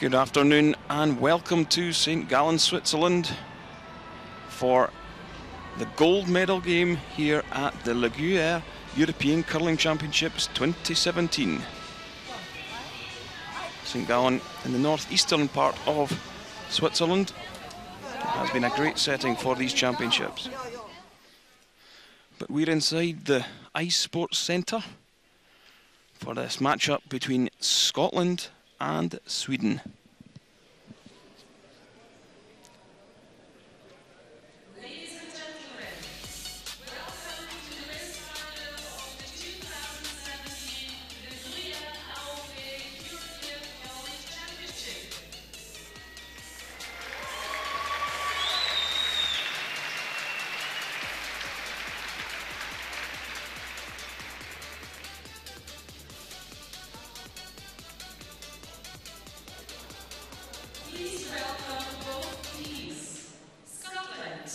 Good afternoon and welcome to St. Gallen, Switzerland for the gold medal game here at the Gruyère European Curling Championships 2017. St. Gallen in the northeastern part of Switzerland has been a great setting for these championships. But we're inside the Ice Sports Centre for this matchup between Scotland and Sweden. Ladies and gentlemen, welcome to the race final of the 2017 Gruyère AOP European Curling Championship. Please welcome both teams. Scotland.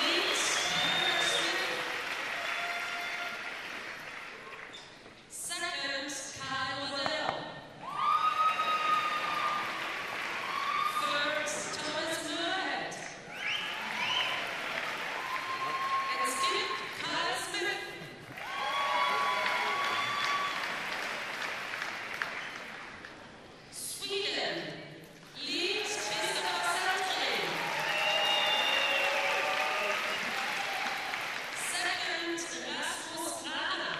Leads second, Gallen. Third, Thomas Moorhead. And skip, Kyle Smith. Sweden leads Christopher Sandring. Second, Rasmus Rana.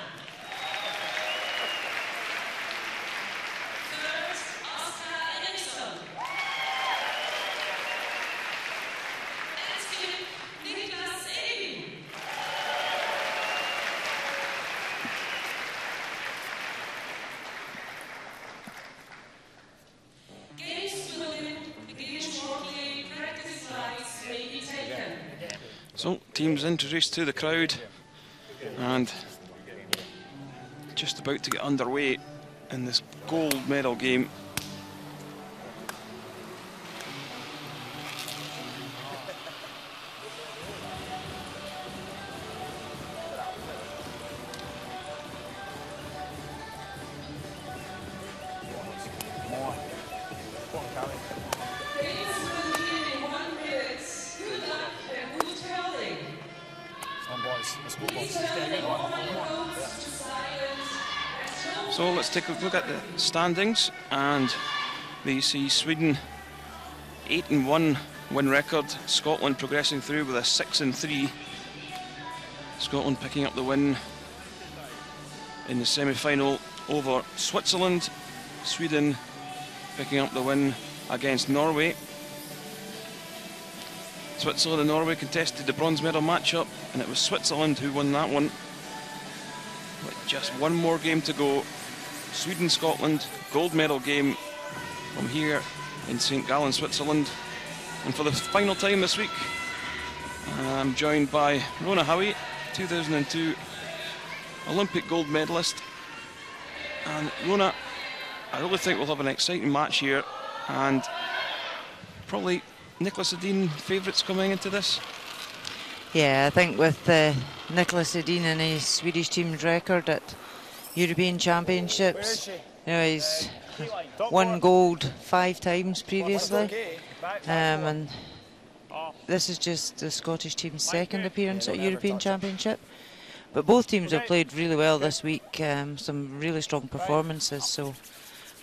Third, Oscar Eriksson. And skip, Niklas Edin. Games will begin shortly. Practice flights may be taken. So, teams introduced to the crowd and just about to get underway in this gold medal game. Games will begin in 1 minute. Good luck and good curling. Please turn your mobile phones to silent. And no So let's take a look at the standings, and we see Sweden 8-1 win record, Scotland progressing through with a 6-3. Scotland picking up the win in the semi-final over Switzerland. Sweden picking up the win against Norway. Switzerland and Norway contested the bronze medal matchup, and it was Switzerland who won that one. With just one more game to go, Sweden-Scotland gold medal game from here in St. Gallen, Switzerland. And for the final time this week, I'm joined by Rona Howie, 2002 Olympic gold medalist. And Rona, I really think we'll have an exciting match here, and probably Niklas Edin favourites coming into this. Yeah, I think with Niklas Edin and his Swedish team's record at European Championships, you know, he's won gold 5 times previously, and this is just the Scottish team's second appearance at European Championship. But both teams have played really well this week, some really strong performances, so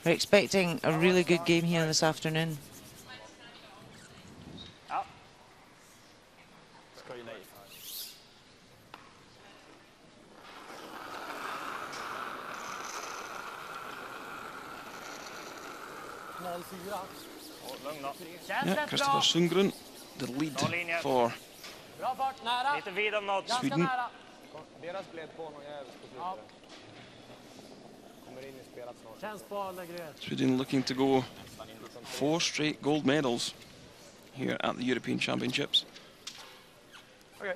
we're expecting a really good game here this afternoon. Yeah, Christopher Sundgren, the lead for Sweden. Sweden looking to go 4 straight gold medals here at the European Championships. Okay.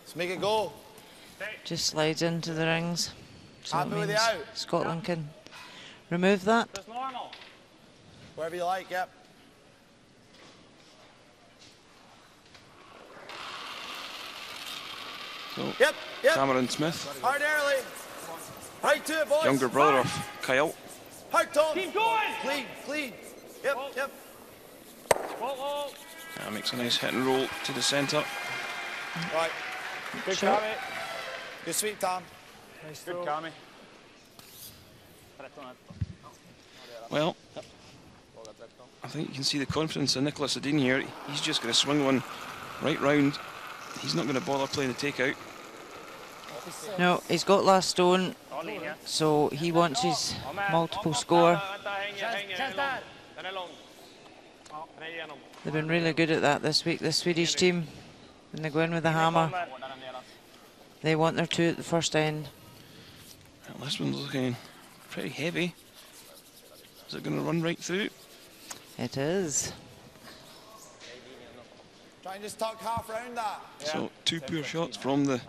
Let's make it go. Just slides into the rings, so Happy it with means the out. Scotland can remove that. Wherever you like, yep. So Yep. Cameron Smith Hard early. Right to it, boys. younger brother of Kyle. Hard, Tom. Keep going. Clean, clean. Yep, yep. Makes a nice hit and roll to the centre. Right. Good, Sure. Cammy. Good sweep, Tom. Nice good, Cammy. Well, I think you can see the confidence of Nicholas Adine here. He's just going to swing one right round. He's not going to bother playing the takeout. No, he's got last stone, so he wants his multiple score. They've been really good at that this week, the Swedish team. When they go in with the hammer, they want their 2 at the first end. Well, this one's looking pretty heavy. Is it going to run right through? It is. Try and just tuck half round that. So 2 poor shots from the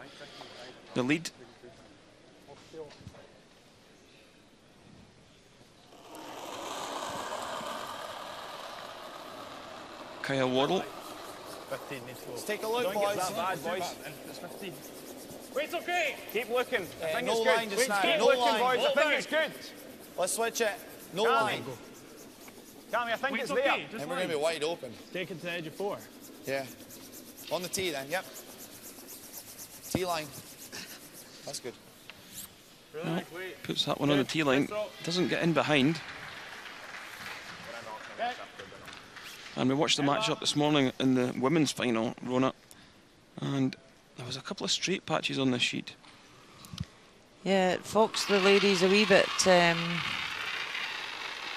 lead. Kyle Waddle. 15 needs to go. Let's take a look, Don't boys. get that bad, boys. It's 15. Wait, it's okay. Keep looking. I think no it's good. line just now, Keep no looking, line. boys. I think it's good. Let's switch it. No Cammy. line. Cammy, I think Wait, it's it's there. okay. Just And we're going to be wide open. Take it to the edge of 4. Yeah. On the tee then, yep. Tee line. That's good. No, puts that one on the tee line. Doesn't get in behind. And we watched the match-up this morning in the women's final, Rona. And there was a couple of straight patches on this sheet. Yeah, it foxed the ladies a wee bit.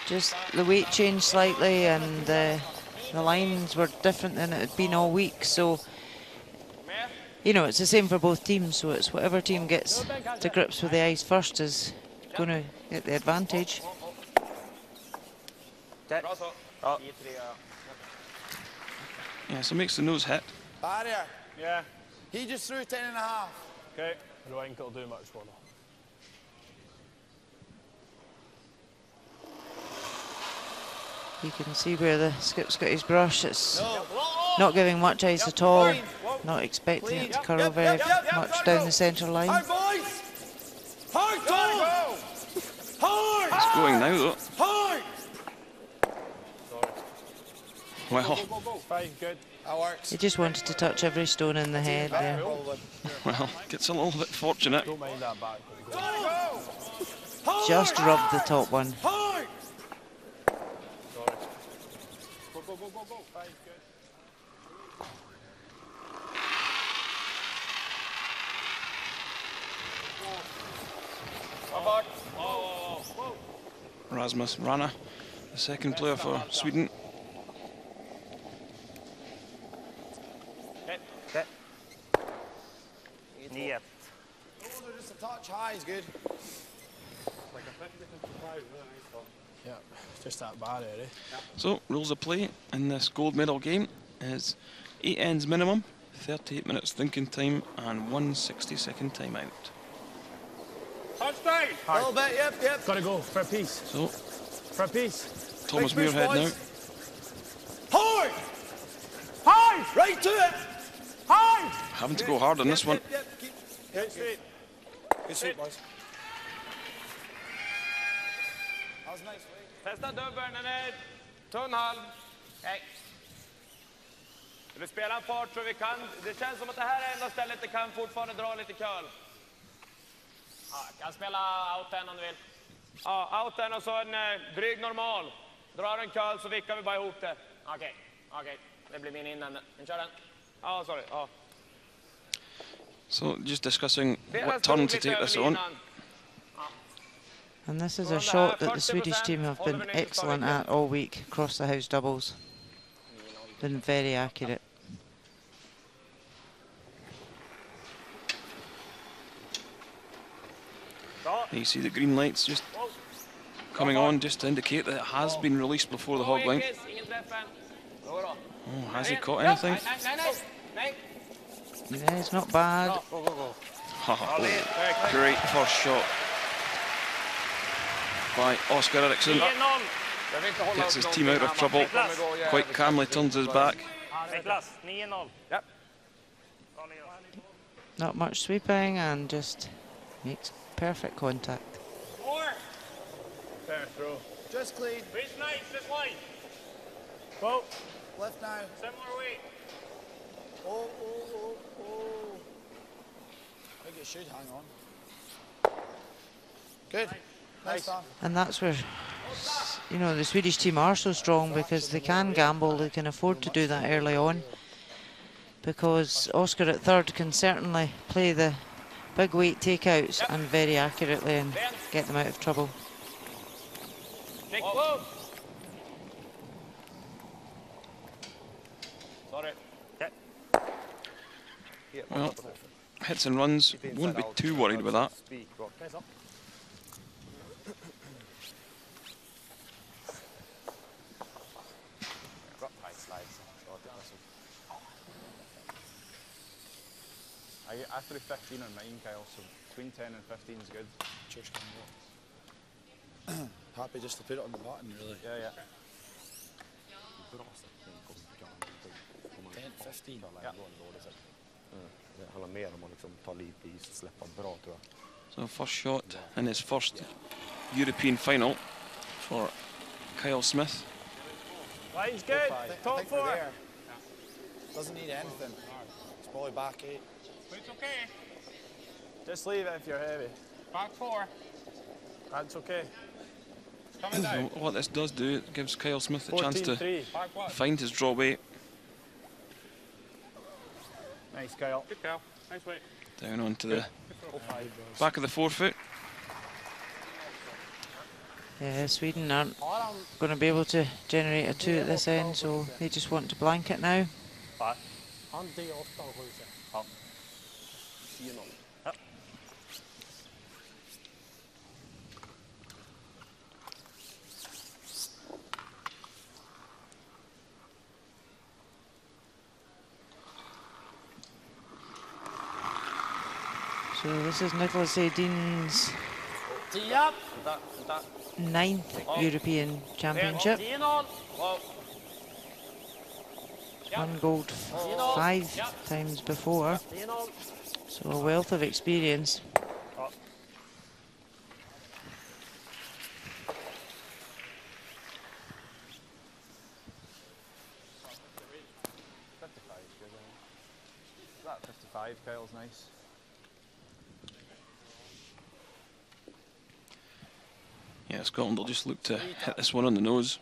Just the weight changed slightly, and the lines were different than it had been all week. So, you know, it's the same for both teams. So it's whatever team gets to grips with the ice first is going to get the advantage. Yeah, so makes the nose hit. Barrier. Yeah. He just threw 10.5. Okay. I don't think it'll do much for them. You can see where the skip's got his brush. It's No. not giving much ice at all. Clean. Not expecting it to Yep, curl yep, very yep, yep, much yep, down go. the centre line. Hard, boys. Hard, Tom. Hard. It's going now, though. Hard. Well, Fine, good. That works. He just wanted to touch every stone in the head there. Probably. well, gets a little bit fortunate. Don't mind that back. Hard. Just rubbed the top one. Hard. Go, go, go, go, go. Fine, good. Rasmus Rana, the second player for Sweden. Yep. Those are just a touch high is good. Yeah, just that barrier, eh? So, rules of play in this gold medal game is 8 ends minimum, 38 minutes thinking time, and 160-second timeout. Touchdown! A little bit, yep, yep. Gotta go for a piece. So, For a piece. Thomas Big push, Muirhead now. boys. Hard. Hard! Right to it. Hard! Having to go hard on this one. Yep, yep. Keep. Good straight. Good sweep, boys. That was nice. Testa dubbeln, den är tunn halv. Nej. Vill du spela en fart så vi kan? Det känns som att det här är enda stället det kan fortfarande dra lite curl. Ja, jag kan spela outen om du vill. Ja, outen och så en dryg normal. Drar en curl så vickar vi bara ihop det. Okej, okej. Det blir min innan. Men kör den. Ja, sorry. Ja. So, just discussing what turn to take this on. And this is a shot that the Swedish team have been excellent at all week across the house doubles. Been very accurate. You see the green lights just coming on just to indicate that it has been released before the hog line. Oh, has he caught anything? Yeah, it's not bad. Oh, great first shot by Oscar Eriksson. Gets his team out of trouble. Quite calmly turns his back. Niklas, 9-0. Yep. Not much sweeping and just makes perfect contact. Fair throw. Just clean. Reach nice, this line. Go. Left now. Similar weight. Oh. I think it should hang on. Good. Nice. Tom. And that's where, you know, the Swedish team are so strong, because they can gamble, they can afford to do that early on, because Oscar at third can certainly play the big weight takeouts and very accurately and get them out of trouble. Take close. Sorry. Well, hits and runs, won't be too worried with that. I threw 15 on mine, Kyle, so between 10 and 15 is good. Cheers, happy just to put it on the button, really. Yeah. 10, 15. Ja. Det handlar mer om att liksom ta lite is och släppa bra, tror jag. So first shot in his first European final for Kyle Smith. Line's good. I Top think we're 4. there. Doesn't need anything. It's probably back 8. It's okay. Just leave it if you're heavy. Back 4. That's okay. Coming So down. what this does do, it gives Kyle Smith a chance to 14-3. Back 1. find his draw weight. Nice, Kyle. Good Kyle. Nice weight. Down onto the back of the forefoot. Yeah, Sweden aren't going to be able to generate a 2 at this end, so they just want to blanket now. Back. So this is Nicholas Edin's 9th European Championship. 10-0. Won gold 5 times before, so a wealth of experience. That 55, Kyle's nice. Yeah, Scotland will just look to hit this one on the nose.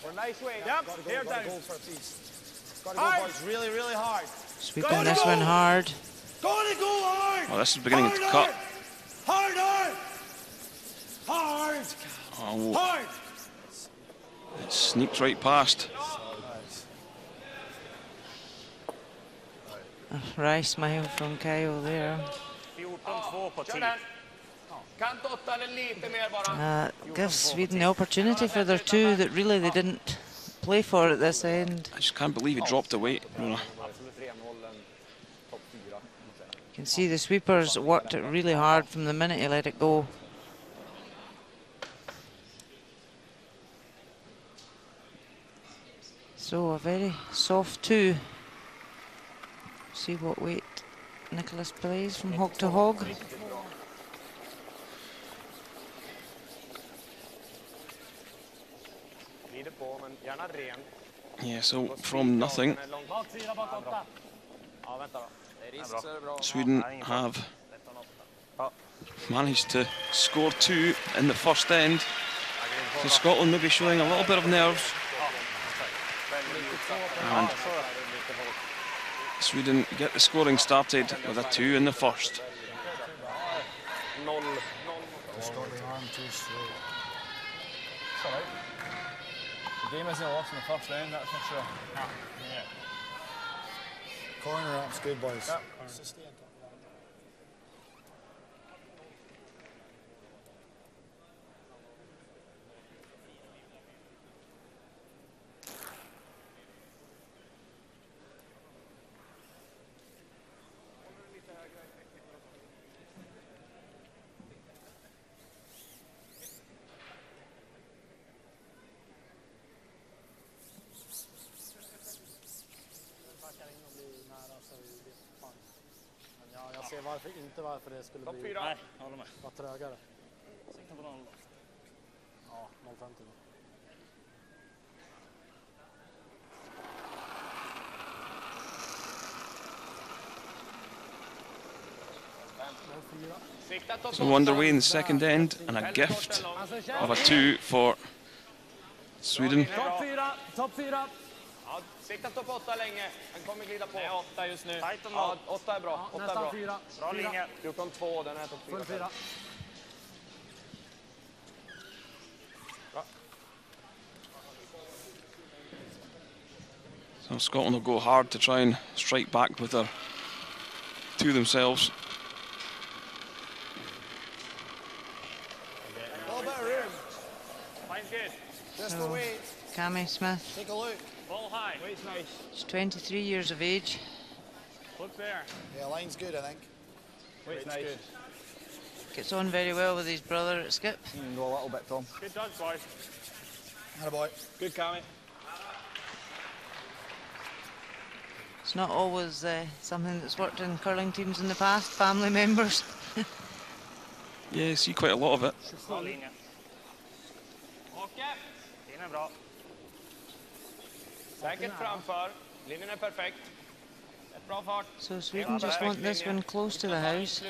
We're nice weight. Gotta Yep. go, Here gotta down. go for a piece. Gotta go, boys. Really, really hard. Sweeping this one hard. Gotta go hard. Oh, this is beginning to cut. Hard. Oh, Hard. it sneaks right past. A wry smile from Kyle there. 14-2 på 10. Kan totta eller lite mer bara. Gives Sweden the opportunity for their 2 that really they didn't play for at this end. I just can't believe he dropped a weight. You can see the sweepers worked it really hard from the minute he let it go. So a very soft 2. See what weight Nicholas plays from hog to hog. Glider på, men gärna ren. Yeah, so from nothing, Bak 4, bak 8. Ja, vänta då. Det är risk så är det bra. Sweden have managed to score 2 in the first end. So Scotland maybe showing a little bit of nerve. And Sweden get the scoring started with a 2 in the first. The game isn't lost in the first round, that's for sure. Corner up's good, boys. Yep. varför inte varför det skulle bli... Nej, håller med. Vara trögare. Sikta på 0. Ja, 0,50 då. So underway in the second end, and a gift of a 2 for Sweden. Topp 4, topp 4. Ja, sikta topp 8 länge. Han kommer glida på. Nej, 8 just nu. Ja, 8 är bra. 8 är bra. 4. Bra linje. 14-2, den är topp 4. Full 4. So Scotland will go hard to try and strike back with their 2 themselves. A little bit of room. Line's good. Just the weight. Cammy Smith, Take a look. Ball high. Weight's nice. she's 23 years of age. Look there. Yeah, line's good, I think. Weight's nice. Good. Gets on very well with his brother at skip. You can go a little bit, Tom. Good dodge, boys. Atta boy. Good, Cammy. It's not always something that's worked in curling teams in the past, family members. Yeah, you see quite a lot of it. Bra linje. Åke. Den är bra. Säkert framför. Linjen är perfekt. Ett bra fart. So Sweden just want this one close to the house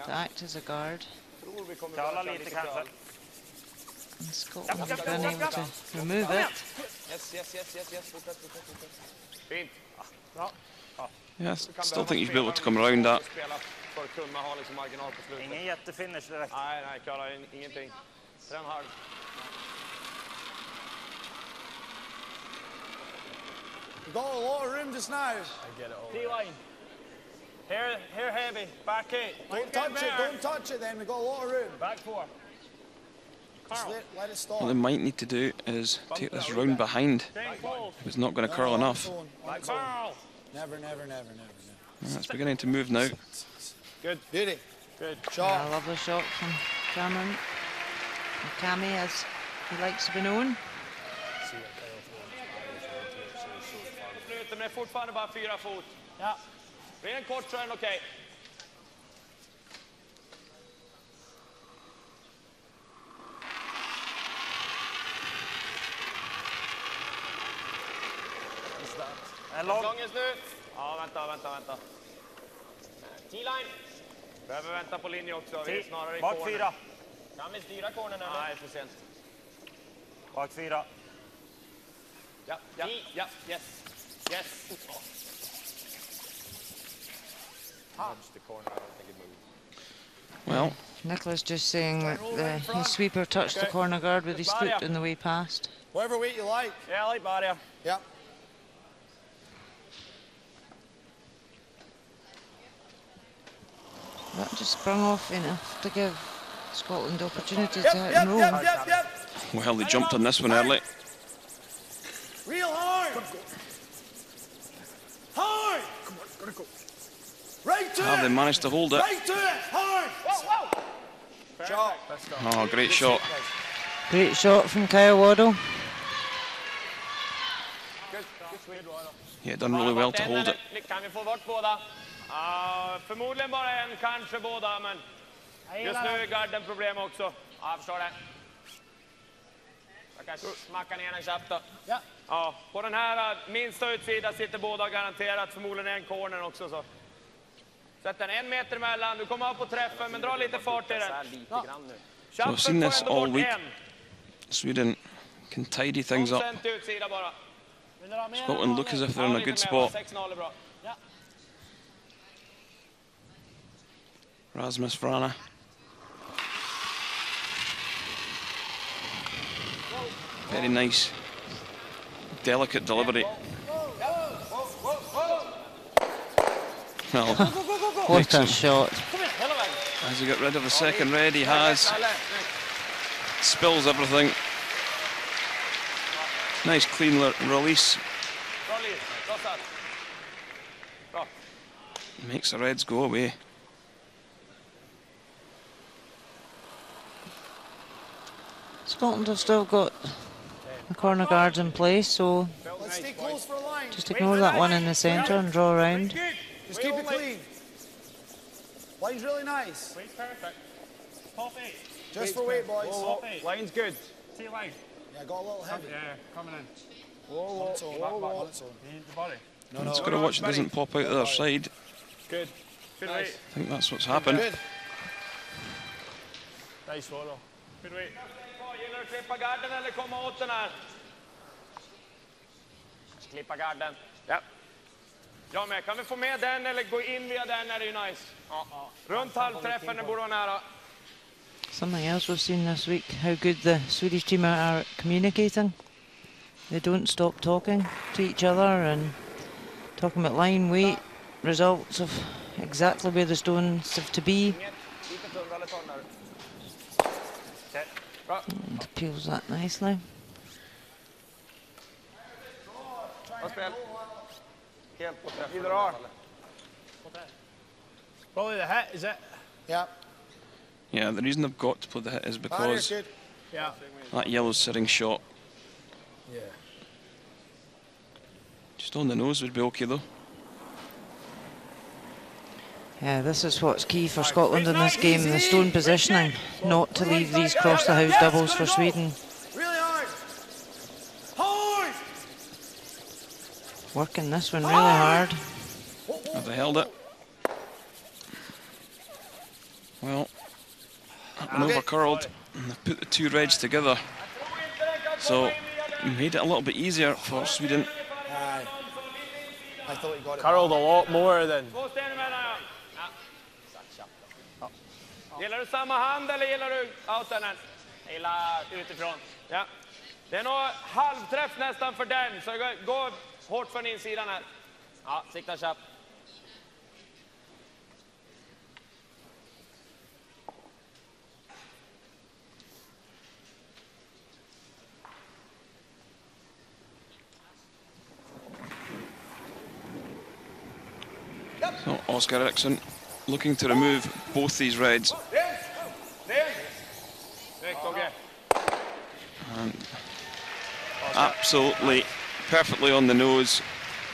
to act as a guard. Kalla lite kanske. And Scotland have been able to remove it. Yes. Fint. Bra. Yeah, I still think you'll be able to come around that. För att kunna ha liksom marginal på slutet. Ingen jättefinish direkt. Nej, klara ingenting. 3,5. We've got a lot of room just now. I get it all. D-line. Here heavy. Back 8. Don't touch it then. We've got a lot of room. Back 4. Just let it stop. What they might need to do is take this round behind if it's not going to curl enough. Back Carl. Never. Yeah, it's beginning to move now. Good. Beauty. Good. Yeah, a lovely shot from Cameron. And Cammy, as he likes to be known. Men det är fortfarande bara 4 fot. Ja. Blir en kort så är den okej. Långens nu. Ja, vänta. T-line. Behöver vänta på linje också. Vi är snarare i Bak 4. Kan vi styra cornern eller? Nej, för sent. Bak 4. Ja. Yes. Well, Nicholas just saying that his sweeper touched the corner guard with his foot on the way past. Whatever weight you like. Yeah, I like barrier. Yeah. That just sprung off enough to give Scotland the opportunity to hit and roll. well, they jumped on this one early. Real hard. Hard. Right to Have they it. managed to hold it? Right to it. Hard. Shot. Oh, great shot. Great shot from Kyle Waddle. Yeah, done really well to hold it. Kan vi få bort båda? Förmodligen bara en, kanske båda, men just nu är garden problem också. Ja, jag förstår det. Jag kan smacka ner den snabbt då. Ja, på den här minsta utsida sitter båda garanterat, förmodligen en corner också. Så. Sätt den 1 meter emellan, du kommer upp på träffen, men dra lite fart i den. So I've seen this all week. Sweden can tidy things up. Utsida bara. Scotland look as if they're in a good spot. 6-0 är bra. Rasmus Vrana. Very nice, delicate delivery. Well, What a shot. has he got rid of the second red? He has. Spills everything. Nice clean release. Makes the reds go away. Scotland have still got the corner guards in place, so Let's stay close for a line. just ignore that one in the centre and draw around. Just keep it clean. Line's really nice. Weight's perfect. Top 8. Just for weight, boys. Top 8. Line's good. T line. Yeah, got a little heavy. Yeah, coming in. On its own. On its own. You need the body. No, It's no. got to watch it doesn't pop out the other side. Good. Good Nice. weight. I think that's what's happened. Good. Nice swallow. Good weight. Gillar du klippa garden eller komma åt den här? Klippa garden. Ja. Jag med. Kan vi få med den eller gå in via den är det ju nice. Ja. Runt halvträffen, det borde vara nära. Something else we've seen this week, how good the Swedish team are at communicating. They don't stop talking to each other and talking about line, weight, results of exactly where the stones have to be. And peels that nicely. Either or. Probably the hit, is it? Yeah. Yeah, the reason they've got to play the hit is Barrier's because good. Yeah. that yellow sitting shot Yeah. just on the nose would be okay though. Yeah, this is what's key for Scotland in this game, the stone positioning, not to leave these cross the house doubles for Sweden. Really hard. Hard. Working this one really hard. Have they held it? Well, that one over curled and they've put the two reds together. So made it a little bit easier for Sweden. Aye. I thought you got it. Curled a lot more than. Gillar du samma hand eller gillar du outen? Jag gillar utifrån. Ja. Det är nog halvträff nästan för den, så gå hårt från insidan här. Ja, sikta köp. So Oscar Eriksson looking to remove both these reds. And absolutely perfectly on the nose.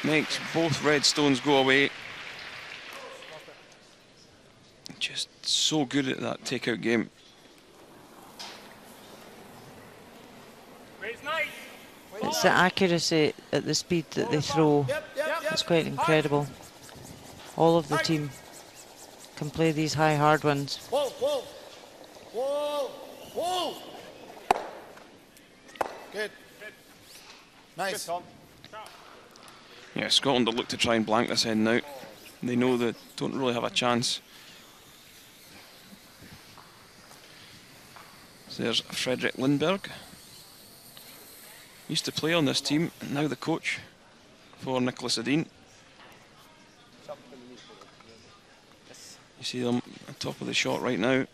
Makes both red stones go away. Just so good at that takeout game. It's the accuracy at the speed that they throw. It's quite incredible. All of the team can play these high, hard ones. Whoa, whoa. Whoa, whoa. Good. Nice. Yeah, Scotland will look to try and blank this end now. They know they don't really have a chance. So there's Fredrik Lindberg. Used to play on this team, and now the coach for Nicholas Edin. You see them at the top of the shot right now.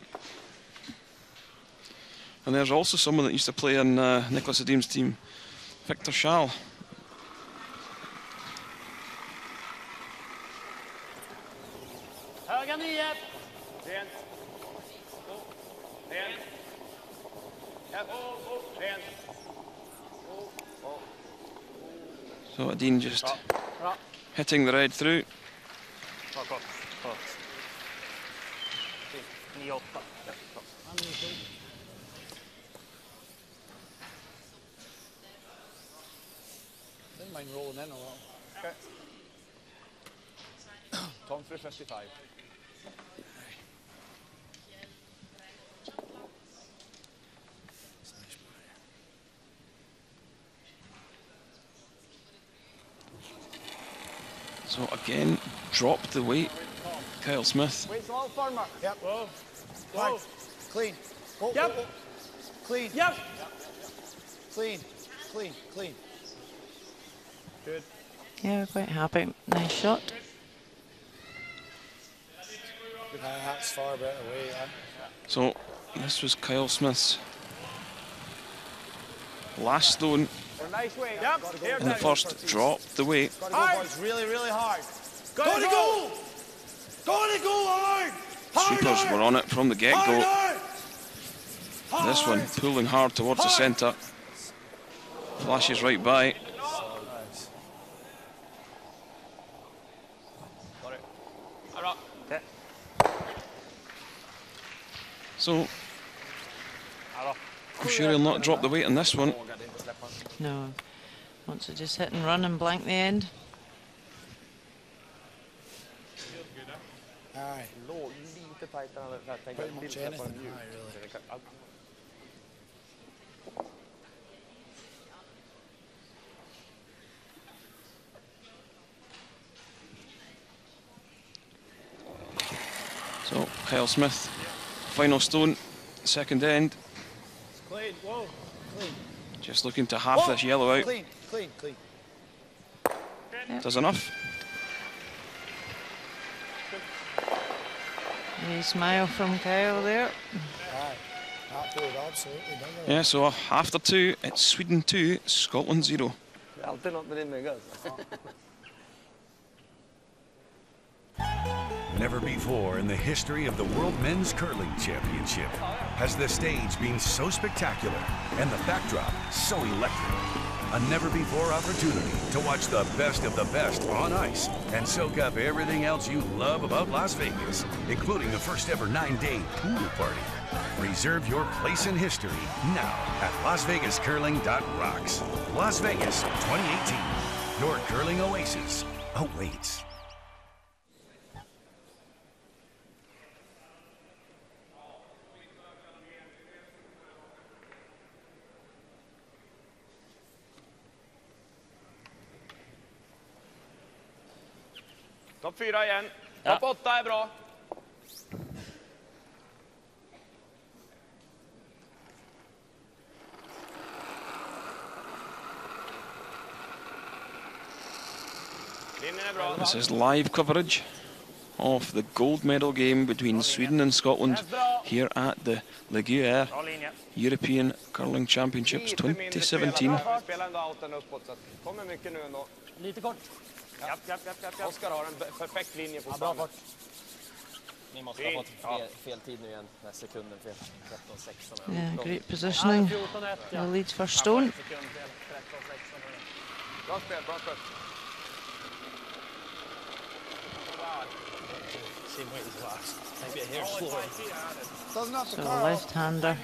And there's also someone that used to play on Nicholas Edin's team, Victor Schall. Höga 9. Rent. Rent. Rent. So Edin just hitting the red through. 9-8. Didn't mind rolling in a little. Okay. Tom through 55. So again, dropped the weight. Kyle Smith. Weight's a little firmer. Yep. Whoa. Hard. Clean. Oh, Yep. oh, oh. Clean. Yep. Clean. Clean. Clean. Good. Yeah, we're quite happy. Nice shot. That's far better away, yeah. So this was Kyle Smith's last stone Nice weight. Yep. in the first. Dropped the weight. Gotta go, boys. Really, really hard. Gotta go! Gotta go hard! Sweepers were on it from the get-go. This one pulling hard towards the centre. Flashes right by. So, I'm sure he'll not drop the weight on this one. No. Wants to just hit and run and blank the end. Aye. Lite tajtare. Pretty much anything high, really. So, Kyle Smith, final stone, second end. Clean, whoa, clean. Just looking to half this yellow out. Clean, clean, clean. Does enough. A smile from Kyle there. Aye. That pulled absolutely done it. Yeah, so after 2, it's Sweden 2, Scotland 0. Det är alltid något med din mygga. Never before in the history of the World Men's Curling Championship has the stage been so spectacular and the backdrop so electric. A never-before opportunity to watch the best of the best on ice and soak up everything else you love about Las Vegas, including the first-ever 9-day pool party. Reserve your place in history now at LasVegasCurling.rocks. Las Vegas 2018, your curling oasis awaits. Topp 4 igen. Topp 8 är bra. Linjen är bra. This is live coverage of the gold medal game between Sweden and Scotland here at the Gruyère Bra linje. European Curling Championships 2017. Spelar ändå outen uppåt så att det kommer mycket nu ändå. Lite kort. Japp. Oskar har en perfekt linje på Bra stan. fart. Ni måste ha fått fel tid nu igen. Den sekunden fel. 13-16. Yeah, great positioning. 14-1, The ja. lead for stone. Sekundfel. 13-16. Bra spel, bra skött. Same weight as last. Maybe a hair slower. Doesn't have to So curl. left-hander.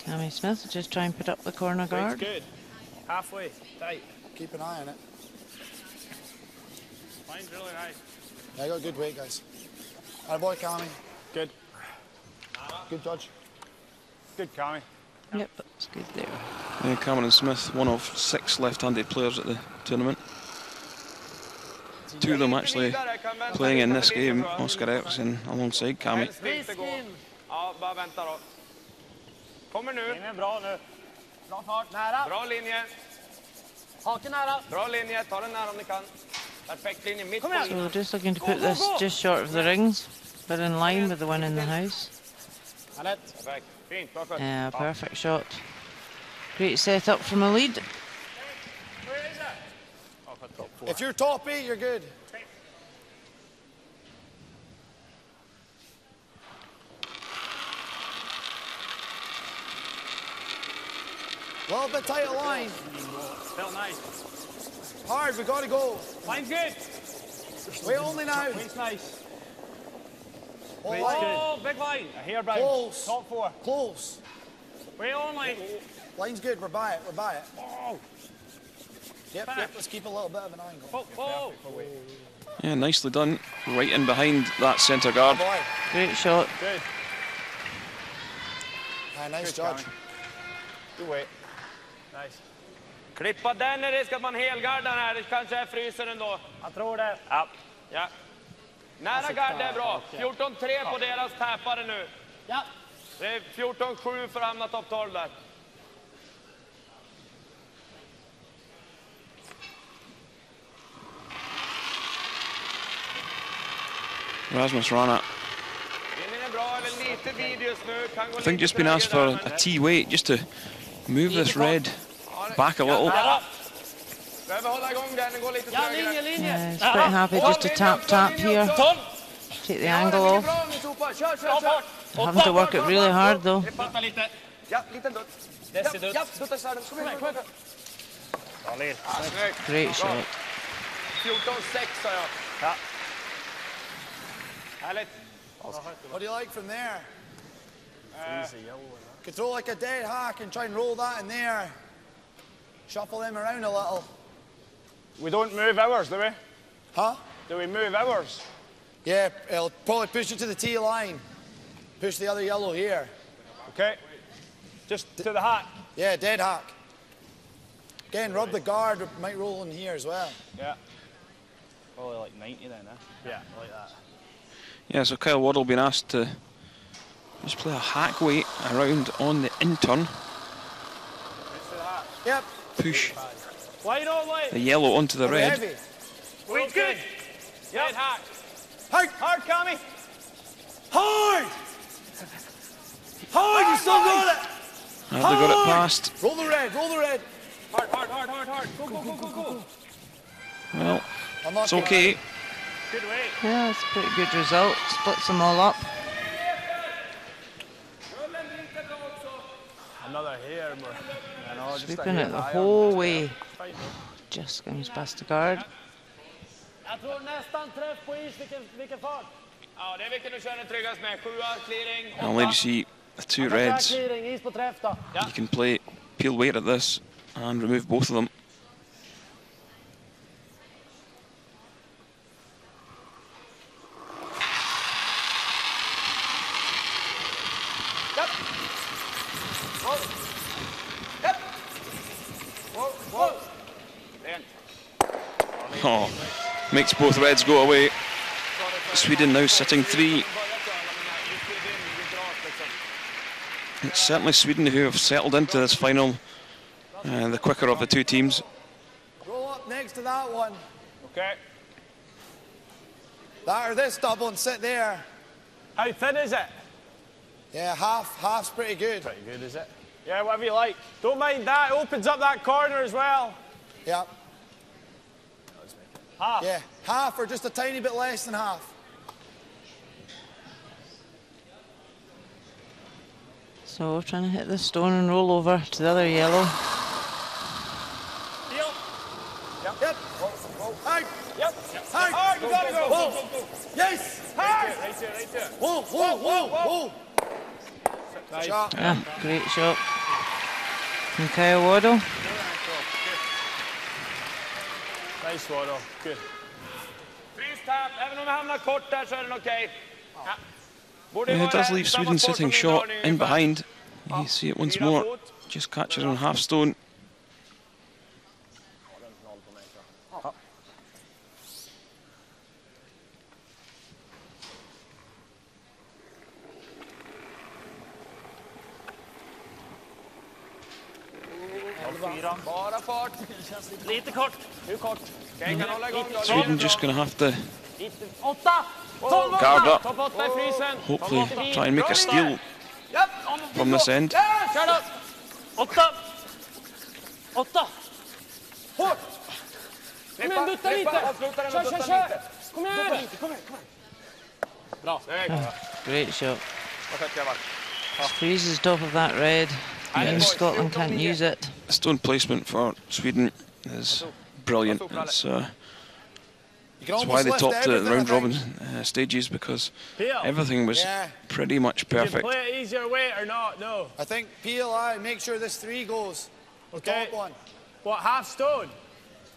Cammy Smith just try and put up the corner guard. Good. Halfway. Tight. Keep an eye on it. Line's really nice. Yeah, I got good weight, guys. Atta boy, Cammy. Good. Good judge. Good, Cammy. Yep, that's good there. Yeah, Cameron Smith, one of 6 left-handed players at the tournament. 2 of them actually playing in this game, Oskar Eriksson alongside Cammy. Ja, bara vänta då. Kommer nu. Linjen är bra nu. Bra fart. Nära. Bra linje. Haken nära. Bra linje. Ta den nära om ni kan. Perfekt linje. Mitt på So linjen. just looking to put this just short of the rings, but in line with the one in the house. Perfekt. Fint. Bra skött. Yeah, perfect shot. Great setup from a lead. If you're top 8, you're good. A little bit tight line. Felt nice. Hard, we gotta go. Line's good. Wait only now. Weight's nice. Hold Weight's line. good. Big line. A hair brown. Close. Top 4. Close. Weight only. Line's good, we're by it, we're by it. Oh. Yep, let's keep a little bit of an angle. Oh. Yeah, nicely done. Right in behind that centre guard. Boy. Great shot. Good. Nice judge. Good weight. Nice. Klippa den är risk att man helgardar här. Det kanske är frysen ändå. Jag tror det. Ja. Nära gard är bra. 14-3 på deras täpare nu. Ja. Det är 14-7 för att hamna topp 12 där. Rasmus Rana, Linjen är bra, eller lite vid just nu. Kan gå I think lite just been asked for högre där, a T-weight just to move this red back a little. Behöver hålla igång den går lite trögare. Yeah, he's quite happy just to tap here. Take the angle off. Bra nu Sopa, kör. Having to work it really hard though. Putta lite. Ja, liten dutt. Ja, dutta svärden. Kom igen. Bra led. Snyggt. Great shot. 14-6 sa jag. Ja. Härligt. What do you like from there? Could throw like a dead hack and try and roll that in there. Shuffle them around a little. We don't move ours, do we? Huh? Do we move ours? Yeah, it'll probably push you to the tee line. Push the other yellow here. Okay. Just to the hack. Yeah, dead hack. Again, rub the guard, it might roll in here as well. Yeah. Probably like 90 then, eh? Yeah, like that. Yeah, so Kyle Waddle been asked to just play a hack weight around on the in-turn. Yep. Push Line on, line. the yellow onto the red. Heavy. Wait, good. Yep. Dead hack. Hard. Hard, Cammy. Hard! Hard, you still got it! Have they got it past? Roll the red, roll the red. Hard, hard, hard, hard, hard. Go, go, go, go, go. Well, Unlucky. it's okay. Good weight. Yeah, it's a pretty good result. Splits them all up. Another hair more. I know, just Sweeping it the whole way. Just comes past the guard. Jag tror nästan träff på is, vilken fart. Ja, det är vilken du känner tryggast med. 7 clearing. And let you see the two reds. Clearing, is på träff då. Ja. You can play peel weight at this and remove both of them. Yep. Roll. Yep. Whoa, whoa. Oh, makes both reds go away. Sweden now sitting 3. It's certainly Sweden who have settled into this final, the quicker of the two teams. Roll up next to that one. Okay. That or this double and sit there. How thin is it? Yeah, half's pretty good. Pretty good, is it? Yeah, whatever you like. Don't mind that, it opens up that corner as well. Yep. Half. Yeah, half or just a tiny bit less than half. So trying to hit the stone and roll over to the other yellow. Deal. Yep. Yep. Whoa, whoa. Hard. Yep. Hard. Hard, you gotta go. Whoa. Go, go, go. Yes. Hard. Right here, right here. Whoa, whoa, whoa, whoa. Nice. Shot. Ah, great shot. From Kyle Waddle. Nice Waddle. Good. Freeze tap. Även om vi hamnar kort där så är den okej. Ja. Yeah, it does leave Sweden sitting short in behind. You see it once more. Just catches on half stone. Bara fart. Lite kort. Hur kort? Okej, kan hålla igång då. Sweden just going to have to 8. 12. guard up. Topp 8 i frysen. Hopefully try and make a steal from this end. Kör då. 8. 8. Hårt. Kom igen, dutta lite. Kör. Kom igen. Bra. Great shot. Squeezes top of that red. And Scotland can't use it. Stone placement for Sweden is brilliant. It's that's why they topped the round robin stages, because everything was pretty much perfect. Did you play it easier weight or not? No. I think PLI, make sure this 3 goes. The Okay. top one. What, half stone?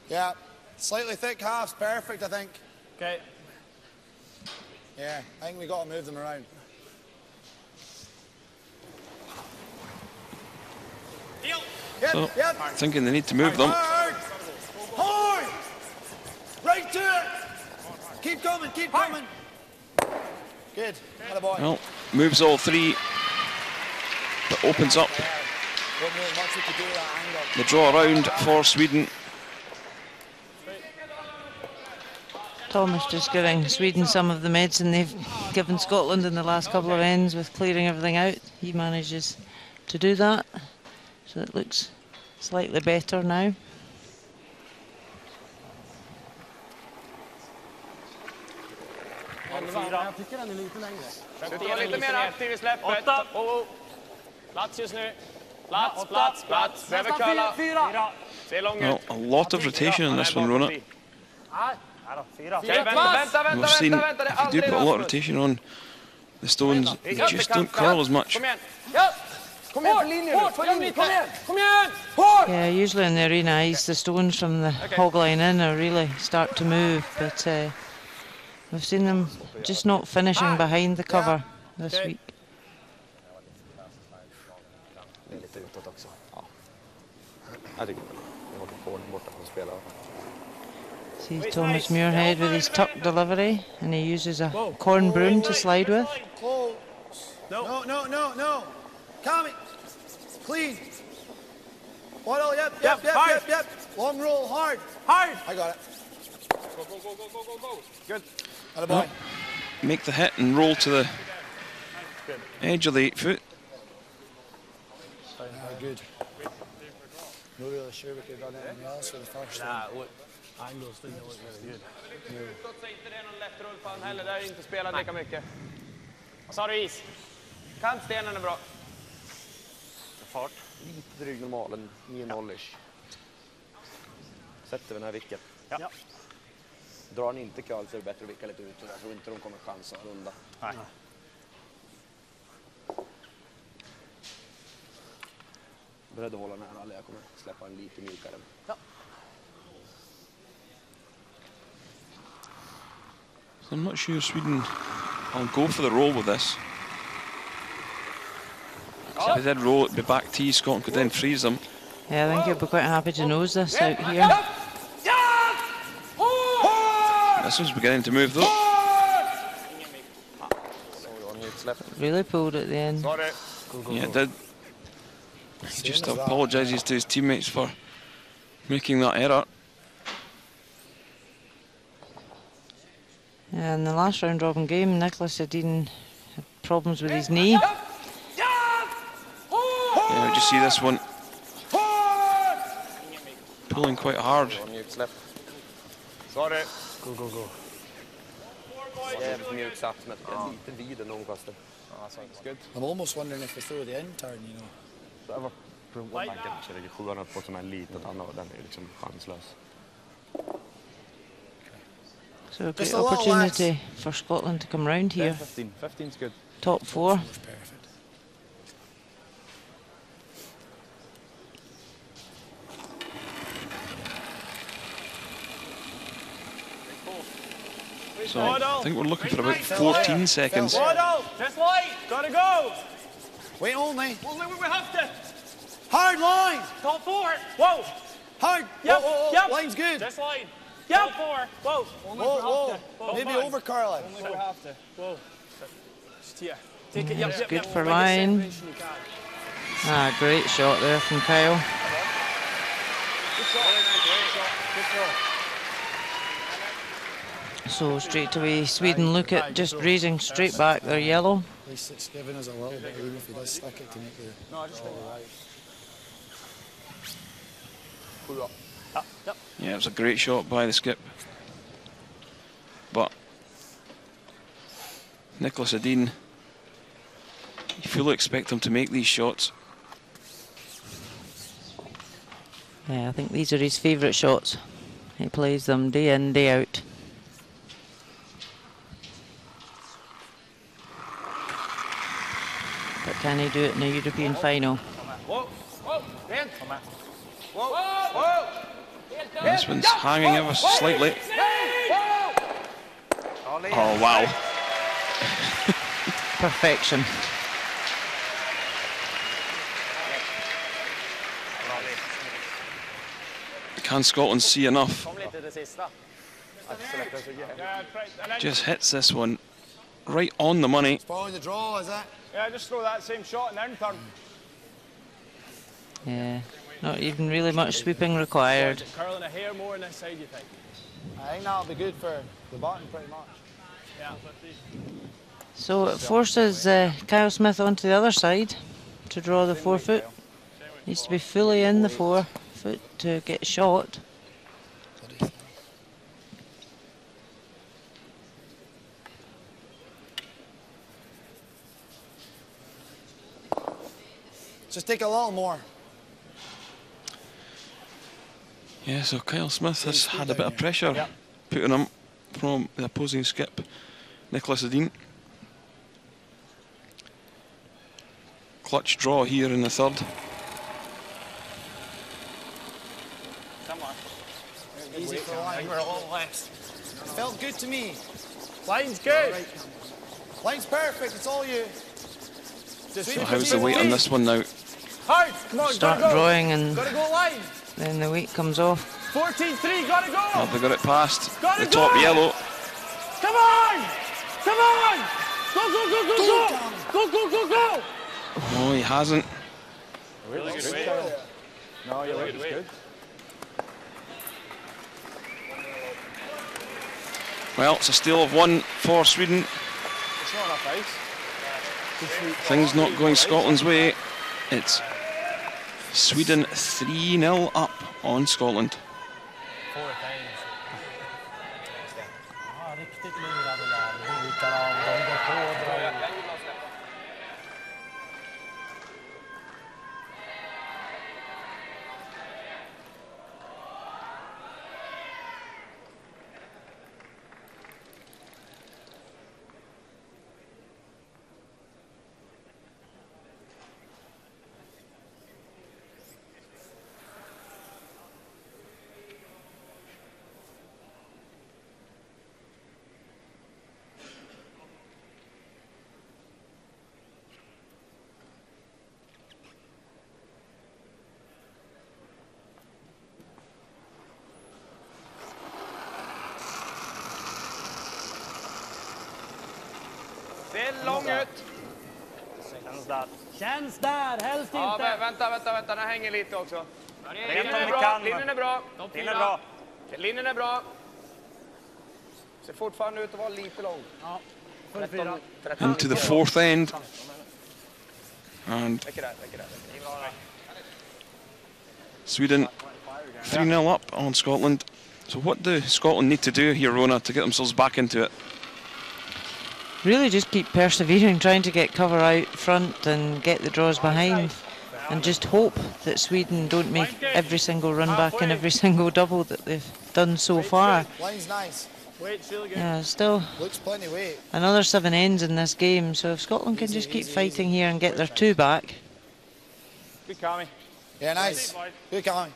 Yeah. Slightly thick half's perfect, I think. Okay. Yeah, I think we got to move them around. Yep, So, yep. thinking they need to move them. Hard. Hard. Right to it. Keep coming, keep coming. Good. Attaboy. Well, moves all 3, but opens up Wasn't really much we could do with that angle. the draw around for Sweden. Thomas just giving Sweden some of the medicine they've given Scotland in the last couple of ends with clearing everything out. He manages to do that, so it looks slightly better now. Jag tycker den är lite längre. Du var lite mer aktiv i släppet. 8. Plats just nu. Plats. Behöver köra. 4. Se lång Well, ut. a lot of rotation in this one, Rona. Okej, vänta. We've seen if you do put a lot of rotation on the stones just don't curl as much. Kom igen! Ja! Kom igen, för linjen nu! Kom igen! Kom igen! Yeah, usually in the arena, the stones from the hog line in are really start to move, but we've seen them just not finishing behind the cover this week. Det är lite utåt också. Ja. Jag tycker det var på den borta som spelar. See Thomas Muirhead with his tuck delivery, and he uses a corn broom to slide with. No. Coming. Clean. Waddle, yep. Long roll, hard. I got it. Go. Good. Atta boy. Make the hit and roll to the edge of the 8 foot. Good. Not really sure we could have done anything else for the first one. Angles didn't look really good. Studsa inte det någon lätt rull på han heller. Där är inte spelat lika mycket. Vad sa du, is? Kantstenen är bra. Fart. Lite dryg normalen. 9-0-ish. Sätter vi den här vicken. Ja. Drar han inte curl så är det bättre att vicka lite ut. Jag tror inte de kommer chans att runda. Nej. Beredd att hålla nära. Jag kommer släppa en lite mjukare. Ja. So I'm not sure Sweden will go for the roll with this. So if they did roll, it'd be back tee. Scotland could then freeze them. Yeah, I think he'll be quite happy to nose this out here. This one's beginning to move though. Really pulled at the end. Yeah, it did. He just apologises to his teammates for making that error. And in the last round robin game, Nicholas Edin had problems with his knee. Yeah, just see this one pulling quite hard. Sorry. Go. Jävligt mjuk sats men lite vid en långkastet. I'm almost wondering if we throw the in turn, you know. Jag var på banken så lägger 700 på sån här litet annat och den är liksom chanslös. So a great opportunity for Scotland to come round here. 15's good. Top 4. So I think we're looking for about 14 seconds. Waddle, just light, gotta go. Wait only. Only we have to. Hard line. Top 4. Whoa. Hard. Yep. Whoa. Line's good. Just line. Yep. Top 4. Whoa. Whoa. Maybe over curling. Only we have to. Whoa. Just here. Take it. Yep. Good for line. Great shot there from Kyle. Good shot. Good shot. So straight away, Sweden look at just raising straight back their yellow. At least it's giving us a little bit, even if he does stick it to make the... No, I just think right. Yeah, it was a great shot by the skip. But Nicholas Edin, you fully expect him to make these shots. Yeah, I think these are his favourite shots. He plays them day in, day out. But can he do it in a European final? This one's hanging ever slightly. Oh, wow. Perfection. Can Scotland see enough? Just hits this one right on the money. Following the draw, is that? Yeah, just throw that same shot and then turn. Yeah, not even really much sweeping required. Curling a hair more on this side, you think? I think that'll be good for the button pretty much. Yeah. So it forces Kyle Smith onto the other side to draw the 4 foot. Needs to be fully in the 4 foot to get shot. Just take a little more. Yeah, so Kyle Smith has had a bit of pressure put on him from the opposing skip, Nicholas Edin. clutch draw here in the third. Easy for line. We're all left. Felt good to me. Line's good. Line's perfect. It's all you. So how's the weight on this one now? Hard. Come on, Start gotta go. drawing and Gotta go line. then the weight comes off. 14-3, gotta go. Have they got it past Gotta the top go. yellow? Come on! Come on! Go, go, go, go, go! Go, go, go, go! Oh, he hasn't. Really good weight. No, your weight was good. Well, it's a steal of 1 for Sweden. It's not enough ice. Things not going Scotland's way. It's Sweden 3-0 up on Scotland. 4 times. Riktigt lurade där. Likadant. De går på och drar in. Ser lång ut. Känns där. Känns där, helst Ja, inte. vänta, den hänger lite också. Vet om Linjen är vi bra, kan. linjen är bra. Linjen är bra. Linjen är bra. Ser fortfarande ut att vara lite lång. Ja, 13. Into the fourth end. And Räcker där. Sweden 3-0 up on Scotland. So what do Scotland need to do here, Rona, to get themselves back into it? Really just keep persevering, trying to get cover out front and get the draws behind, and just hope that Sweden don't make every single run back and every single double that they've done so far. Line's nice. Weight's really good. Yeah, still Looks plenty weight. another 7 ends in this game, so if Scotland can just keep fighting here and get their 2 back. Good, Cammy. Yeah, nice. Good, Colin.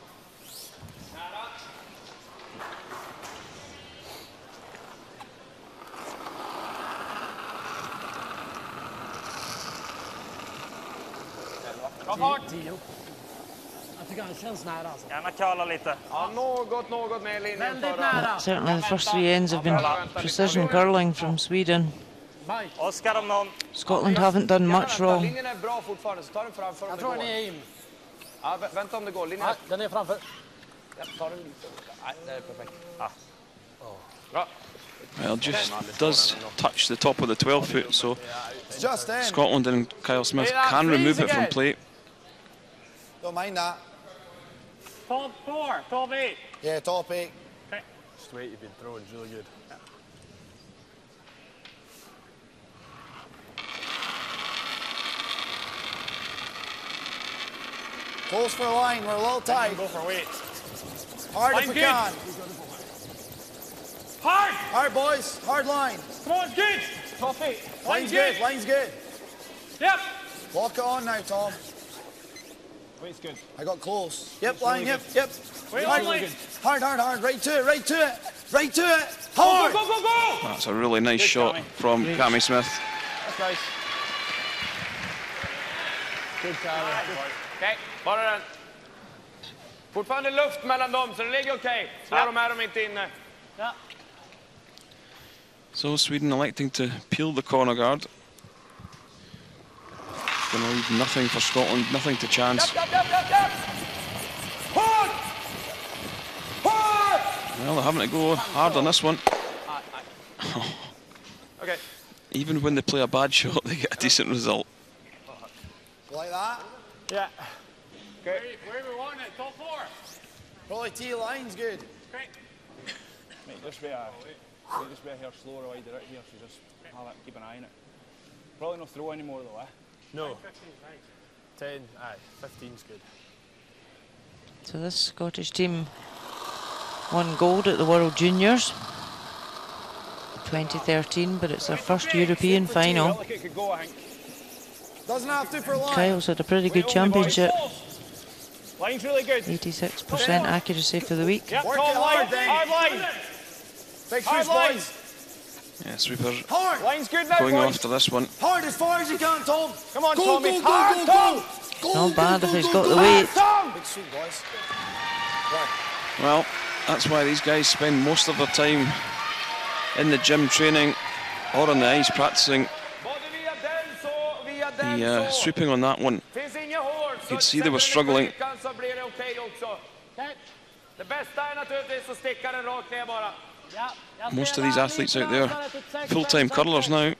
Ta fart! Jag tycker han känns nära alltså. Gärna curla lite. Ja, något mer linjen. Väldigt nära. Certainly the first 3 ends have been precision curling from Sweden. Oskar om någon. Scotland haven't done much wrong. Linjen är bra fortfarande, så ta den framför om Jag det tror går. den är in. Ja, vänta om det går. Linjen Ja, den är framför. Ja, ta den lite. Nej, det är perfekt. Bra. Well, just does touch the top of the 12 foot, so It's just in. Scotland and Kyle Smith can remove it from play. Don't mind that. Top 4, top 8. Yeah, top 8. Just the weight you've been throwing is really good. Close for a line. We're a little tight. Go for weight. Hard Line if we good. can. Hard! Hard, boys. Hard line. Come on, good! Top 8. Line's good. Line's good. Yep. Lock it on now, Tom. Weight's good. I got close. Yep, line. Yep. Weight Hard, only. hard. Right to it. Right to it. Right to it. Go, Hard. go, go, go! That's a really nice shot from Cammy Smith. That's nice. Good, Cammy. Okej, bara den. Fortfarande luft mellan dem, så det ligger okej. Slå dem här om inte inne. Ja. So Sweden electing to peel the corner guard. Going to leave nothing for Scotland, nothing to chance. Hard. Hard. Well, they're having to go hard on this one. Okej. Even when they play a bad shot, they get a decent result. Like that. Yeah. Okay. Where we want it, top 4. Probably T line's good. Great. Mate, this way here slower wider out here, so just have it, keep an eye on it. Probably not throw anymore though, eh? No. 10, 15's good. So this Scottish team won gold at the World Juniors 2013, but it's their first European final. Felt like it could go, I think. Doesn't have to for a line. Kyle's had a pretty good championship. Line's really good. 86% accuracy for the week. Yep, Work Tom, it hard, line. then. Hard line. Big Hard push, line. boys. Yeah, sweeper Hard. Line's good now, going boys. after this one. Hard as far as you can, Tom. Come on, go, Tommy. Go, go, Hard, go, Tom. go, go. Not bad if he's got the Hard, weight. Tom. Big sweep, boys. Right. Well, that's why these guys spend most of their time in the gym training or on the ice practicing. The sweeping on that one, you could see they were struggling. Most of these athletes out there, full-time curlers now.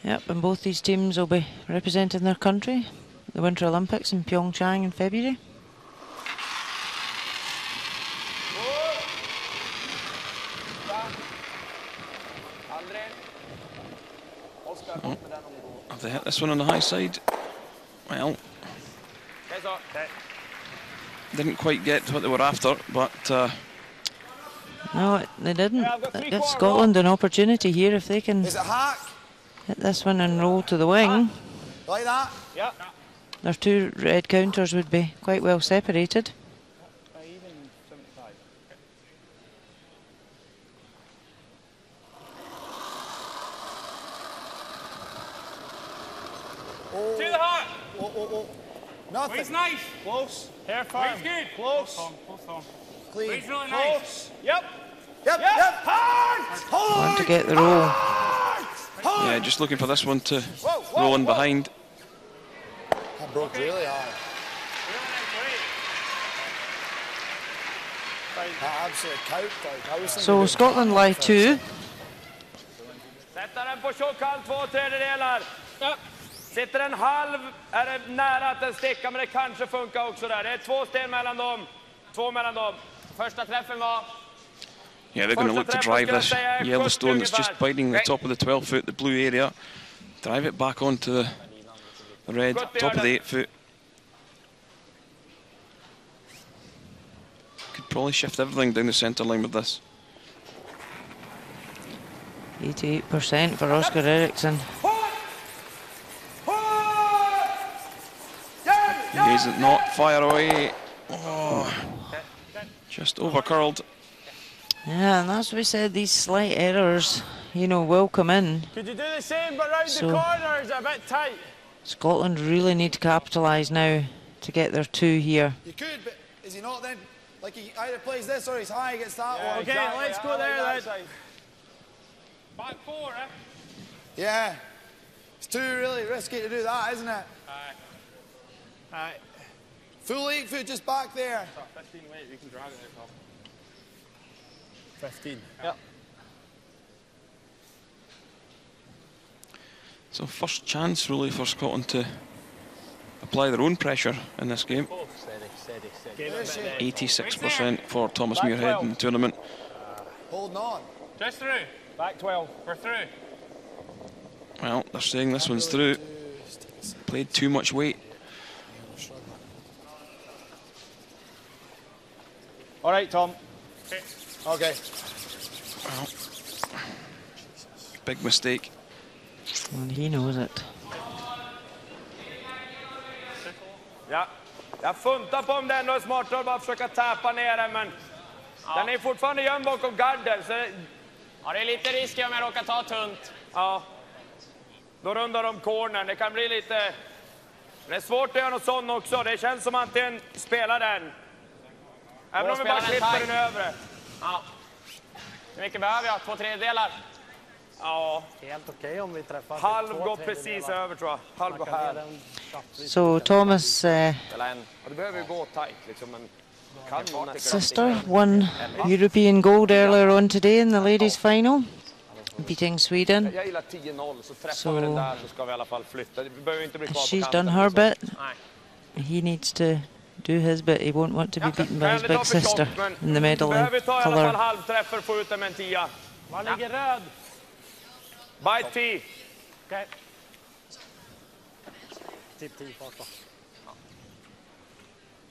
Yep, and both these teams will be representing their country at the Winter Olympics in Pyeongchang in February. Oh, have they hit this one on the high side? Well, didn't quite get what they were after, but no, they didn't. That gives Scotland an opportunity here if they can Is it hack? hit this one and roll to the wing. Like that? Yeah. Their two red counters would be quite well separated. Even 75. Oh. To the heart. Oh, oh, oh. Nothing. He's nice. Close. Hair firm. He's good. Close. Close Tom. Clean. He's really nice. Yep. Yep, yep. Hard. Hard. Want to get the roll. Hard. yeah, just looking for this one to roll in behind. That broke really hard. That absolutely counted. So Scotland lie 2. Sätter den på tjockhand, 2/3. Sitter en halv, är det nära att den stickar, men det kanske funkar också där. Det är 2 sten mellan dem. 2 mellan dem. Första träffen var... Yeah, they're going to look to drive this Yellowstone that's just biting the top of the 12 foot, the blue area. Drive it back onto the red top of the 8 foot. Could probably shift everything down the centre line with this. 88% for Oscar Eriksson. He isn't not fire away. Oh, just over curled. Yeah, and that's what we said, these slight errors, you know, will come in. Could you do the same but round So- the corners a bit tight? Scotland really need to capitalise now to get their 2 here. You could, but is he not then? Like he either plays this or he's high, gets that one. Okay, let's go there then. Back 4, eh? Yeah. It's too really risky to do that, isn't it? Alright. Full 8 foot just back there. 15 weight, we can drag it out, Tom. 15. Yep. So first chance really for Scotland to apply their own pressure in this game. 86% for Thomas Muirhead in the tournament. Holding on. Just through. Back 12. We're through. Well, they're saying this one's through. Played too much weight. All right, Tom. Okay. Well, big mistake. And he knows it. Ja, jag funtar på om det ändå är smartare att bara försöka tappa ner den, men den är fortfarande gömd bakom garden. Så Ja, det är lite risk om jag råkar ta tunt. ja, då rundar de cornern. Det kan bli lite... Det är svårt att göra något sånt också. Det känns som att antingen spelar den. Även om vi bara klipper den övre. Ja. Hur mycket behöver jag? 2/3? Ja, Helt okej om vi träffar. halv går precis över tror jag. Halv går här. So Thomas' Ja, det behöver ju gå tajt liksom, men kan nog sister won European gold earlier on today in the ladies final, beating Sweden. Jag gillar 10-0, så träffar vi den där så ska vi i alla fall flytta. Vi behöver inte bli kvar på She's kanten. done her bit. He needs to do his bit. He won't want to be beaten by his big sister in the medal Behöver ta i alla fall colour. halvträffar och få ut den med en 10. Var ligger röd? Bite 10. Okej. Typ 10 fart då.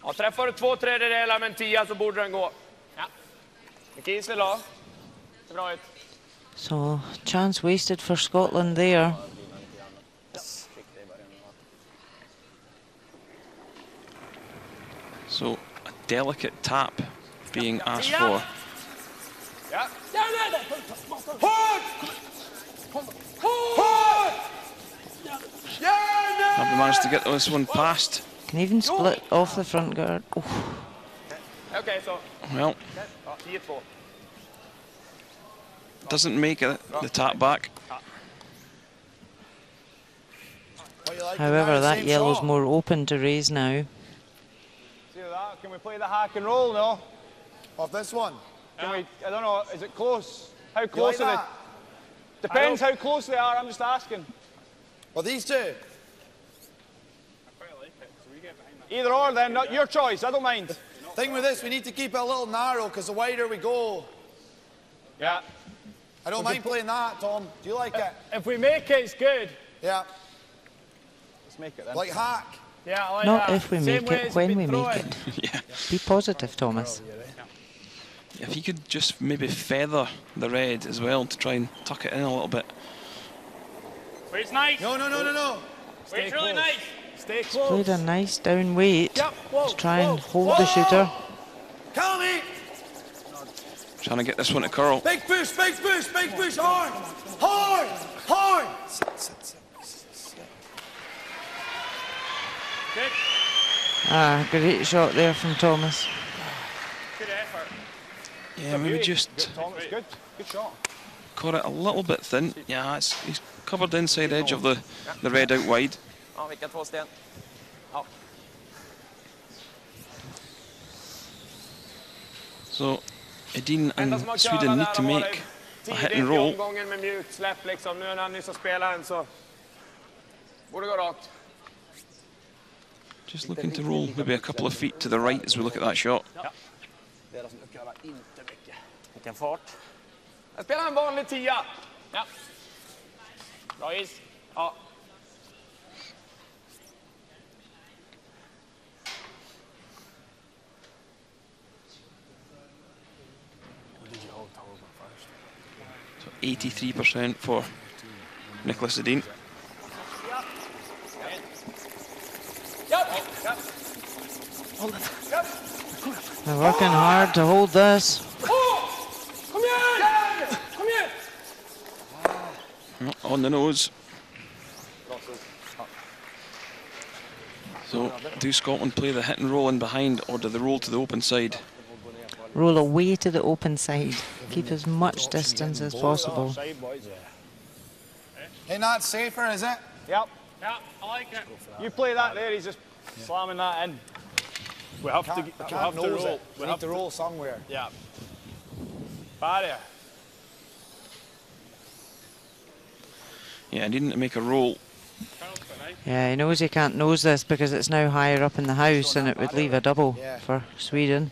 Ja, träffar du 2/3 med en 10 så borde den gå. Ja. So, chance wasted for Scotland there. So, a delicate tap being asked for. Have we managed to get this one past? Can even split off the front guard. Oh. Okay, so. Well, doesn't make it the tap back. However, that yellow's more open to raise now. See that? Can we play the hack and roll now? Off this one? Can we, I don't know, is it close? How close are they? Depends how close they are, I'm just asking. Well, these two? Either or then, not your choice, I don't mind. Thing with this, we need to keep it a little narrow because the wider we go. Yeah. I don't mind playing that, Tom. Do you like it? If we make it, it's good. Yeah. Let's make it then. Like hack. Yeah, I like Not that. if we Same make way it, as when we've we been make throwing. it. Yeah. Be positive, Thomas. If he could just maybe feather the red as well to try and tuck it in a little bit. Wait's nice. No. Wait's really nice. Stay He's close. played a nice down weight Yep. Whoa, to try and whoa, hold the shooter. Come me! Trying to get this one to curl. Big push, hard! Hard! Good. Ah, great shot there from Thomas. Good effort. Yeah, maybe just Good, Thomas, good. Good shot. caught it a little bit thin. Yeah, he's covered the inside edge of the red out wide. Ja, vilka två sten? Ja. So, Edin and Sweden need to make a hit and roll. Omgången med mjukt släpp liksom. Nu när han nyss har spelat en så borde gå rakt. Just looking to roll maybe a couple of feet to the right as we look at that shot. Vilken fart. Jag spelar en vanlig 10. Ja. Bra is. Ja. So 83% for Nicholas Edin. They're working hard to hold this. On the nose. So, do Scotland play the hit and roll in behind, or do they roll to the open side? Roll away to the open side. Keep as much distance as possible. Ain't that safer, is it? Yep. Ja, I like it. You play that there, he's just slamming that in. We have to roll. We need to roll somewhere. Yeah. Barrier. Yeah, I didn't make a roll. Yeah, he knows he can't nose this because it's now higher up in the house and it would leave a double for Sweden.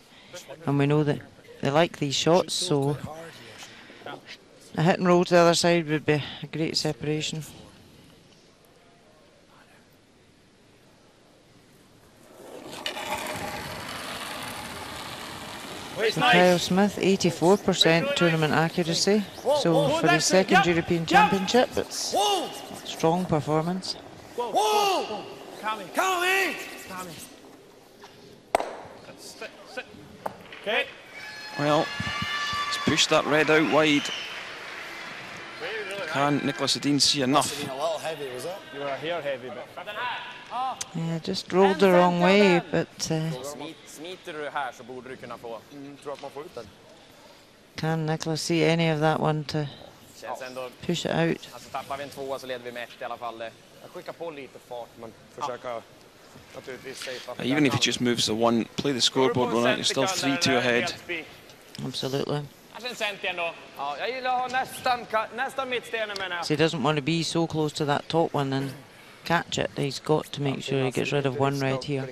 And we know that they like these shots, so a hit and roll to the other side would be a great separation. So Kyle Smith, 84% tournament accuracy. So for his second European Championship, it's a strong performance. Whoa! Coming! Okay. Well, he's pushed that red out wide. Can Nicholas Edin see enough? A little heavy, was it? You were here heavy, but Yeah, just rolled the wrong way, but Smiter du här så borde du kunna få. Tror att man får ut den. can Nicholas see any of that one to Känns ändå, push it out? alltså tappar vi en tvåa så leder vi med 1 i alla fall. Jag skickar på lite fart, men försöka naturligtvis safea. Even if he just moves the one, play the scoreboard one out, you're still 3-2 ahead. Absolutely. Kanske en cent ändå. Ja, jag gillar att ha nästan mittstenen menar jag. So he doesn't want to be so close to that top one and catch it. He's got to make sure he gets rid of one red here.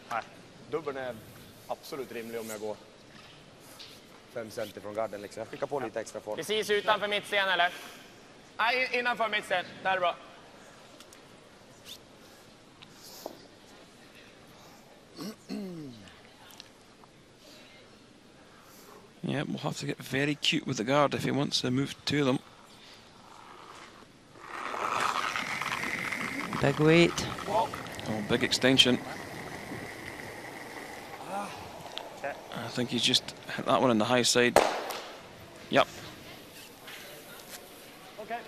Nej, dubbeln är absolut rimlig om jag går 5 cm från garden liksom. Jag skickar på lite extra fart. Precis utanför mittsten eller? Nej, innanför mittsten. Där är bra. Yeah, we'll have to get very cute with the guard if he wants to move to them. Big weight. Oh, big extension. I think he's just hit that one on the high side. Yep. Okay.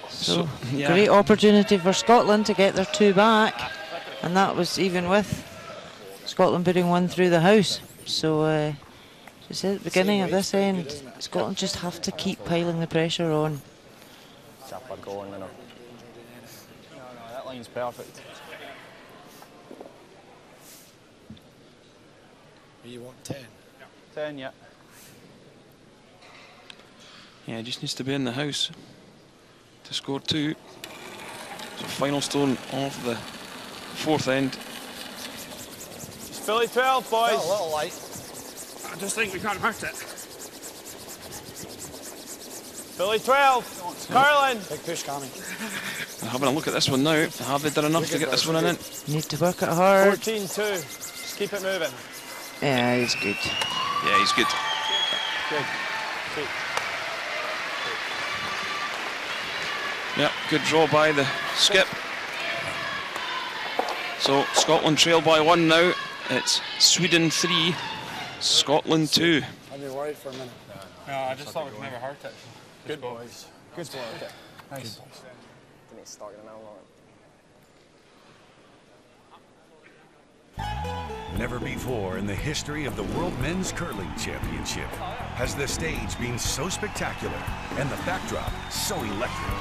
So, great opportunity for Scotland to get their 2 back. And that was even with Scotland putting 1 through the house. So, just at the beginning of this end, Scotland just have to keep piling the pressure on. Chopper going, you know. No, that line's perfect. You want 10? 10, yeah. Yeah, he just needs to be in the house to score 2. So final stone of the 4th end. It's Philly 12, boys. A little light. I just think we can't hurt it. Philly 12. Carlin. Big push coming. They're having a look at this one now. Have they done enough to get this one in? Need to work it hard. 14-2. Just keep it moving. Yeah, he's good. Yeah, he's good. Good. Sweet. Yeah, good draw by the skip. So Scotland trail by 1 now. It's Sweden 3, Scotland 2. I'd be worried for a minute. No, I just thought we could never hurt it. Good boys. Good sport. Nice. Give me a start in an hour. Never before in the history of the World Men's Curling Championship has the stage been so spectacular and the backdrop so electric.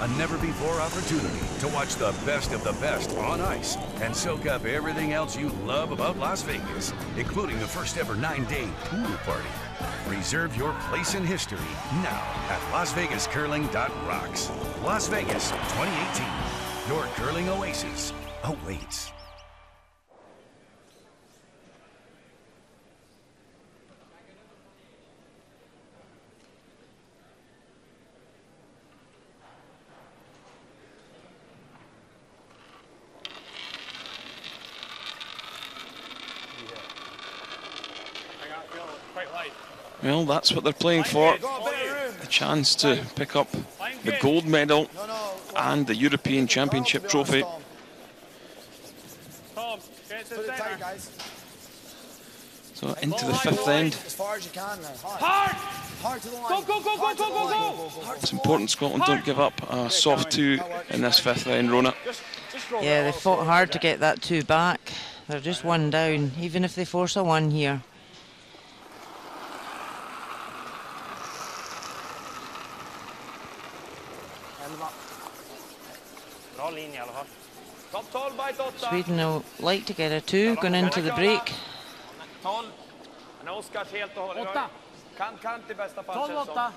A never-before opportunity to watch the best of the best on ice and soak up everything else you love about Las Vegas, including the first ever 9-day pool party. Reserve your place in history now at LasVegasCurling.rocks. Las Vegas 2018, your curling oasis awaits. Well, that's what they're playing for. The chance to pick up the gold medal and the European Championship trophy. So into the 5th end. As far as you can now. Hard! Hard to the line. Go, go, go, go, go, go, go! It's important Scotland don't give up a soft 2 in this 5th end, Rona. Yeah, they fought hard to get that 2 back. They're just 1 down, even if they force a 1 here. Top 12 by 8. Sweden will like to get a 2 going into the break. 12. And Oskars helt och hållet. Kant i bästa fall. 12-8.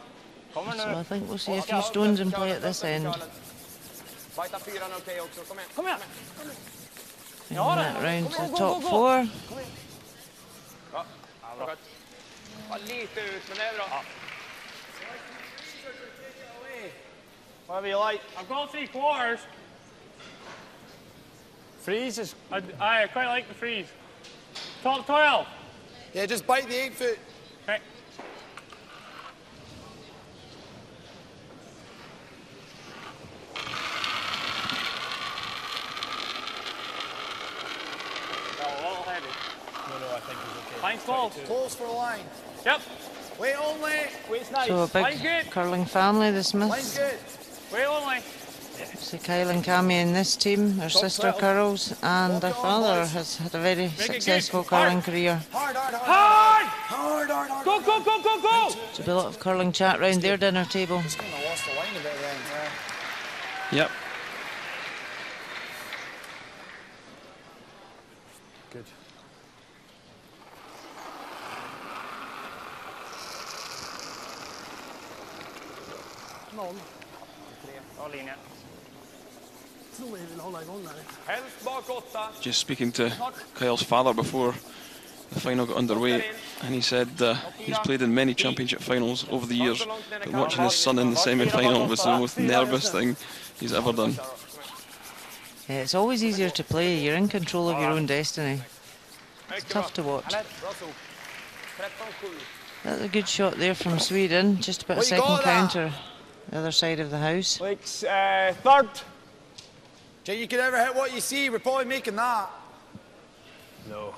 Kommer nu. So I think we'll see a few stones in play at this end. Bajta 4 okej också. Kom igen. Kom igen. And that round to the top 4. Ja, bra. Var lite ut, men det är bra. Whatever you like. I've got 3 quarters. Freeze is... I quite like the freeze. Top 12. Yeah, just bite the 8-foot. Okay. No, I think he's okay. Line's close. Close for the line. Yep. Wait only. Wait's nice. So a big curling family, the Line's Smiths. good. Wait only. So Kyle and Cammy in this team, her sister Curls, and their father has had a very successful curling career. Hard, hard, hard. Hard, hard, hard. Go, go, go, go, go. There'll be a lot of curling chat round their dinner table. Just kind of lost the line a bit then. Yep. Good. Bra linje. Helst bak 8. Just speaking to Kyle's father before the final got underway, and he said he's played in many championship finals over the years, but watching his son in the semi-final was the most nervous thing he's ever done. Yeah, it's always easier to play. You're in control of your own destiny. It's tough to watch. That's a good shot there from Sweden. Just about a second counter, the other side of the house. Like third. Jay, you can never hit what you see. We're probably making that. No.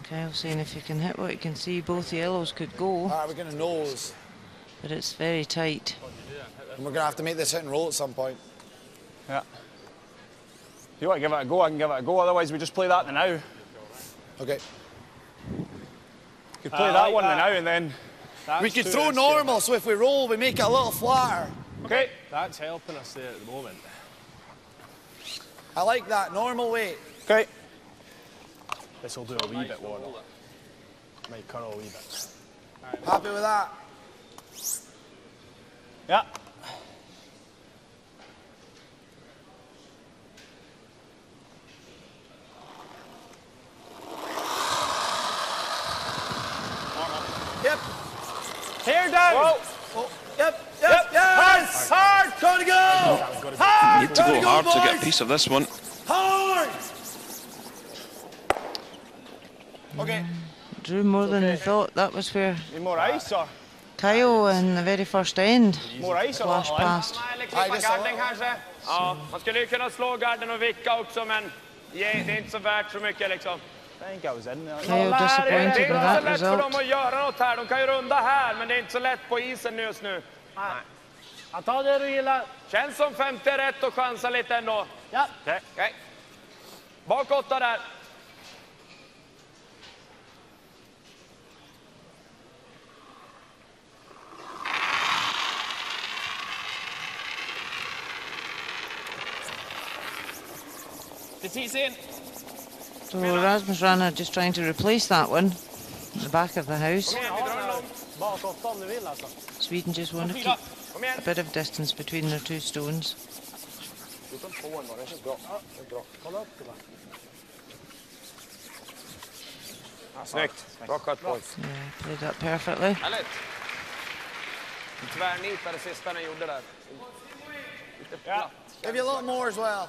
Kyle's saying if you can hit what you can see, both yellows could go. All right, we're going to nose. But it's very tight. And we're going to have to make this hit and roll at some point. Yeah. If you want to give it a go, I can give it a go. Otherwise, we just play that now. Okay. You could play that one now and then... We could throw normal, so if we roll, we make it a little flatter. Okay. That's helping us there at the moment. I like that, normal weight. Okay. This will do a wee bit, Warren. Might curl a wee bit. Happy with that? Yeah. Yep. Hair down. Whoa. Oh. Yep. Yes. Hard. Gotta go. Hard. Need to go hard to get a piece of this one. Hard. Okay. Drew more than they thought. That was where Need more ice or? Kyle in the very first end More ice or flashed past. Eller klippa garden kanske. Ja, man skulle ju kunna slå garden och vicka också, men det är inte så värt så mycket liksom. I think I was in there. Kyle disappointed Det är with inte that så lätt för dem result. att göra något här. De kan ju runda här, men det är inte så lätt på isen just nu. Nej. Jag tar det du gillar. Känns som 50 är rätt och chansa lite ändå. Ja. Okej. Bak 8 där. Precis in. So Rasmus Rana just trying to replace that one in the back of the house. Bak 8 om du vill alltså. Sweden just want to keep a bit of distance between their two stones. Snyggt. Bra cut boys. Yeah, played that perfectly. Härligt. Tvärnitade sista den gjorde där. Lite platt. Give you a little more as well.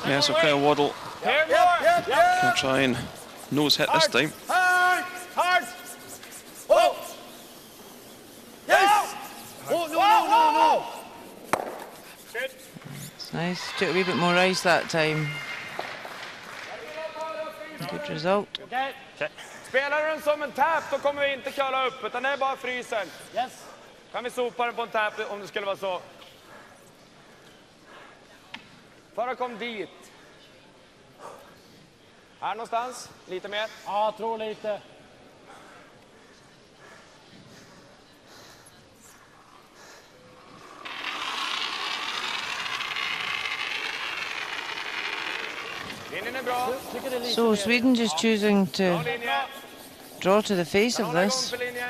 Yeah, so Kyle Waddle can try and nose hit this time. Hard. Hard. Oh. Yes. Oh, no. Good. It's nice. Took a wee bit more ice that time. Good result. Okej. Spelar du den som en tap, då kommer vi inte kalla upp, utan det är bara frysen. Yes. Kan vi sopa den på en tap om det skulle vara så. Förra kom dit. Här någonstans, lite mer. Ja, jag tror lite. Linjen är bra. Tycker det är lite So mer. Sweden just choosing to Bra linje. draw to the face Kan of hålla igång this. för linjen.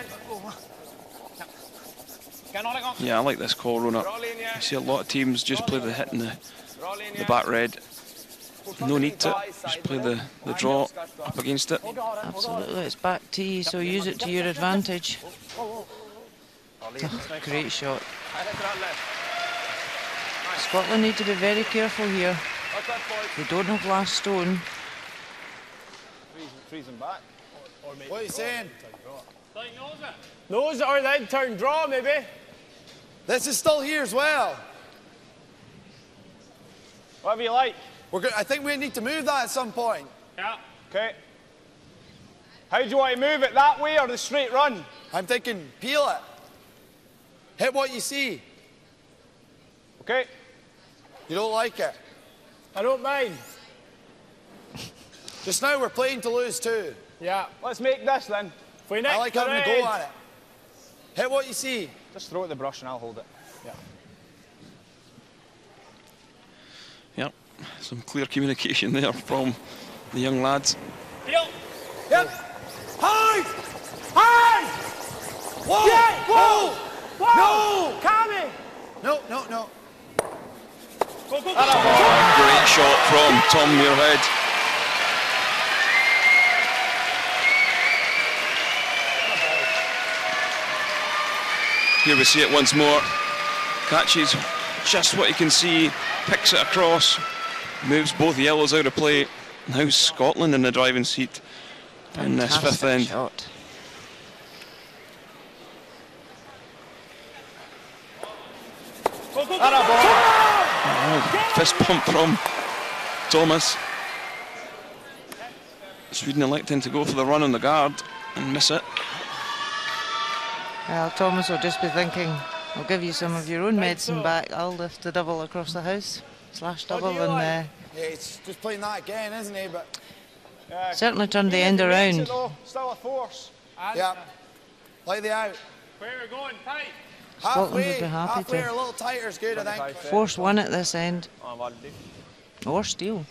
Kan hålla igång. Yeah, I like this call, Rona. Bra linje. You see a lot of teams just play the hit in Bra the linje. back red. No need to just play the draw up against it. Absolutely, it's back tee, so use it to your advantage. Great shot. Härligt ralle. Scotland need to be very careful here. Bra cut boys. They don't have last stone. Freezing back. What are you saying? Nose or then turn draw maybe. This is still here as well. Whatever you like. I think we need to move that at some point. Ja. Okay. How do you want to move it? That way or the straight run? I'm thinking peel it. Hit what you see. Okay. You don't like it. I don't mind. Just now we're playing to lose too. Yeah. Let's make this then. I like having a go at it. Hit what you see. Just throw it at the brush and I'll hold it. Yeah. Yep, some clear communication there from the young lads. Yep. High! High! Whoa! Yeah! Whoa! Whoa! No! Kami! No. Great shot from Tom Muirhead. Here we see it once more. Catches just what he can see, picks it across, moves both yellows out of play. Now Scotland in the driving seat in this fifth end. Shot. Oh, fist pump from Thomas. Sweden electing to go for the run on the guard and miss it. Well, Thomas will just be thinking, I'll give you some of your own medicine back. I'll lift the double across the house. Slash double and Yeah, he's just playing that again, isn't he? But certainly turned the end around. Still a force. yeah, like the out. Where are we going? Tight. Scotland would Halfway, be happy halfway to or a little tighter is good, I think. force one at this end. Or steal.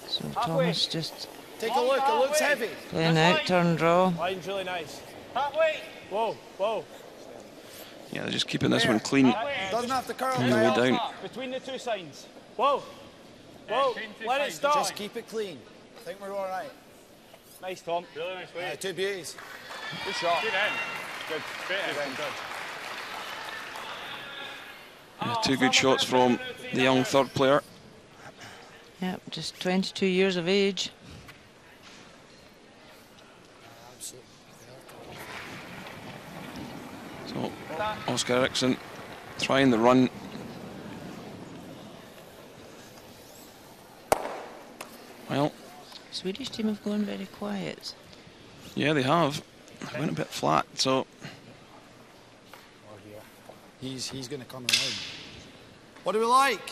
So Thomas just Take a look, it looks heavy. playing out, turn, draw. Line's really nice. Halfway. Whoa, whoa. Yeah, they're just keeping this one clean Doesn't have to curl. on the way down. Between the two signs. Whoa. Whoa. Let it stop. Just keep it clean. I think we're all right. Nice, Tom. Really nice way. Two beauties. Good shot. Good end. Good. Good end. Good. Yeah, two good shots from the young third player. Yep, just 22 years of age. So Oscar Eriksson trying the run. Well, Swedish team have gone very quiet. yeah, they have. Went a bit flat, so He's going to come around. What do we like?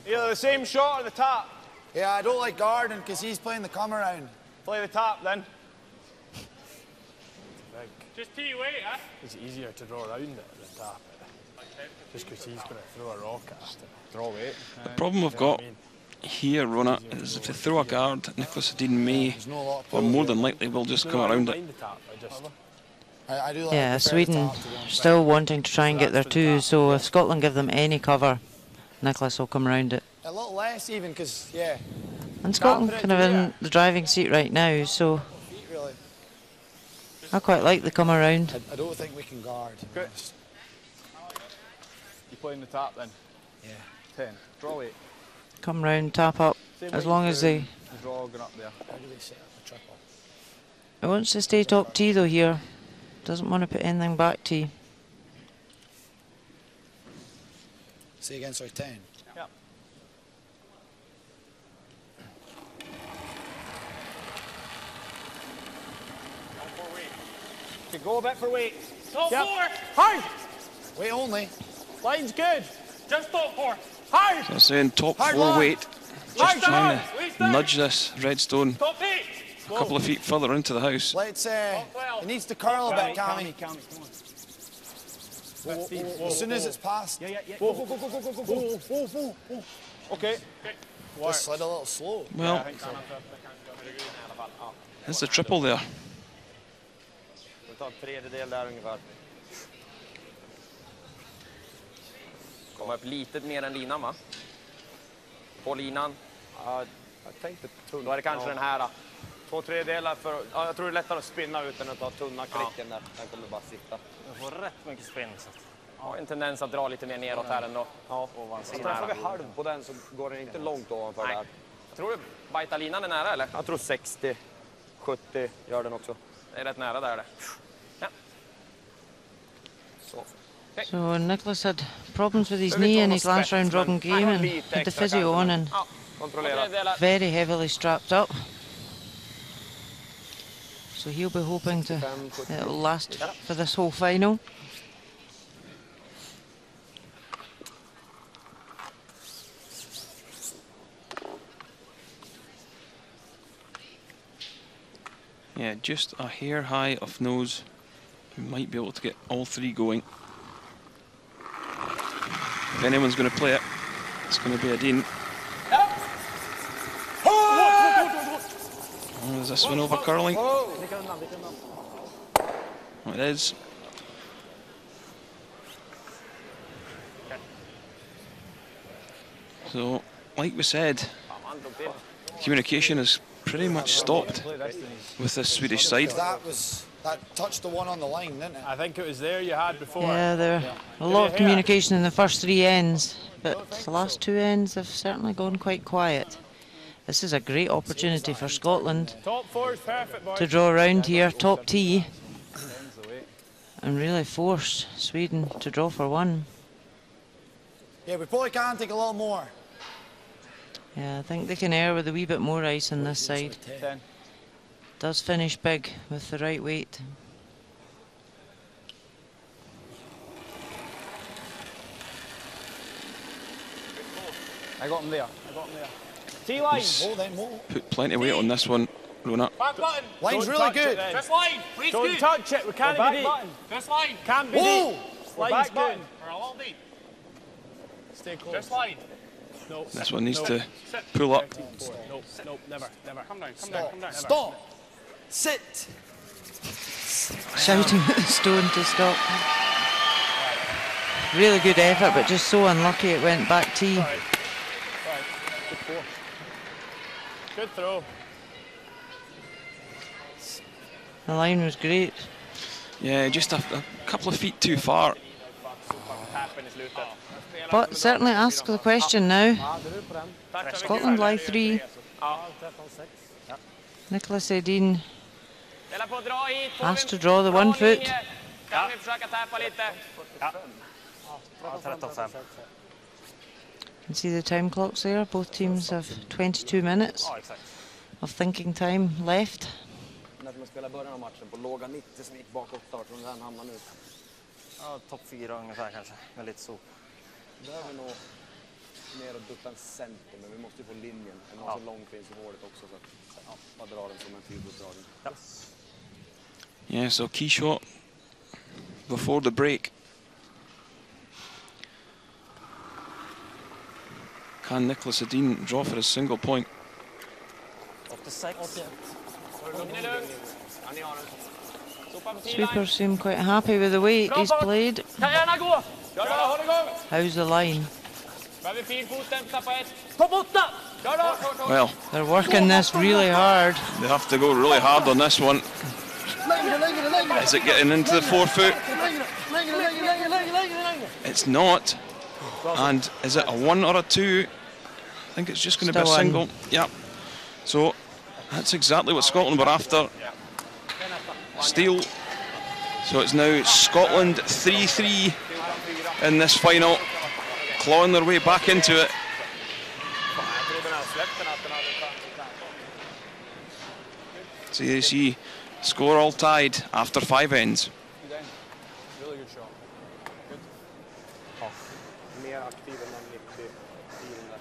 Either the same shot or the top. Yeah, I don't like Garden because he's playing the come around. Play the top then. Just tee away, huh? It's easier to draw around it than tap it. Just because he's going to throw a rock at it. Draw weight. the problem we've got here, Rona, is if they throw a guard, Nicholas Dean may, or more than likely, will just come around it. I do like Yeah, the Sweden top, to be honest. still wanting to try and get their two, so if Scotland give them any cover, Nicholas will come around it. A little less even because, yeah, And Scotland kind of in the driving seat right now, so feet really. I quite like the come around. I don't think we can guard. Good. You playing the top then? Yeah. 10. Draw weight. Come round, tap up, Same as way long you as do they... the draw going up there. How do they set up a triple? He wants to stay top tee though here. Doesn't want to put anything back tee. Say against our 10. Yeah. Okay, go a bit for weight. Top Yep. four. Hard. Wait only. Line's good. Just top four. Hard. So I'm saying top Hard four line. weight, Hard just trying line. to nudge this Redstone Top eight. a couple of feet further into the house. Let's, it needs to curl a bit, Cammy. As soon as it's past. Yeah. Whoa, go, go, go, go, go, go, go, go, go. Okay. Just slid a little slow. Well, there's the triple there. Vi tar en tredjedel där ungefär. Komma upp lite mer än linan, va? På linan. Ja, jag tänkte tunn. Då är det kanske den här. 2/3 för... Ja, jag tror det är lättare att spinna ut än att ta tunna klicken där. Den kommer bara sitta. Du får rätt mycket spinn. Så har en tendens att dra lite mer neråt här ändå. Ja. Så träffar vi halv på den så går den inte långt ovanför Nej. där. Tror du bajta-linan är nära eller? Jag tror 60, 70 gör den också. Det är rätt nära där det. Ja. Så. So Nicholas had problems with his knee in his last round robin game and had the physio on and Ja, kontrollera. very heavily strapped up. So he'll be hoping to it'll last for this whole final. Yeah, just a hair high of nose. We might be able to get all three going. If anyone's going to play it, it's going to be a Dean. Oh, is this one over curling? Oh, it is. So, like we said, communication is pretty much stopped with this Swedish side. That touched the one on the line, didn't it? I think it was there you had before. Yeah, there a lot of communication in the first 3 ends, but the last 2 ends have certainly gone quite quiet. This is a great opportunity for Scotland to draw around here, top tee, and really force Sweden to draw for 1. Yeah, we probably can take a little more. Yeah, I think they can err with a wee bit more ice on this side. Does finish big with the right weight. I got him there. T-line. Put plenty of weight on this one, Rona. Line's really good. This line, please. Don't touch it. We can't be deep. This line. Can't be deep. Line's good. We're a little deep. Stay close. This line. No. This one needs to pull up. Nope, never. Come down, come down, come down. Stop. Sit. Shouting at the stone to stop. Really good effort, but just so unlucky it went back tee. Good throw. The line was great. Yeah, just a couple of feet too far. But certainly ask the question now. Scotland lie 3. Nicholas Edin has to draw the 1 foot. You can see the time clocks there. Both teams have 22 minutes of thinking time left. Topp 4 ungefär kanske, med lite så. Behöver nog mer att dutta en center, men vi måste ju få linjen. Den har så lång finns i hålet också, så bara dra den som en fyrbotsdragning. Yeah, so key shot before the break. Can Nicholas Edin draw for his single point? 86. Sweepers seem quite happy with the weight he's played. How's the line? Well, they're working this really hard. They have to go really hard on this one. Is it getting into the 4 foot? It's not. And is it a 1 or a 2? I think it's just going to be a single. Yep. So that's exactly what Scotland were after. Steal. So it's now Scotland 3-3 in this final, clawing their way back into it. So you see, score all tied after 5 ends. Really good shot. Good. Mer aktiv än den 90 stilen där.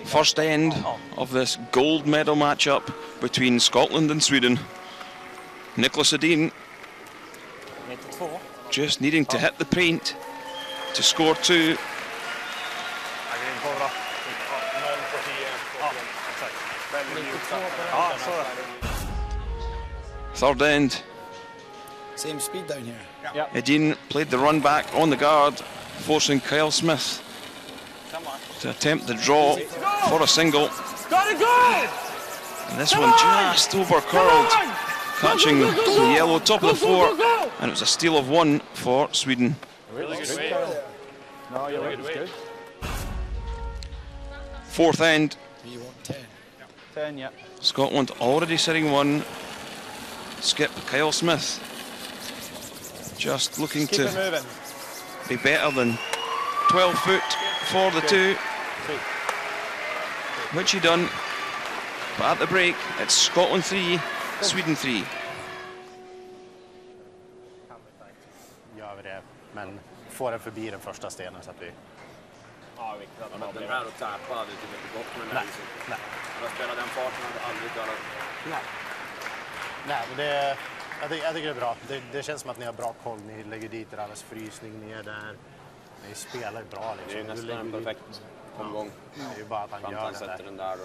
First end of this gold medal matchup between Scotland and Sweden. Nicholas Edin just needing to hit the paint to score 2. Third end. Same speed down here. Edin played the run back on the guard, forcing Kyle Smith to attempt the draw for a single. And this one just over curled, catching the yellow top of the 4, and it was a steal of 1 for Sweden. Fourth end. 10, yeah. Scotland already sitting 1. Skip Kyle Smith just looking to be better than 12 foot for the 2, which he done. But at the break, it's Scotland 3, Sweden 3. Gör vi det, men får den förbi den första stenen så att vi... Ja, viktigt att man den här och tappa hade typ inte gått med den här. Nej. Jag spelar den farten hade aldrig klarat. Nej, men det... Jag tycker det är bra. Det känns som att ni har bra koll. Ni lägger dit er alldeles frysning, ni är där. Ni spelar bra liksom. Det är nästan en perfekt omgång. Det är ju bara att han gör han det sätter där. den där,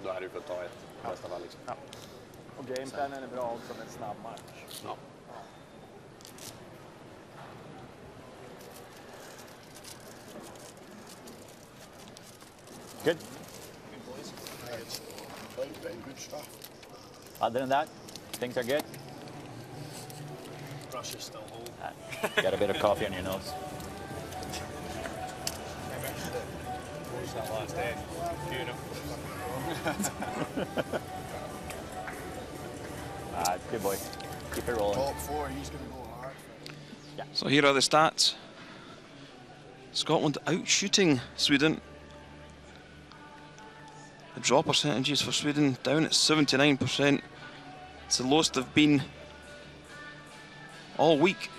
då är det ju för att ta ett i bästa fall liksom. Ja. Och gameplanen är bra också med en snabb match. Ja. Good. Good stuff. Other than that, things are good. Brush is still whole. Got a bit of coffee on your nose. Who's that last day? Good boy. Keep it rolling. Top 4, he's going to go hard. Yeah. So here are the stats. Scotland out-shooting Sweden. The draw percentages for Sweden down at 79%. It's the lowest they've been all week.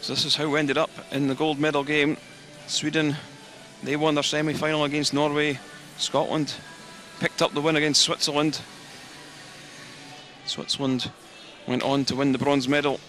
So this is how we ended up in the gold medal game. Sweden, they won their semi-final against Norway. Scotland picked up the win against Switzerland. Switzerland went on to win the bronze medal.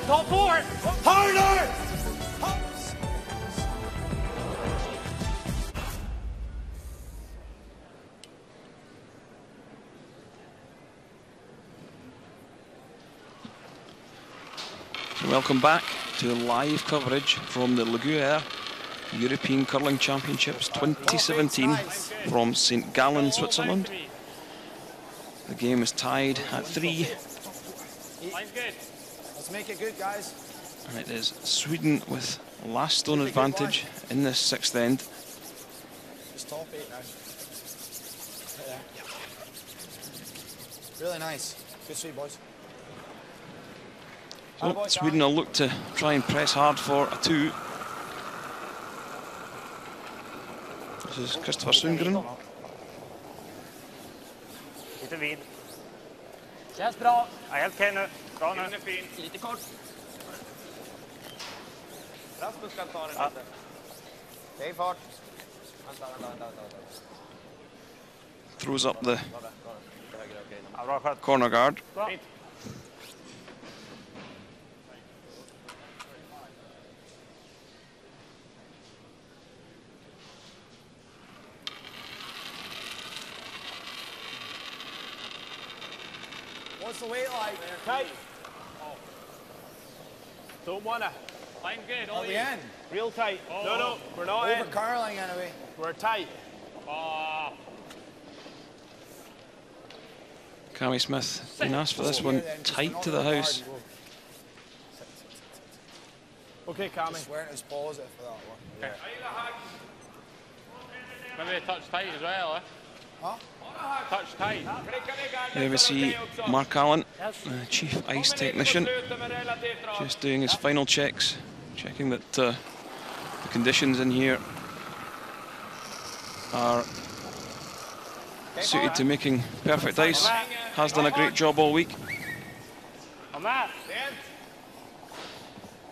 Top 4! Harder! Welcome back to live coverage from the Gruyère European Curling Championships 2017 from St. Gallen, Switzerland. The game is tied at 3. Line's good. Let's make it good, guys. And it is Sweden with last stone advantage in this 6th end. Just top 8 now. Right there. Really nice. Good sweep, boys. So Sweden will look to try and press hard for a 2. This is Christopher Sundgren. Lite vid. Känns bra. Ja, helt okej nu. Bra nu. Lite kort. Rasmus kan ta den lite. Okej, fart. Vänta. Throws up the Ja, bra skött. corner guard. Bra. What's the weight like? Tight. Don't wanna. Line good. At the end. Real tight. No, we're not Over in. curling anyway. We're tight. Cammy Smith being asked for this one tight to the house. Okay, Cammy. Just weren't as positive for that one. Okay. Maybe a touch tight as well, eh? Huh? Touch tight. There we see Mark Allen, Chief Ice Technician, just doing his final checks, checking that the conditions in here are suited to making perfect ice. Has done a great job all week. On that.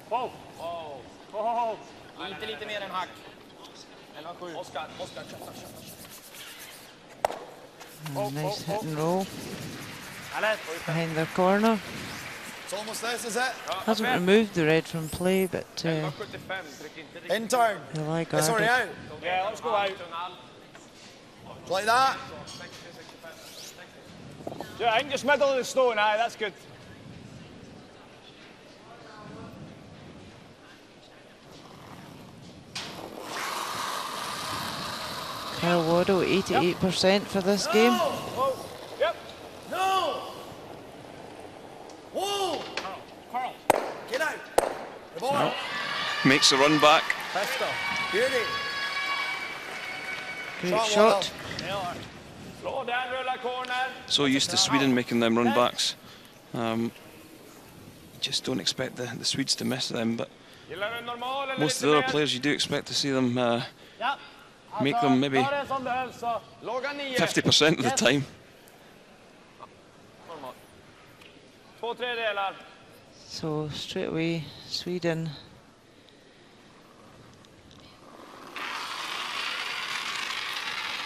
Whoa. Oh. Lite mer än hack. Oskar. Nice hit and roll behind the corner. It's almost this, is it? Hasn't removed the red from play, but In turn. he'll lie Sorry, guarded. out. Yeah, let's go out. Like that. Yeah, I think just middle of the stone, aye, that's good. Kyle Waddle, 88% for this game. Oh, yep. No! Whoa! Carl. Get out. The ball. No. Makes a run back. Pistol. Beauty. Great shot. Slå den, rulla corner. So used to Sweden making them run backs. Just don't expect the Swedes to miss them, but most of the other players you do expect to see them make them maybe 50% of the time. 2-3 delar. So straight away, Sweden.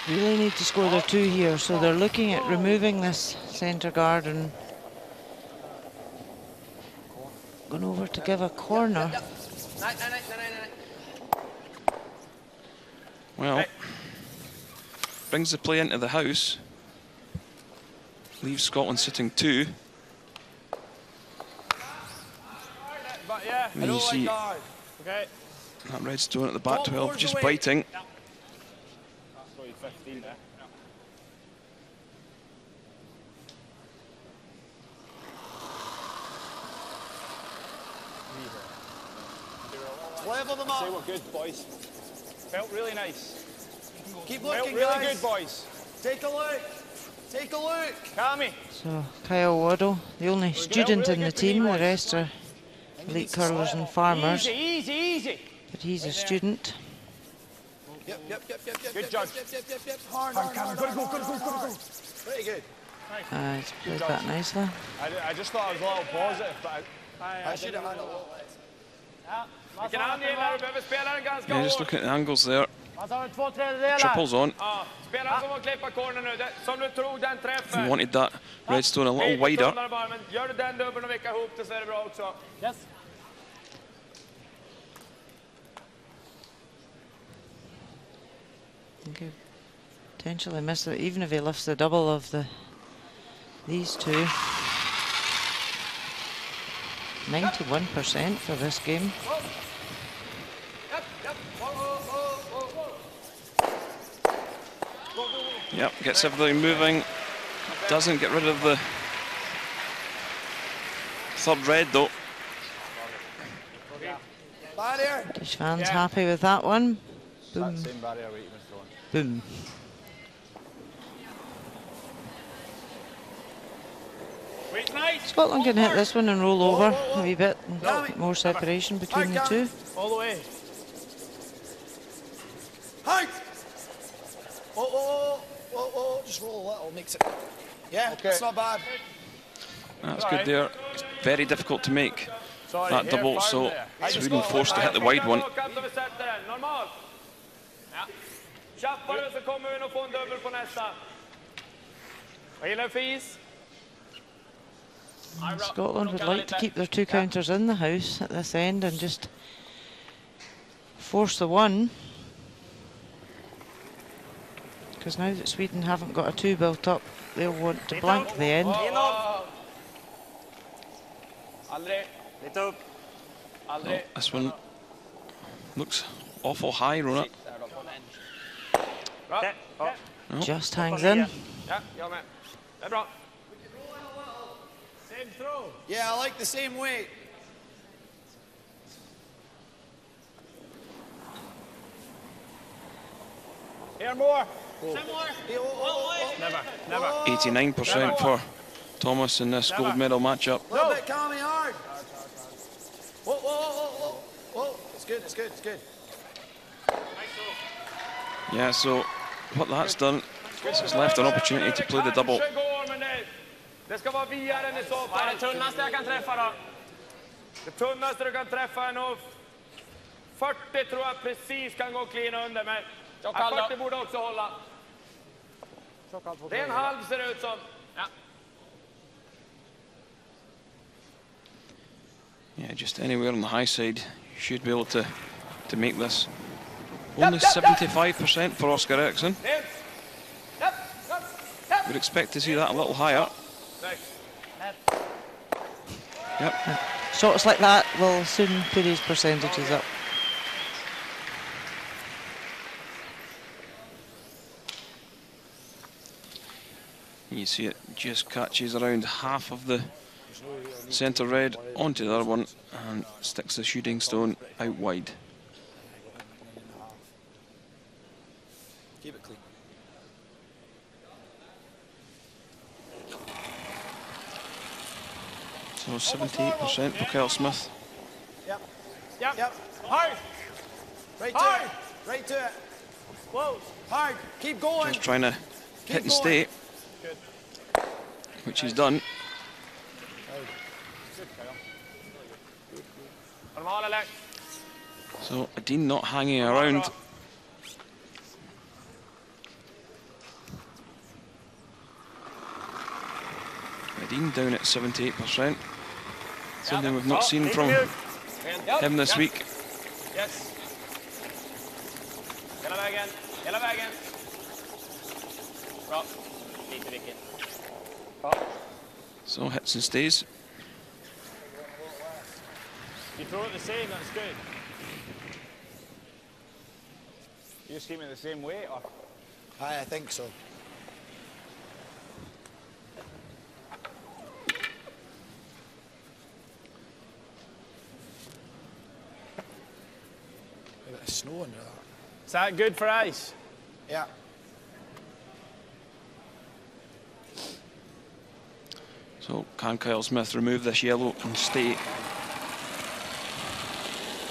Really need to score their 2 here, so they're looking at removing this centre guard and going over to give a corner. Well, brings the play into the house. Leaves Scotland sitting 2. And you see that red stone at the back 12 just biting. 15 there. Level them up. They were good, boys. Felt really nice. Keep Felt looking, really guys. good, boys. Take a look. Take a look. Cammy. So Kyle Waddle, the only student in the team, the rest are elite curlers and farmers. Easy, easy, easy. But he's a student. Yep. Good judge. Hard. Go. Very good. He's played that nicely. I just thought I was a little positive, but I should have had a little less. Vilken andel du behöver spela den ganska Yeah, just hårt. looking at the angles there. Triples on. Ja, spela som att klippa corner nu. Som du tror den He träffen. wanted that red stone a little Lite wider. tunnare bara, men gör du den dubbeln och vickar ihop det så är det bra också. yes. He could potentially miss it, even if he lifts the double of these two. 91% for this game. Yep, gets everything moving. Doesn't get rid of the third red though. British fans happy with that one. Boom. Same barrier weight was thrown. Boom. Scotland can hit this one and roll over a wee bit and get more separation between the two. All the way. Height. Oh, just roll a little, makes it. Yeah, it's not bad. That's good there. It's very difficult to make that double, so Sweden forced to hit the wide one. Normalt. Tjappare så kommer vi nog få en dubbel på nästa. Vad gillar Fis? Scotland would like to keep their 2 counters in the house at this end and just force the one. Because now that Sweden haven't got a 2 built up, they'll want to blank the end. Aldrig. Lite upp. Aldrig. This one looks awful high, Rona. Bra. No. Just hangs in. Ja, jag med. Det är bra. Same throw. Yeah, I like the same weight. Here more. Never. 89% for Thomas in this gold medal matchup. A little bit calming hard. Whoa. It's good. Yeah, so what that's done is it's left an opportunity to play the double. Det ska vara via den i så fall. Vad är det tunnaste jag kan träffa då? Det tunnaste du kan träffa är nog 40 tror jag precis kan gå clean under, men 40 borde också hålla. Det är en halv ser det ut som. Ja. Yeah, just anywhere on the high side, you should be able to make this. Only 75% for Oscar Eriksson. Would expect to see that a little higher. Yep. Shots like that will soon put his percentages up. You see it just catches around half of the centre red onto the other one and sticks the shooting stone out wide. Keep it clean. So 78% for Kyle Smith. Yep. Yep. Yep. Hard. Right to Hard. it. Right to it. Close. Hard. Keep going. Just trying to hit and stay, which he's done. So Adine not hanging around. Adine down at 78%. Something we've not seen from him this week. Yes. Hela vägen. Hela vägen. Bra. Lite vilket. So hits and stays. You throw it the same, that's good. You just keep it the same way, or? Aye, I think so. A bit of snow under that. Is that good for ice? Yeah. So can Kyle Smith remove this yellow and stay?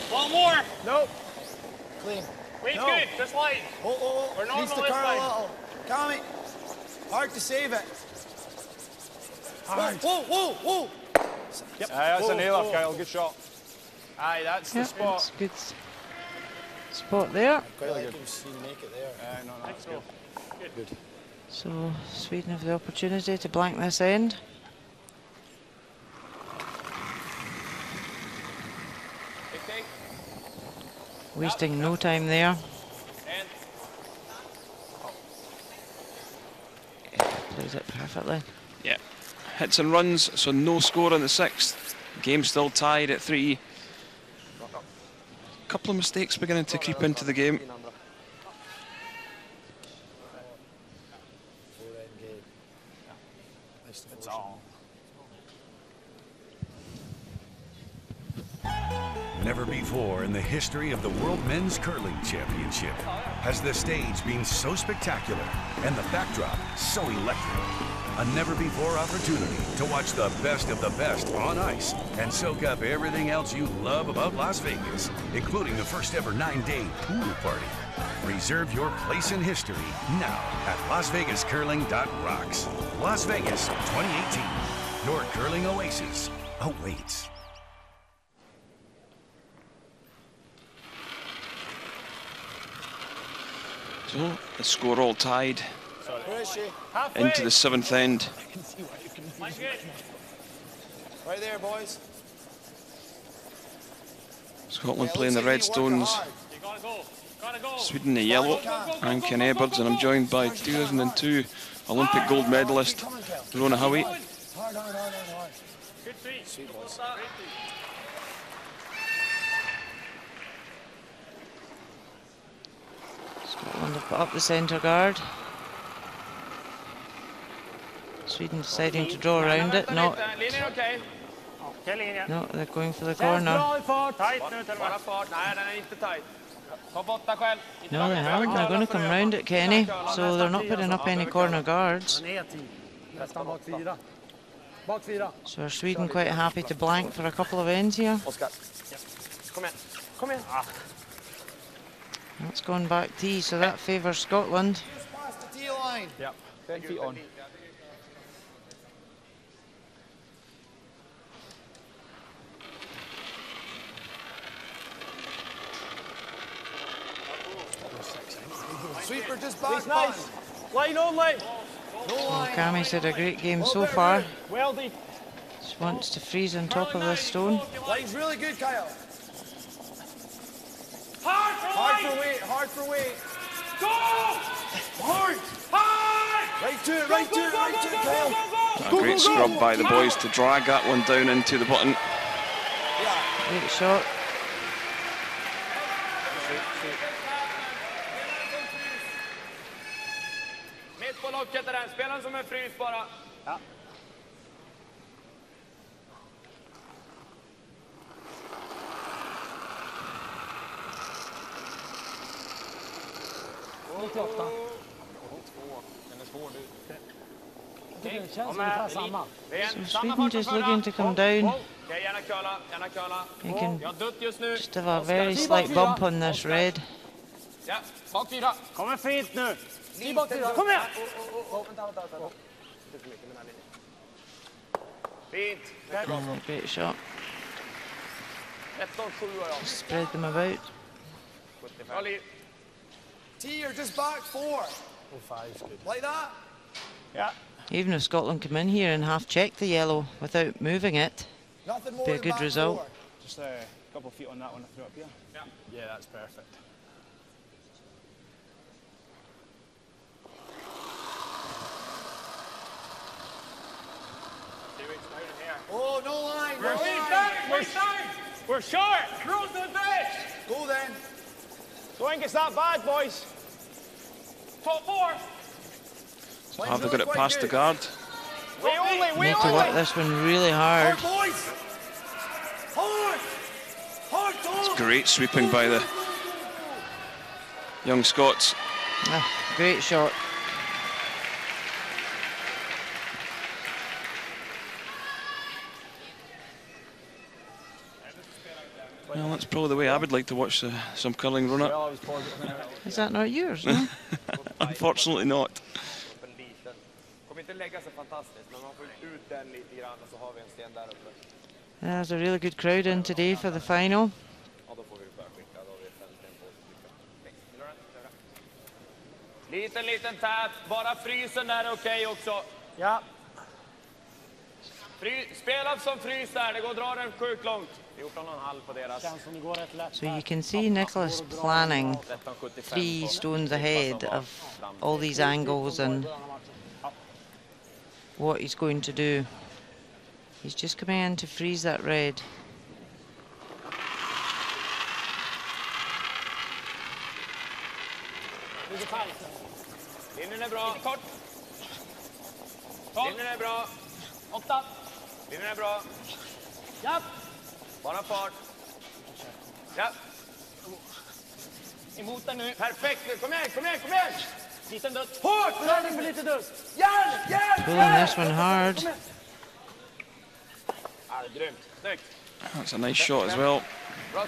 One more. Nope. Clean. Wait, No. good. Just light. Oh. We're normal Needs to this curl a time. little. Tommy. Hard to save it. Hard. Whoa. Yep. Aye, that's a nailer, whoa. Kyle. Good shot. Aye, that's the spot. Good spot there. Quite like him see make it there. Aye, no, that's good. Good. So Sweden have the opportunity to blank this end. Wasting no time there. Yeah, plays it perfectly. Yeah. Hits and runs, so no score in the sixth. Game still tied at 3. Couple of mistakes beginning to creep into the game. It's all. Never before in the history of the World Men's Curling Championship has the stage been so spectacular and the backdrop so electric. A never-before opportunity to watch the best of the best on ice and soak up everything else you love about Las Vegas, including the first ever 9-day pool party. Reserve your place in history now at LasVegasCurling.rocks. Las Vegas 2018, your curling oasis awaits. So the score all tied Where is she? into the 7th end. Right there, boys. Scotland playing the Redstones, Sweden the yellow, and Ken Edwards, and I'm joined by 2002 Olympic gold medalist Rona Howie. Hard. Sweet boys. Scotland have put up the centre guard. Sweden deciding to draw around it. No, they're going for the corner. No, they haven't. They're going to come round it, Kenny. So they're not putting up any corner guards. So are Sweden quite happy to blank for a couple of ends here? Kom igen. That's gone back T, so that favours Scotland. Just past the tee line. Yep. 10 feet on. Sweeper just back. He's nice. Line only. No line. Kami's had a great game so far. Well deep. Just wants to freeze on top of this stone. Line's really good, Kyle. Hard for weight, hard for weight. Go! Hard! Hard! Right to it, right to it, right to it, Kyle. A great scrub by the boys to drag that one down into the button. Great shot. Mitt på locket är den. Spela den som en frys bara. Ja. So Sweden just looking to come down. Gärna curla, gärna curla. You can Jag har dutt just nu. just have a very slight bump on this red. Ja, bak 4. Kommer fint nu. Kom igen! Fint. Great shot. 13-7 har jag. Spread them about. Bra liv. T or just back 4. Oh, 5's good. Like that. Yeah. Even if Scotland come in here and half check the yellow without moving it, Nothing more be a than good back result. 4. Just a couple of feet on that one I threw up here. Yeah, that's perfect. Oh, no line. We're No line. down, we're down. We're short. Cruise to the base. Go then. Don't think it's that bad, boys. Top 4. So have they got it past the guard? We Need to work this one really hard. Hard, boys. Hard. Hard, Tom. Great sweeping by the young Scots. Ah, great shot. Well, that's probably the way I would like to watch some curling run up. Is that not yours? No? Unfortunately not. Kommer inte lägga sig fantastiskt, men man får ut den lite grann och så har vi en sten där uppe. There's a really good crowd in today for the final. Ja, då får vi förskicka. Då har vi 5 sten på oss. Liten tät. Bara frysen där är okej också. Ja. Spela som frys där. Det går att dra den sjukt långt. 14,5 på deras. Känns som det går rätt lätt. So you can see Nicholas planning 3 stones ahead of all these angles and what he's going to do. He's just coming in to freeze that red. Linjen är bra. Kort. Linjen är bra. 8. Linjen är bra. Ja. Bara fart. Ja. Emot den nu. Perfekt nu. Kom igen. Liten dutt. Hårt! Rörning för lite dutt. Pulling this one hard. Ja, grymt. Snyggt. That's a nice shot as well. Bra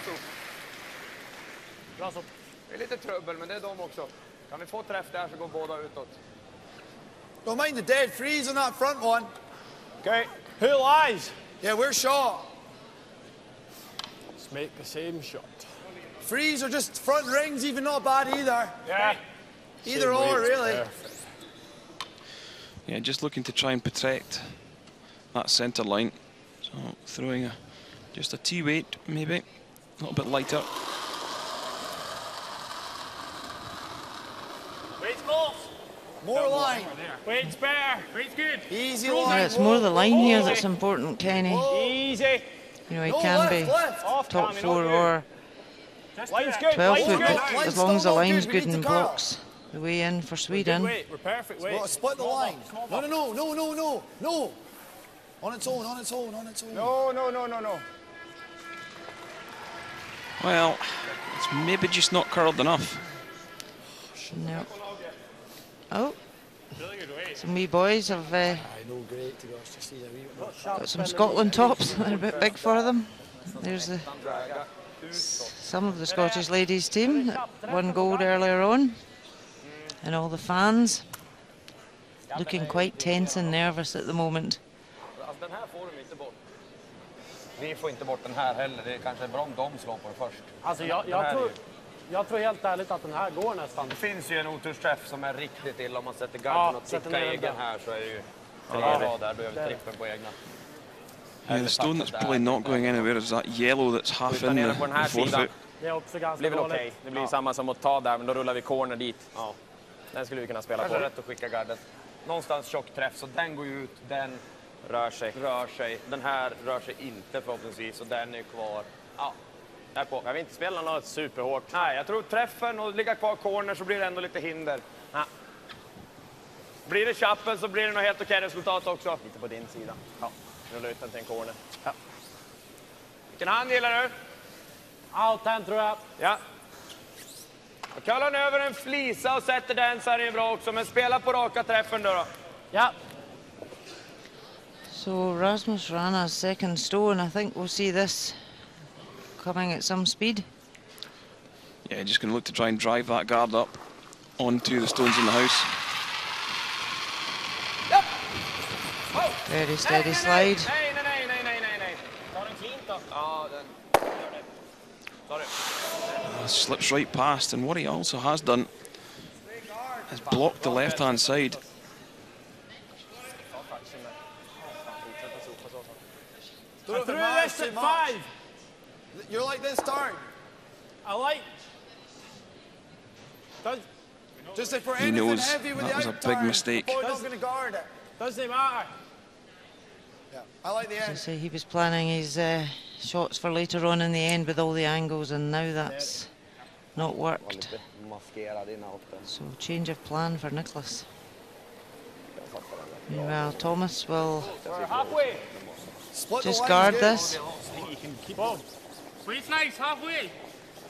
så. Det är lite trubbel, men det är de också. Kan vi få träff där så går båda utåt. Don't mind the dead freeze on that front one. Okay. Who lies? Yeah, we're short. Let's make the same shot. Freeze or just front rings, even not bad either. Yeah. Either or, really. Yeah, just looking to try and protect that centre line. So throwing just a T-weight, maybe. A little bit lighter. Weight's close. More line. Weight's bare. Weight's good. Easy line. Yeah, it's more the line here that's important, Kenny. Easy. You know, he No, can be left. top 4 or Line's good. 12 Line's foot, good. but as long as the line's We good need and to curl. blocks the way in for Good Sweden. weight. We're perfect weight. Well, split the line. No. On its own. No. Well, it's maybe just not curled enough. No. Oh. Some wee boys have got some Scotland tops. They're a bit big for them. There's some of the Scottish ladies team that won gold earlier on. And all the fans looking quite tense and nervous at the moment. Alltså den här får de inte bort. Vi får inte bort den här heller. Det är kanske bra om de slår på det först. Alltså jag tror helt ärligt att den här går nästan. Det finns ju en otursträff som är riktigt illa om man sätter garden och tickar egen här så är det ju 3 rad där. Då gör vi trippen på egna. Yeah, the stone that's probably not going anywhere is that yellow that's half in the forefoot. Det blir väl okej. Det blir samma som att ta där, men då rullar vi corner dit. Ja. Den skulle vi kunna spela på. Kanske rätt att skicka gardet. Någonstans tjock träff, så den går ut, den rör sig. Den här rör sig inte förhoppningsvis, och den är kvar. Ja, där på. Jag vill inte spela något superhårt. Nej, jag tror träffen och ligga kvar corner så blir det ändå lite hinder. Ja. Blir det chappel så blir det nog helt okej resultat också. Lite på din sida. Ja, rulla ut den till en corner. Ja. Vilken hand gillar du? Allt hand tror jag. Ja. Och kallar han över en flisa och sätter den så är det bra också. Men spela på raka träffen då. Ja. So Rasmus Rana's second stone. I think we'll see this coming at some speed. Yeah, just going to look to try and drive that guard up onto the stones in the house. Yep. Oh. Very steady slide. Nej. Ta den clean då. Ja, den. Sorry. Slips right past, and what he also has done is blocked the left-hand side. I threw this at 5. You're like this, Darn. I like. Just if we're He anything knows heavy with that the was a out big turn, mistake. we're not going to guard it. Doesn't matter. Yeah, I like the As I end. say, he was planning his shots for later on in the end with all the angles, and now that's not worked. So change of plan for Nicholas. Meanwhile, Thomas will just guard this. Sweet nice, halfway.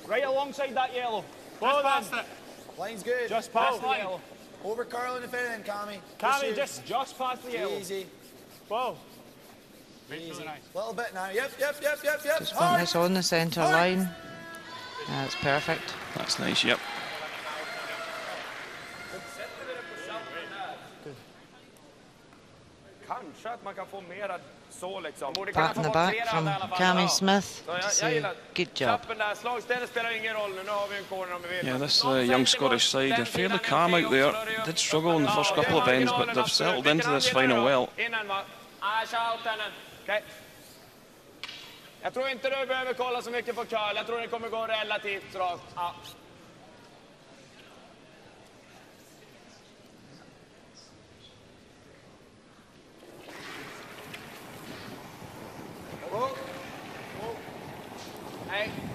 Right alongside that yellow. Just past it. Line's good. Just past the yellow. Over curling if anything, Cammy. Cammy, just past the yellow. Easy. Whoa. Easy. Little bit now. Yep. Just want this on the centre line. That's perfect. That's nice, yep. Kanske att man kan få mera så liksom. Pat in the back from Cammy Smith to say good job. Slagstället spelar ingen roll nu. Nu har vi en corner om vi vill. Yeah, this young Scottish side, they're fairly calm out there. Did struggle in the first couple of ends, but they've settled into this final well. Jag tror inte du behöver kolla så mycket på curl. Jag tror det kommer gå relativt rakt. Ja.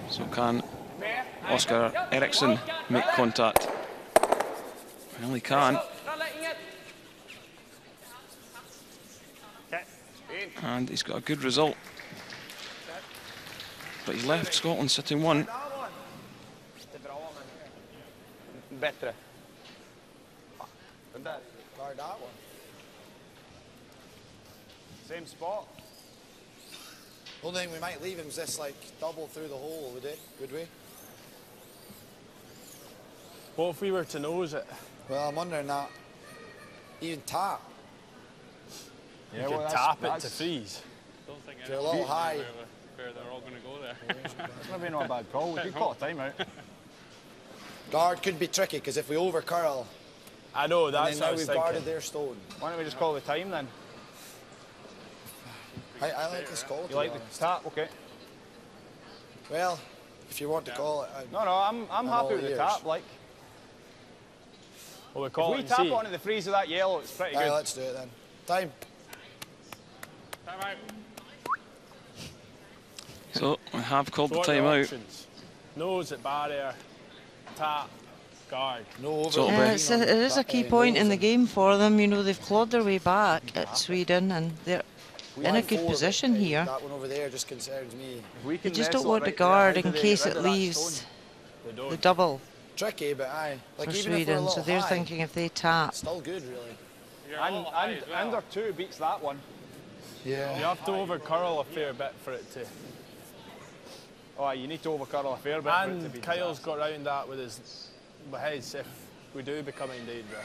So can Oscar Eriksson make contact? Well, he can. And he's got a good result. But he's left Scotland sitting one. Bättre. Guard that one. Same spot. Only thing we might leave him is this like double through the hole, would we? What if we were to nose it? Well, I'm wondering that. Even tap. Yeah, you could tap it to freeze. If you're a little high. They're all going to go there. It's maybe not a bad call. We could call a timeout. Guard could be tricky because if we over curl. I know, that's what I was thinking. Now we've guarded their stone. Why don't we just call the time then? I like this call. You like the tap? Okay. Well, if you want to call it. No, I'm happy with the tap. Like. Well, if we tap onto the freeze of that yellow, it's pretty good. Let's do it then. Time. Time out. So we have called the timeout. Nose at barrier, tap, guard. No over. Yeah, it is a key point in the game for them. You know, they've clawed their way back at Sweden, and they're in a good position here. That one over there just concerns me. You just don't want to guard in case it leaves the double. Tricky, but aye. Like for Sweden, so they're thinking if they tap. Still good, really. And under 2 beats that one. Yeah. You have to over curl a fair bit for it to. Oh, you need to over curl a fair bit. And Kyle's got round that with his heads if we do become in danger.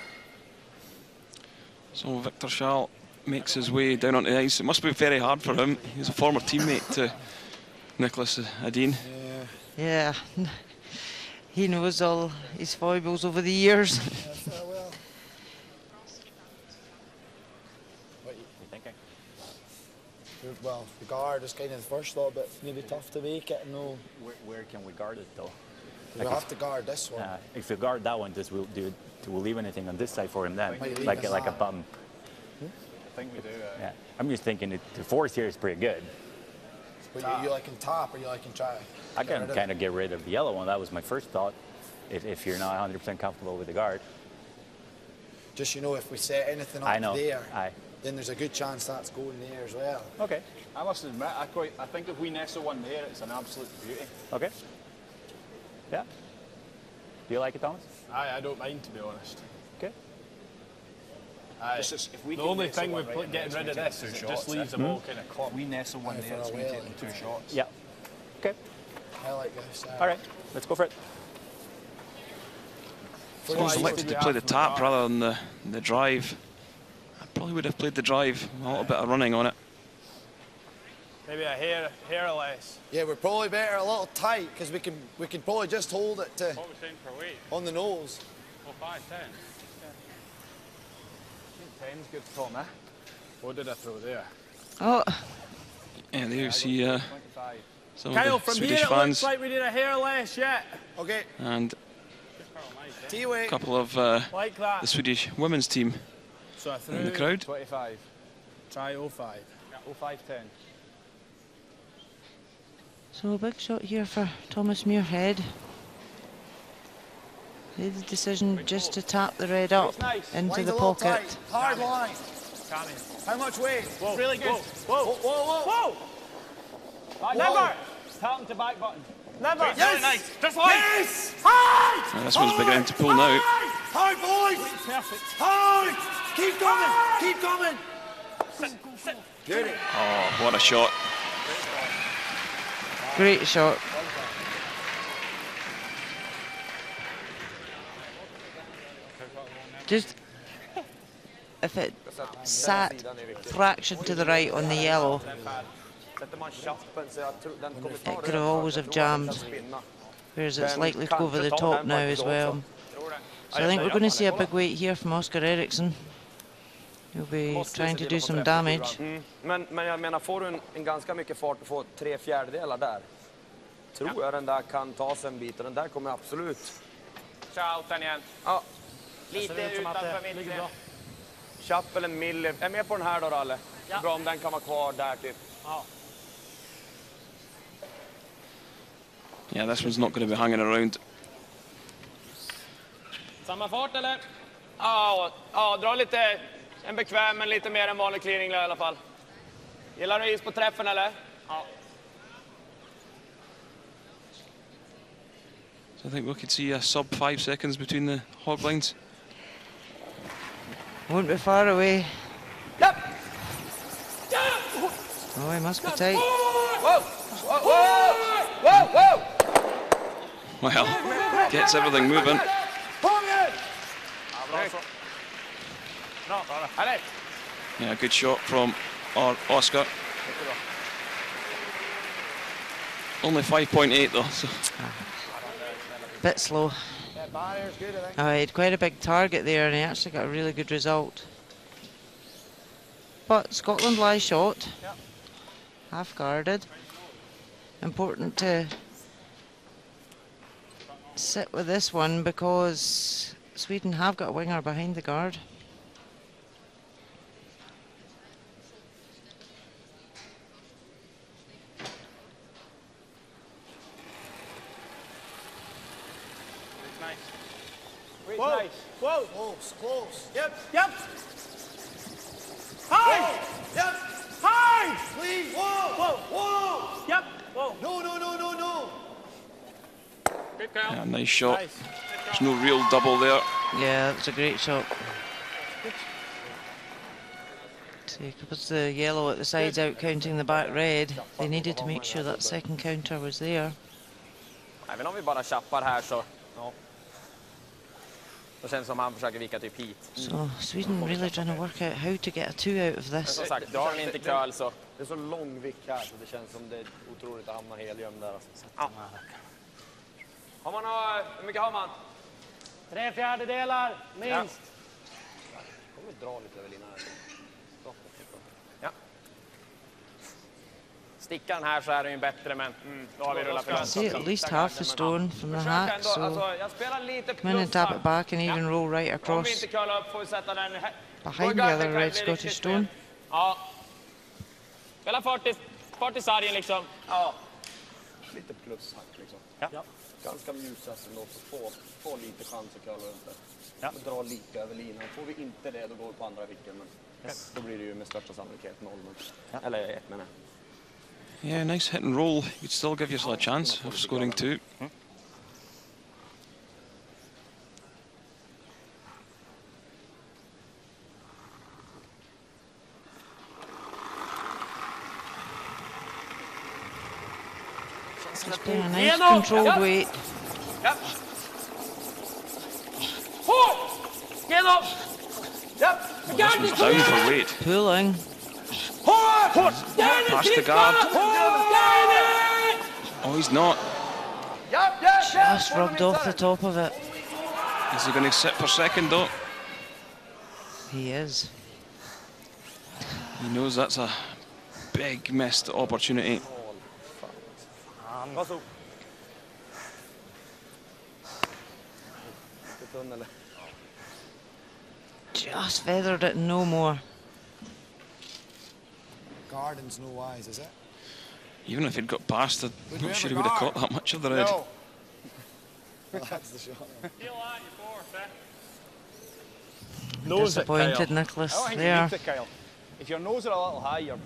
So Victor Schall makes his way down onto the ice. It must be very hard for him. He's a former teammate to Nicholas Edin. Yeah. He knows all his foibles over the years. Well. What are you thinking? Well, the guard is kind of the first little bit maybe tough to make it. No. Where can we guard it though? We'll have to guard this one. If you guard that one, we'll leave anything on this side for him then, like a button. I think we do. Yeah, I'm just thinking the force here is pretty good. But you like can top or you like can try? I can kind of get rid of the yellow one. That was my first thought. If you're not 100% comfortable with the guard. Just if we set anything up there, then there's a good chance that's going there as well. Okay. I must admit, I think if we nestle one there, it's an absolute beauty. Okay. Yeah. Do you like it, Thomas? I don't mind, to be honest. Okay. The only thing with getting rid of this is it just leaves them all kind of clumped. We nestle one there, it's going to take them 2 shots. Yeah. Okay. I like this. All right, let's go for it. I selected to play the tap rather than the drive. I probably would have played the drive. A little bit of running on it. Maybe a hair less. Yeah, we're probably better a little tight because we can probably just hold it to on the nose. 5, 10. 10's good, Tom, eh? What did I throw there? Oh. Yeah, there you see some Kyle, of the from Swedish here it fans. looks like we did a hair less, yeah. Okay. And a couple of like that. the Swedish women's team So I threw in the crowd. 25. Try 05. 05, 10. So a big shot here for Thomas Muirhead. Made the decision just to tap the red up into the pocket. Hard line. How much weight? Whoa. Really good. Whoa, whoa, whoa. Whoa. Never. Tap to back button. Never. Yes. Nice. Just like. Yes. Hard. This one's big enough to pull now. Hard, boys. Perfect. Hard. Keep coming. Keep coming. Sit. Get it. Oh, what a shot. Great shot. Just if it sat fraction to the right on the yellow, it could have always have jammed, whereas it's likely to go over the top now as well. So I think we're going to see a big weight here from Oscar Eriksson. He'll be trying to do some damage. Men jag menar, får du en ganska mycket fart och får 3/4 där, tror jag den där kan ta sig en bit och den där kommer absolut. Kör out den igen. Ja. Lite utanför mitt. Chapp eller mille. Är med på den här då, Ralle? Ja. Bra om den kan vara kvar där typ. Ja. Yeah, this one's not going to be hanging around. Samma fart eller? Ja, dra lite en bekväm men lite mer än vanlig clearing i alla fall. Gillar du is på träffen eller? Ja. So I think we could see a sub 5 seconds between the hog lines. Won't be far away. Yep. Oh, he must be tight. Whoa! Whoa! Whoa! Whoa! Whoa! Well, gets everything moving. Yeah, good shot from Oscar. Only 5.8 though. So. Bit slow. Oh, he had quite a big target there and he actually got a really good result. But Scotland lies short. Half guarded. Important to sit with this one because Sweden have got a winger behind the guard. Whoa. Nice. Whoa. Close, close. Yep. Yep. High. Yep. High. Please. Whoa. Whoa. Yep. Whoa. No, no, no, no, no. Good count. Yeah, nice shot. There's no real double there. Yeah, that's a great shot. See, because the yellow at the side's out counting the back red, they needed to make sure that second counter was there. Även om vi bara chappar här så... Ja. Det känns som han försöker vika typ hit. So Sweden really trying to work out how to get a 2 out of this. Som sagt, drar den inte curl så... Det är så lång vick här så det känns som det är otroligt att hamna helgömd där. Ja. Har man hur mycket har man? 3/4 minst. Ja. Kommer dra lite över linan här. Ja. Stickar den här så är den ju bättre, men då har vi rullat för See at least half a stone from the hack, so come in and tap it back and even roll right across behind the other red Scottish stone. Ja. Spela fart i sargen liksom. Ja. Lite plushack liksom. Ja. Ganska mjusast ändå, så få lite chans att curla runt det. Ja. Dra lite över linan. Får vi inte det, då går vi på andra vicken. Men då blir det ju med största sannolikhet 0. Eller 1 menar jag. Yeah, nice hit and roll. You'd still give yourself a chance of scoring 2. Just playing a nice controlled weight. Yep. Genom! Yep. This was down for weight. Pulling. Past the guard. Oh, he's not. Just rubbed off the top of it. Is he going to sit for second though? He is. He knows that's a big missed opportunity. Just feathered it, no more. Garden's no wise, is it? Even if he'd got past it, I'm not sure he would have caught that much of the red. No. Well, that's the shot. Disappointed, Nicholas. There. If your nose are a little high, you're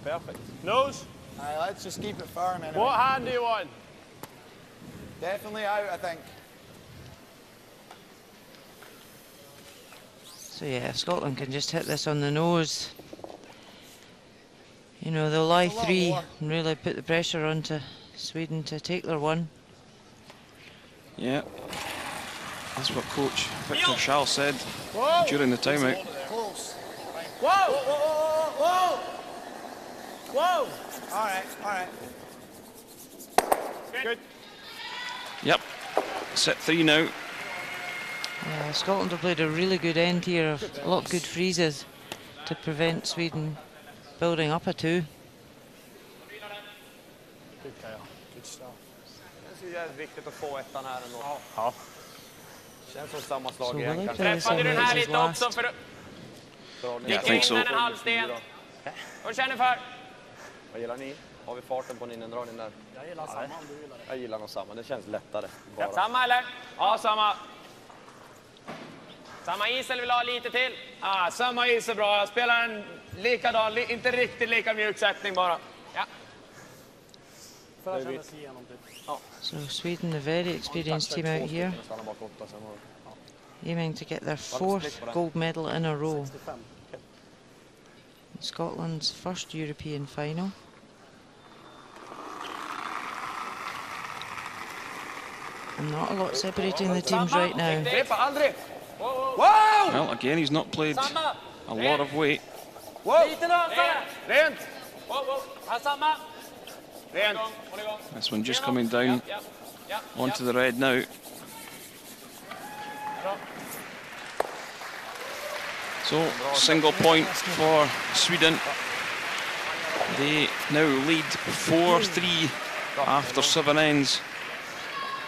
perfect. Nose? Let's just keep it firm anyway. What hand do you want? Definitely out, I think. So yeah, if Scotland can just hit this on the nose, you know, they'll lie 3 and really put the pressure onto Sweden to take their 1. Yeah, that's what Coach Victor Schall said during the timeout. Whoa! Whoa! Whoa! All right. Good. Yep, set 3 now. Yeah, Scotland have played a really good end here, a lot of good freezes to prevent Sweden building up a 2. Good, Kyle. Good stuff. Det är jävligt viktigt att få ettan här ändå. Ja. Känns som samma slag igen. Träffade du den här lite också för I think so. en halvsten. Vad känner för? Vad gillar ni? Har vi farten på indragningen där? Jag gillar samma om du gillar det. Jag gillar nog samma, det känns lättare. Bara. Samma eller? Ja, samma. Samma is eller vill ha lite till? Samma is är bra. Jag spelar en likadan, inte riktigt lika mjuk sättning bara. Ja. So Sweden, a very experienced team out here, aiming to get their 4th gold medal in a row. Scotland's first European final. And not a lot separating the teams right now. Well, again, he's not played a lot of weight. This one just coming down onto the red now. So, single point for Sweden. They now lead 4-3 after 7 ends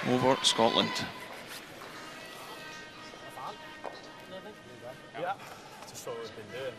over Scotland. Just what we've been doing.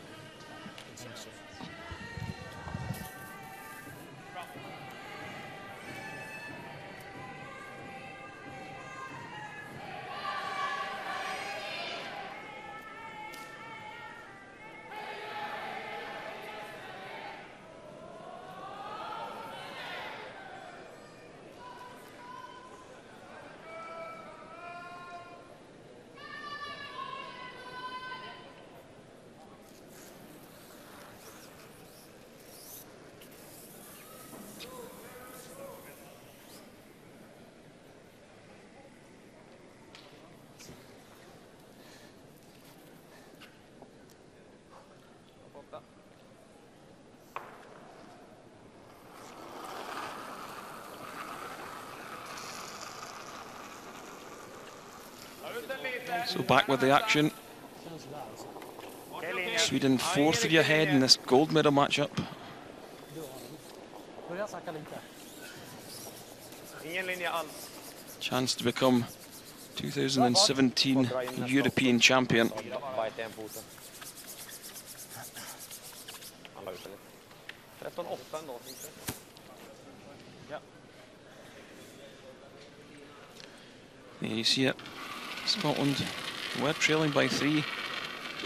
So back with the action. Sweden 4-3 ahead in this gold medal matchup. Ingen linje alls. Chance to become 2017 European champion. Bara ett en foten. Han la ut den lite. 13-8 ändå. Ja. Yeah, you see it. Scotland were trailing by 3.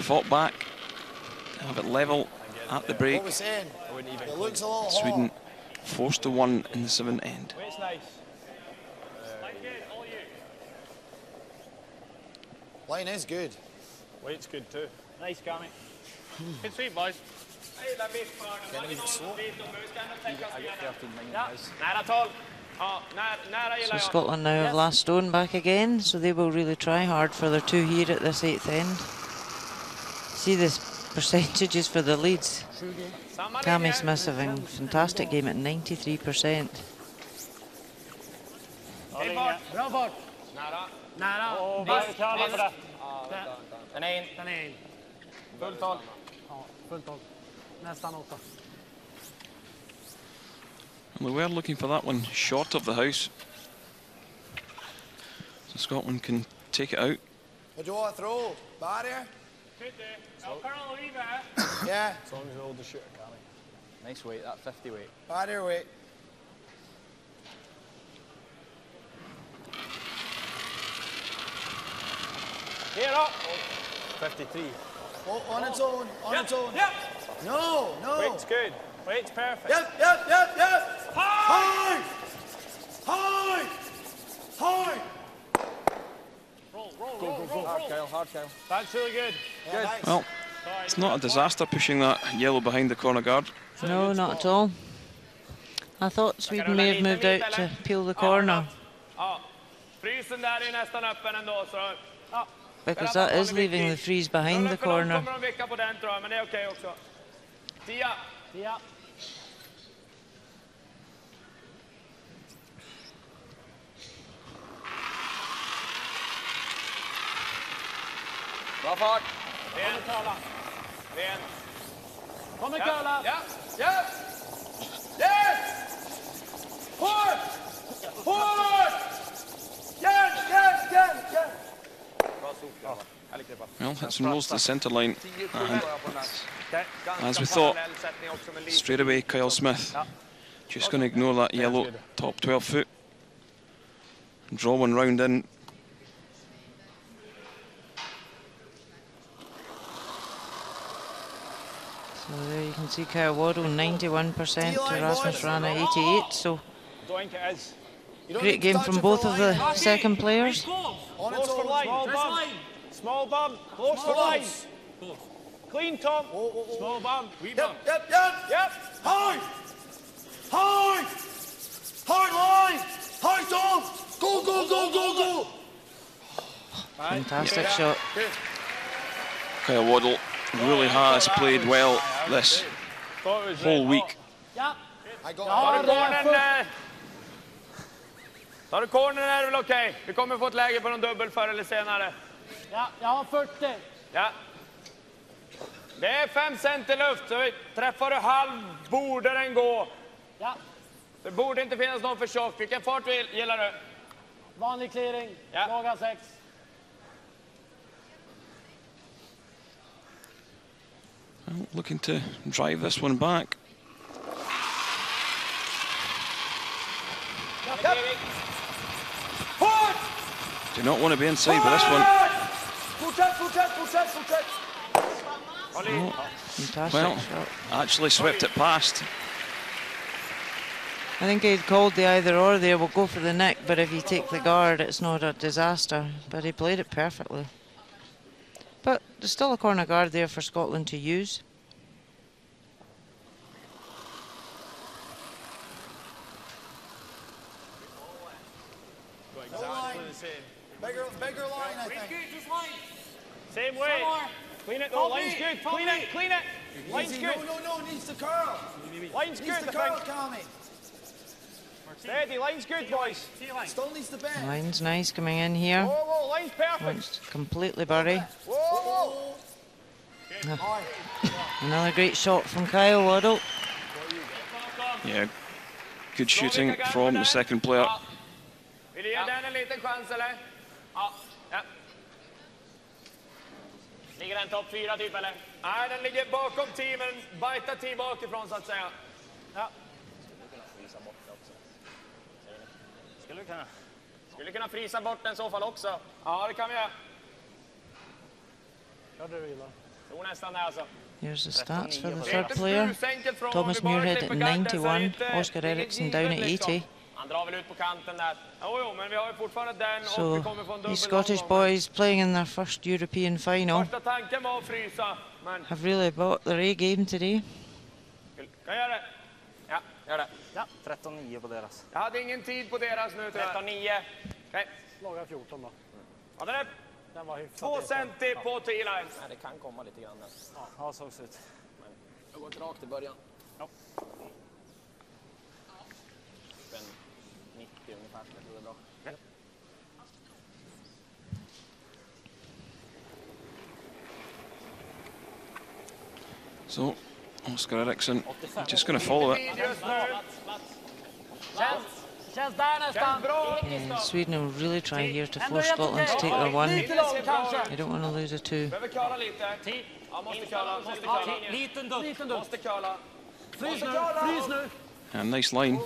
Fought back. Have it level at the break. What we're saying, it looks a lot Sweden forced to 1 in the 7th end. Weight's nice. Line is good. Weight's good too. Nice, Cammy. Good sweep, boys. Can we get slow? Nära 12. Ja, nära gillar So jag. Scotland now have last stone back again, so they will really try hard for their 2 here at this 8th end. See the percentages for the leads. Cammy Smith's having a fantastic game at 93%. Bra fart. Nära. Nära. Den är in. Den är in. Fullt håll. Ja, fullt håll. Nästan 8. And we were looking for that one short of the house. So Scotland can take it out. What do you want to throw? Barrier? Yeah. As long as you hold the shooter, Cammy. Nice weight, that 50 weight. Barrier weight. Here up. 53. Oh, on its own, on its own. Yep. No, no. Weight's good. Weight's perfect. Yep. High! High! High! Hard, Kyle, hard, Kyle. That's really good. Yeah, nice. Well, it's not a disaster pushing that yellow behind the corner guard. No, not at all. I thought Sweden may have moved out to peel the corner, Ja. Frysen där är nästan öppen ändå så. Ja. because that is leaving the freeze behind the corner. Kommer de vicka på den tror jag, men det är okej också. 10. 10. Bra fart. Ren. Ren. Kommer curla. Ja. Ja. Yes! Hårt! Hårt! Yes! Bra sop. Well, hits and rolls to the centre line. And as we thought, straight away Kyle Smith just going to ignore that yellow top 12 foot. Draw one round in. So there you can see Kyle Waddle 91% to Rasmus Rana 88. So great game from both of the second players. Close for line. Small bump. Close for line. Clean Tom. Small bump. Yep. Yep. High! High line! High Tom! Go! Fantastic shot. Kyle Waddle really has played well this whole week. Ja. Tar du cornern är det väl okej. Vi kommer få ett läge på någon dubbel förr eller senare. Ja, jag har 40. Ja. Det är 5 cent i luft, så träffar du halv borde den gå. Ja. Det borde inte finnas någon för tjock. Vilken fart gillar du? Vanlig clearing. Ja. Låga 6. Well, looking to drive this one back. Do not want to be inside with this one. Oh, fantastic Well, shot. actually swept it past. I think he'd called the either or there. We'll go for the neck, but if you take the guard, it's not a disaster. But he played it perfectly. But there's still a corner guard there for Scotland to use. Bigger line, I think. Same way. Clean it though. Line's good. Clean it. Line's Easy. good. No, needs to curl. Line's Needs good, to I curl, think. Tommy. Steady. Line's good, boys. Still needs to bend. Line's nice coming in here. Whoa, line's perfect. Wants to completely bury. Whoa. Another great shot from Kyle Waddle. Yeah, Good shooting from the second player. Vill du ge den en liten chans eller? Ja. Ligger den topp 4 typ eller? Nej, den ligger bakom teamen. Bajta team bakifrån så att säga. Ja. Skulle kunna frysa bort den i så fall också. Ja, det kan vi göra. Så nästan där alltså. Here's the stats for the third player. Thomas Muirhead at 91, Oscar Eriksson down at 80. Han drar väl ut på kanten där. Jo, men vi har ju fortfarande den och vi kommer få en these Scottish boys playing in their first European final Första tanken var att frysa, men have really bought their A-game today. Kan jag göra det? Ja, gör det. Ja, 13-9 på deras. Jag hade ingen tid på deras nu. 13-9. Okej. Slaga 14 då. Ja, den var 2 centi på T-line. Nej, det kan komma lite grann där. Ja, så ser ut. Men jag går rakt i början. Ja. 90 ungefär, jag tror det är bra. Ja. So, Oscar Eriksson just going to follow it. Yeah, Sweden will really try here to force Scotland to take their one. They don't want to lose a 2. And nice line.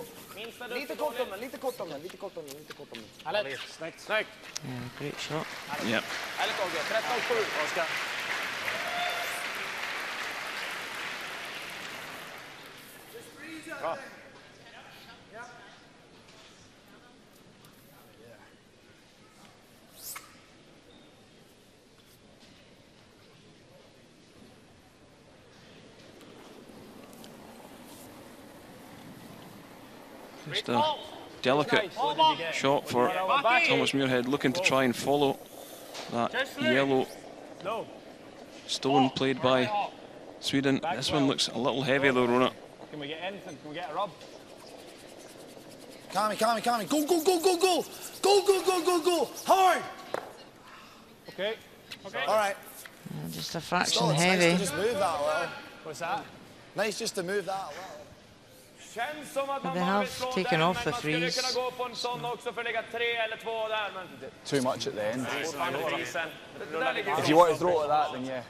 Lite kort om den, lite kort om den, lite kort om den, lite kort om den. Snyggt. Yeah, great shot. Yep. Härligt Åge, 13-7, Oskar. Bra. Just a delicate shot for Thomas Muirhead, looking to try and follow that yellow stone played by Sweden. This one looks a little heavy though, Rona. Can we get anything? Can we get a rub? Kami. Go. Go. Hard. Okay. All right. Just a fraction Still, it's heavy. nice to just move that a little. What's that? Nice just to move that a little. They have taken off the freeze. Too much at the end. If you want to throw it that, then yeah.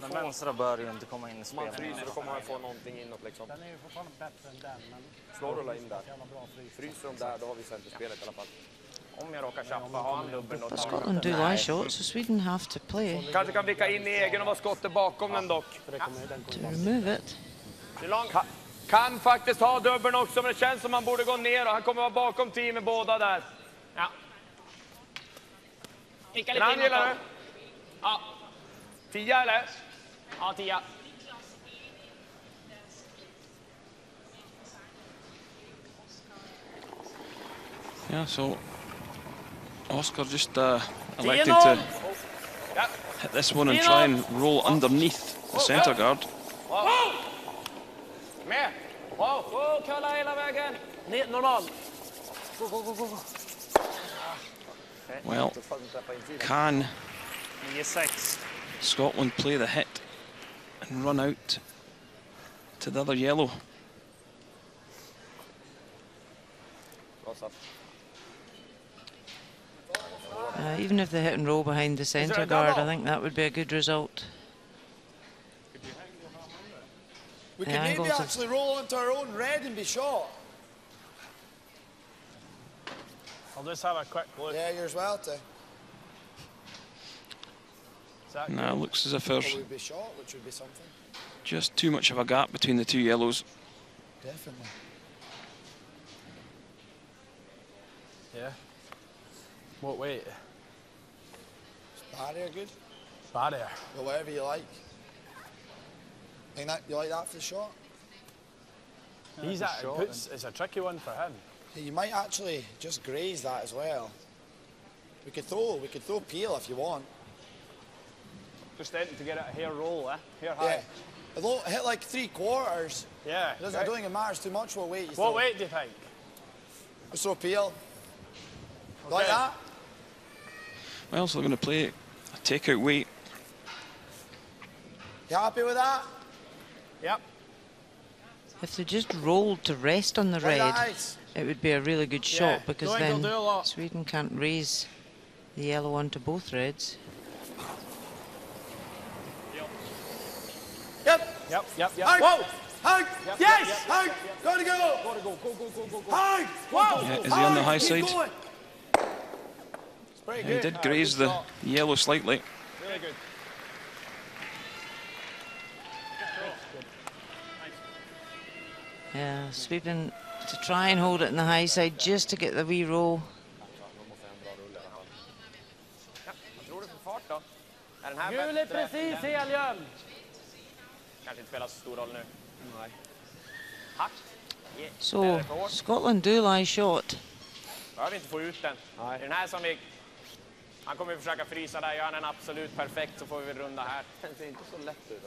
Den vänstra bör ju inte komma in i spelet. Man fryser, då kommer man få någonting inåt liksom. Den är ju fortfarande bättre än den, men... Snurra in där. Fryser de där, då har vi centerspelet i alla fall. Om jag råkar tjaffa, har han dubbel då. But Scotland do lie shots, so Sweden have to play Kanske kan vicka in i egen och vara skottet bakom den dock. to remove it. Kan faktiskt ha dubbeln också, men det känns som han borde gå ner och han kommer vara bakom teamet båda där. Ja. Vicka lite in då. Ja. 10 eller? Ja, 10. Yeah, so Oscar just elected to hit this one and try and roll underneath the centre guard. Med! Wow, kalla hela vägen. Normal. Gå. Well, can Scotland play the hit and run out to the other yellow? Even if they hit and roll behind the centre guard, I think that would be a good result. We could maybe actually roll into our own red and be shot. I'll just have a quick look. Yeah, yours well, too. Now it looks as if there's We'd be shot, which would be something. just too much of a gap between the two yellows. Definitely. Yeah. What weight? Barrier good? Barrier. Well, whatever you like. Think that, you like that for the shot? It's a tricky one for him. Yeah, you might actually just graze that as well. We could throw peel if you want. Just then to get it hair roll, hair high. Yeah. Hit like 3/4. Yeah. I don't think it matters too much what weight you What throw. weight do you think? Just throw peel. Okay. Like that? Well, so they're going to play a takeout weight. You happy with that? Yep. If they just rolled to rest on the red, it would be a really good shot, because then Sweden can't raise the yellow onto both reds. Yep. Whoa! Hug! Yep, Yes! yep, Hug! yep. Gotta go! Go. Hug! Wow! Yeah, is he on the high Keep side? going. Very He good. did graze the yellow slightly. Really good. Yeah, Sweden to try and hold it in the high side just to get the wee roll. Vad tror du för fart då? Är den här Gul är precis helgen! Kanske inte spelar så stor roll nu. Nej. Hack. So Scotland do lie short. Behöver inte få ut den. Nej. Den här som vi... Han kommer försöka frysa där. Gör han en absolut perfekt så får vi runda här. Det ser inte så lätt ut.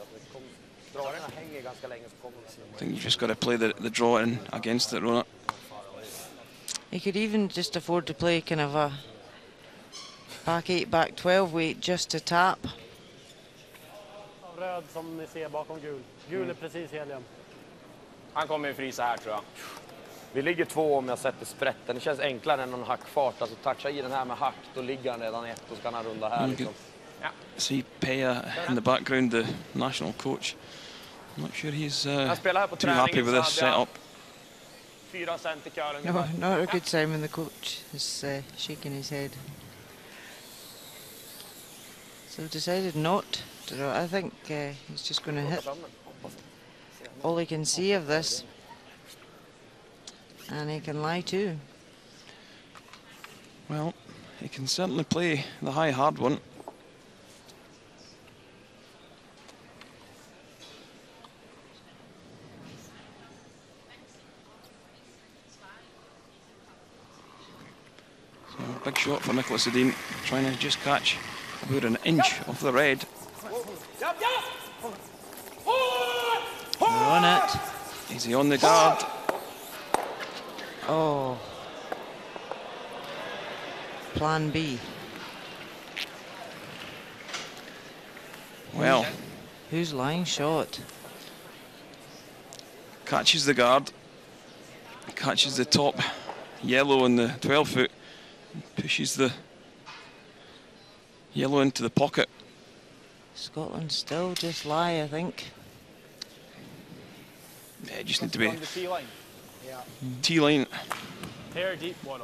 Dragarna hänger ganska länge så kommer I think you've just got to play the draw in against it, Rona. He could even just afford to play kind of a back 8, back 12 weight just to tap. Röd som ni ser bakom gul. Gul är precis helgen. Han kommer ju frysa här tror jag. Vi ligger 2 om jag sätter sprätten. Det känns enklare än någon hackfart. Alltså toucha i den här med hack, då ligger han redan 1 och så kan han runda här. Liksom. See Peja in the background, the national coach. I'm not sure he's too happy with this setup. 4 cent i kören. No, not a good sign when the coach is shaking his head. So decided not to draw. I think he's just going to hit all he can see of this. And he can lie too. Well, he can certainly play the high hard one. So, big shot for Nicholas Edin, trying to just catch about an inch off the red. They're on it. Is he on the guard? Oh. Plan B. Well. Who's lying short? Catches the guard. Catches the top yellow on the 12-foot. Pushes the yellow into the pocket. Scotland still just lie, I think. Yeah, just need to be On the T line. Yeah. T-line. Pair deep water.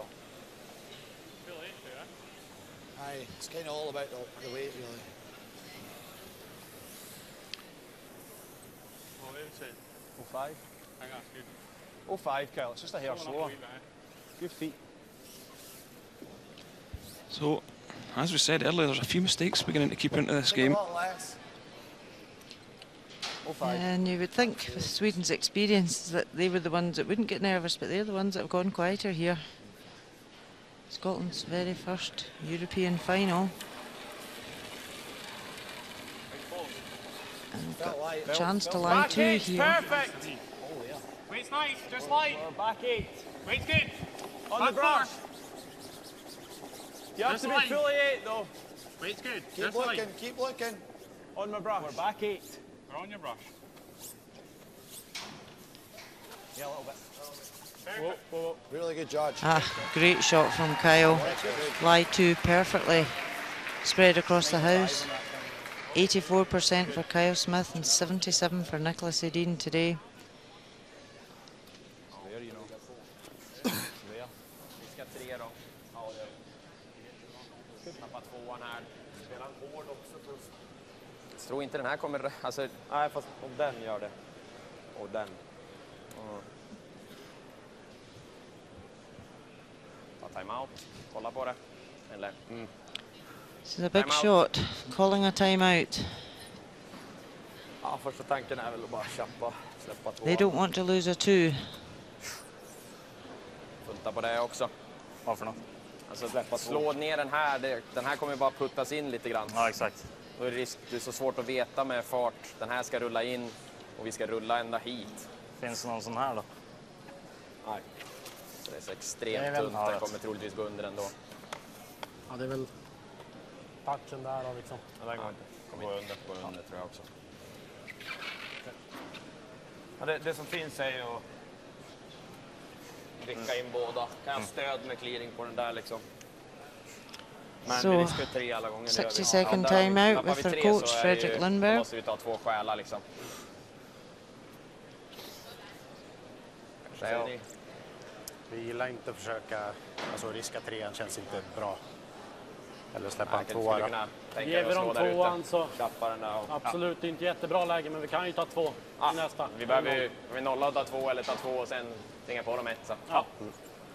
Aye, it's kind of all about the weight, really. Oh, 5. 5, Kyle. It's just a hair slower. Good feet. So, as we said earlier, there's a few mistakes beginning to keep into this game. And you would think, with Sweden's experience, that they were the ones that wouldn't get nervous, but they're the ones that have gone quieter here. Scotland's very first European final. And got a chance to lie too here. Perfect. Weight's nice, just light. Back 8. Weight's good. On Back the brush. 4. You have Just to be light. fully 8 though. Weight's good. Keep Just looking, light. keep looking. On my brush. We're back 8. We're on your brush. Yeah, a little bit. Whoa. Really good judge. Ah, great shot from Kyle. Lie two perfectly spread across the house. 84% for Kyle Smith and 77% for Nicholas Edin today. Jag tror inte den här kommer... Alltså, nej, fast om den gör det. Och den. Ta timeout. Kolla på det. Eller... This is a big shot. Calling a timeout. Ja, första tanken är väl att bara släppa 2. They don't want to lose a 2. Fulta på det också. Vad för något? Alltså, slå ner den här. Den här kommer bara puttas in lite grann. Ja, exakt. Då är det är så svårt att veta med fart. Den här ska rulla in och vi ska rulla ända hit. Finns det någon sån här då? Nej. Så det är så extremt tunt. Den kommer troligtvis gå under ändå. Ja, det är väl touchen där då liksom. Ja, den kommer gå under tror jag också. Ja, det som finns är ju att vicka in båda. Kan jag stöd med clearing på den där liksom. Men vi riskar 3 alla gånger. 60-second timeout with their coach Fredrik Lundberg. Då måste vi ta 2 stjälar liksom. Ja. Vi gillar inte att försöka, alltså riska 3 känns inte bra. Eller släppa en 2. Ger vi dem 2 så absolut inte jättebra läge, men vi kan ju ta 2 i nästa. Vi behöver nolla och ta 2 eller ta 2 och sen tvinga på dem 1. Så. Ja,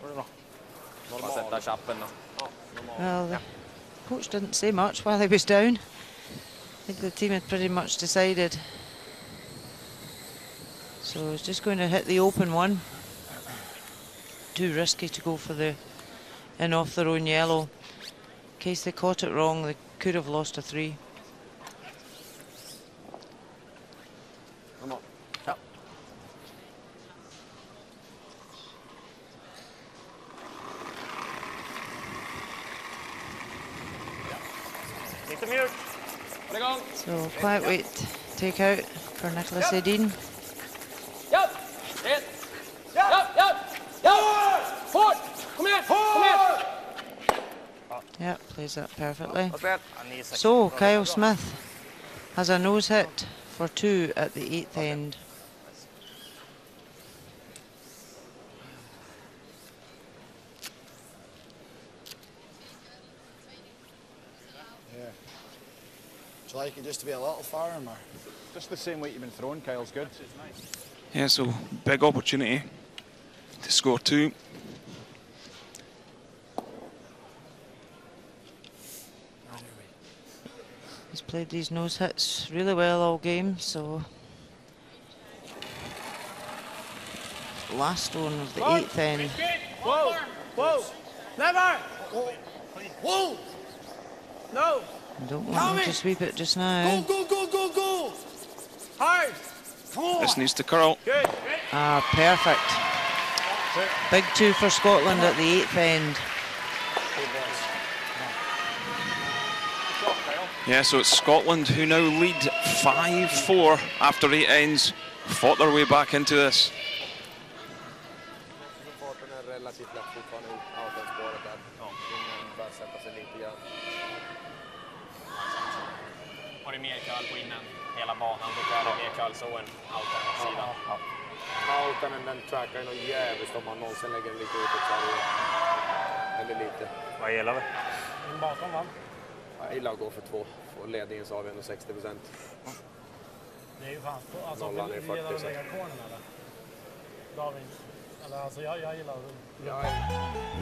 det är bra. Bara sätta chappen då. Well, the coach didn't say much while he was down. I think the team had pretty much decided. So he's just going to hit the open one. Too risky to go for the in off their own yellow. In case they caught it wrong, they could have lost a 3. Ja. Lite mjukt. Var igång. So quiet wait, take out for Nicholas Edin. Japp! Japp! Japp! Japp! Hårt! Kom igen! Kom igen! Yeah, plays that perfectly. So Kyle Smith has a nose hit for 2 at the 8th end. Yeah. Would you like it just to be a little firm, or? Just the same weight you've been throwing, Kyle's good. Yeah, so big opportunity to score 2. He's played these nose hits really well all game, so last one of the 8th end. Whoa! Whoa! Never! Whoa! No! Don't want him to sweep it just now. Go, go, go, go! Hard! Come on! This needs to curl. Good! Ah, perfect. Big 2 for Scotland at the 8th end. Yeah, so it's Scotland who now lead 5-4 after 8 ends. Fought their way back into this. Farten är relativt lätt fortfarande out av spåret där. Ingen bör sätta sig lite grann. Har du mer curl på innan hela banan, då är det mer curl så en outer på sidan. Outern, den trackar nog jävligt om man någonsin lägger den lite utåt så här. Eller lite. Vad gillar vi? Bakom va? Jag gillar att gå för 2 och ledningen så har vi ändå 60%. Det är ju fan, alltså Nollan är vill du gilla 40, att lägga cornern eller? David, eller alltså jag gillar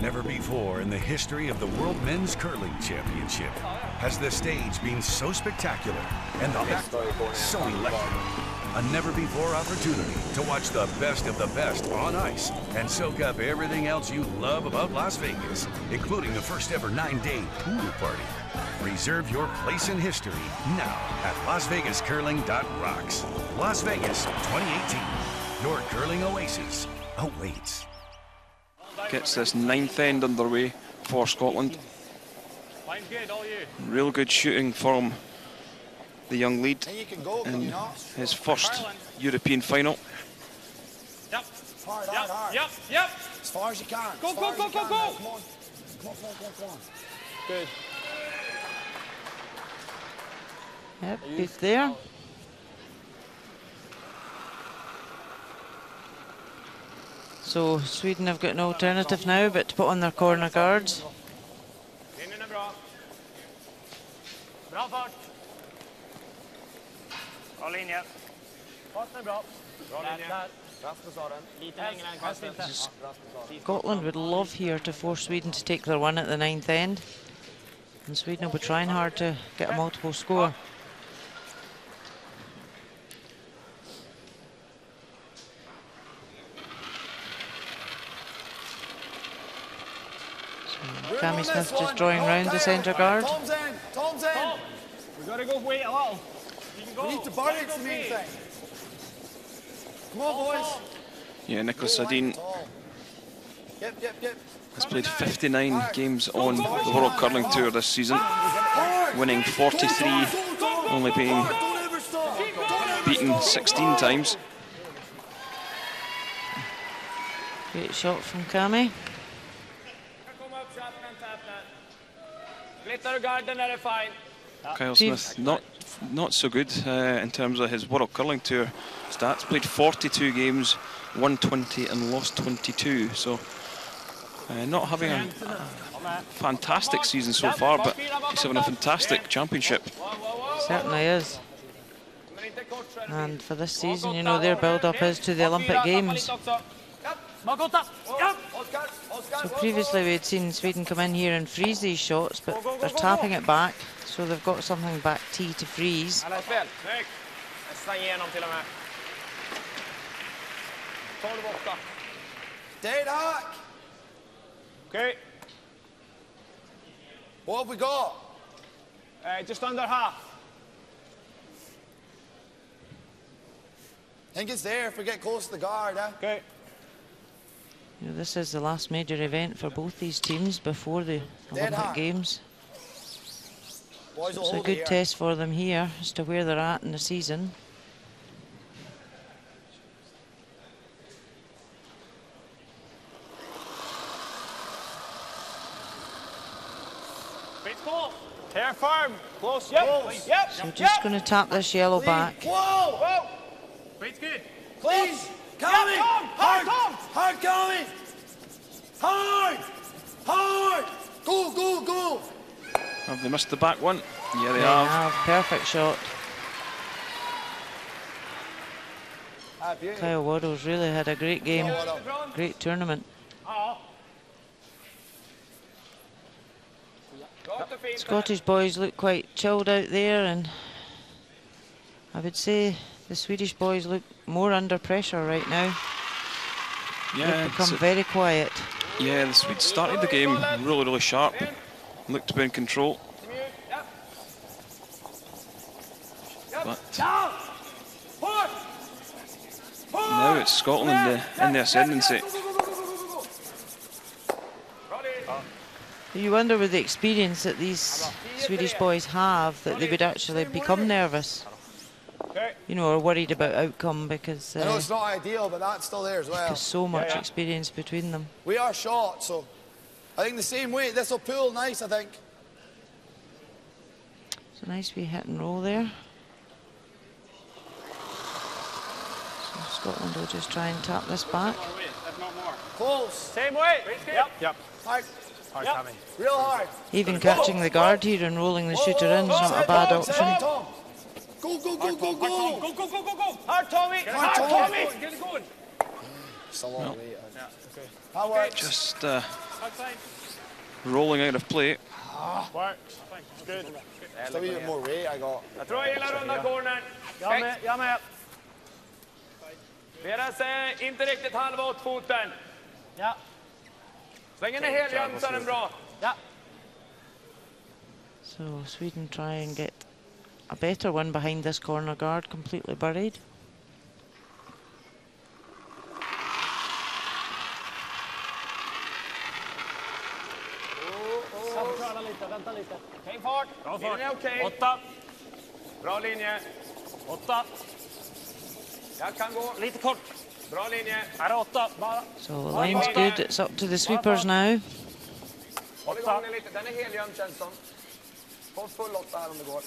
Never before in the history of the World Men's Curling Championship has the stage been so spectacular and the backdrop so electric. A never-before opportunity to watch the best of the best on ice and soak up everything else you love about Las Vegas, including the first ever 9-day pool party. Reserve your place in history now at LasVegasCurling.rocks. Las Vegas 2018, your curling oasis awaits. Gets this 9th end underway for Scotland. Line's good, all you. Real good shooting from the young lead And you can go, can in you not? his first European final. Yep. Hard, Yep. hard, hard. Yep. Yep. As far as you can. Go, as go, far as go, you go, can go. now. Come on. Come on, come on, come on, come on. Good. Yep, beef there. So Sweden have got an alternative now, but to put on their corner guards. Linjen är bra. Bra fart. Bra linje. Farten är bra. Bra linje. Rasmus har den. Lite längre än kastet. Scotland would love here to force Sweden to take their 1 at the 9th end. And Sweden will be trying hard to get a multiple score. Cammy Smith just drawing round the centre guard. Tom's in. Tom's in. Tom, we got to go wait a little. You can go. We need to bury it, the main thing. Come on, boys. Yeah, Nicholas Edin Yep, yep, yep. has played 59 games on the World Curling Tour this season, winning 43, only being beaten 16 times. Great shot from Kami. Kyle Smith, not so good in terms of his World Curling Tour stats. Played 42 games, 120 and lost 22. So not having a fantastic season so far, but he's having a fantastic championship. Certainly is. And for this season, you know, their build-up is to the Olympic Games. So previously we had seen Sweden come in here and freeze these shots, but they're tapping it back, so they've got something back tee to freeze. Dead hack. Okay. What have we got? Just under half. I think it's there if we get close to the guard, eh? Okay. You know, this is the last major event for both these teams before the Olympic Games. So it's a good test for them here as to where they're at in the season. Hair firm. Close. Close. Yep. So just going to tap this yellow back. Whoa! Whoa. Weight's good. Please! Coming! Hard! Hard coming! Hard! Hard! Go, go, go! Have they missed the back one? Yeah, they They have. have. Perfect shot. Kyle Waddell's really had a great game. Great tournament. Scottish boys look quite chilled out there, and I would say the Swedish boys look more under pressure right now. Yeah, They've become very quiet. Yeah, the Swedes started the game really, really sharp. Looked to be in control. But now it's Scotland in the ascendancy. You wonder with the experience that these Swedish boys have that they would actually become nervous, you know, or worried about outcome because I know it's not ideal, but that's still there as well. There's so much experience between them. We are short, so I think the same weight. This will pull nice, I think. It's a nice wee hit and roll there. So Scotland will just try and tap this back. Close. Same weight. Yep. Hard. Hard coming. Real hard. Even catching the guard here and rolling the shooter in is not a bad option. Go, go, go, go, go. Go, go, go, go, go. Hard, Tommy. Hard, Tommy. Tommy. Get it going. It's a long way. That works. Just rolling out of play. Works. Good. Still a wee bit more weight I got. Jag tror jag gillar runda cornern. Jag med. Deras är inte riktigt halva åt foten. Ja. Släng in en hel jämn så är den bra. Ja. So Sweden try and get a better one behind this corner guard, completely buried. Vänta lite. Häng fart. Linjen är okej. 8. Bra linje. 8. Jag kan gå. Lite kort. Bra linje. Här är 8. Bara. So the line's good, it's up to the sweepers now. Håll igång den lite. Den är helgömd känns som. Få full 8 här om det går.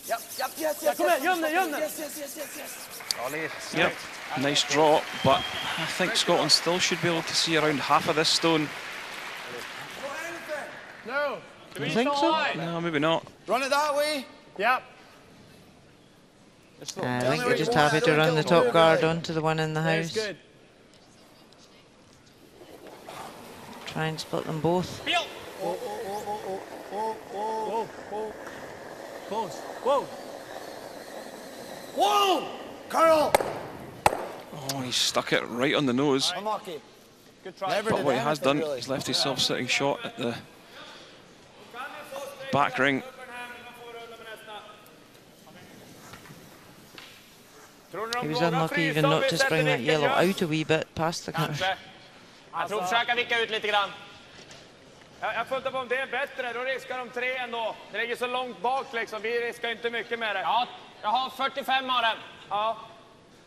Japp, japp, yes. Kom igen, göm den. Yep, nice draw, but I think Scotland still should be able to see around half of this stone. No. You think so? No, maybe not. Run it that way. Yep. I think they're just happy to run the top guard onto the one in the house. Good. Try and split them both. Close. Whoa. Whoa! Carl! Oh, he stuck it right on the nose. Unlucky. Good try. But what he has done, he's left his self-sitting shot at the back ring. He was unlucky even not to spring that yellow out a wee bit past the guard. Jag tror försöka vicka ut lite grann. Jag funtar på om det är bättre, då riskar de 3 ändå. Det ligger så långt bak liksom, vi riskar inte mycket med det. Ja, jag har 45 av den. Ja.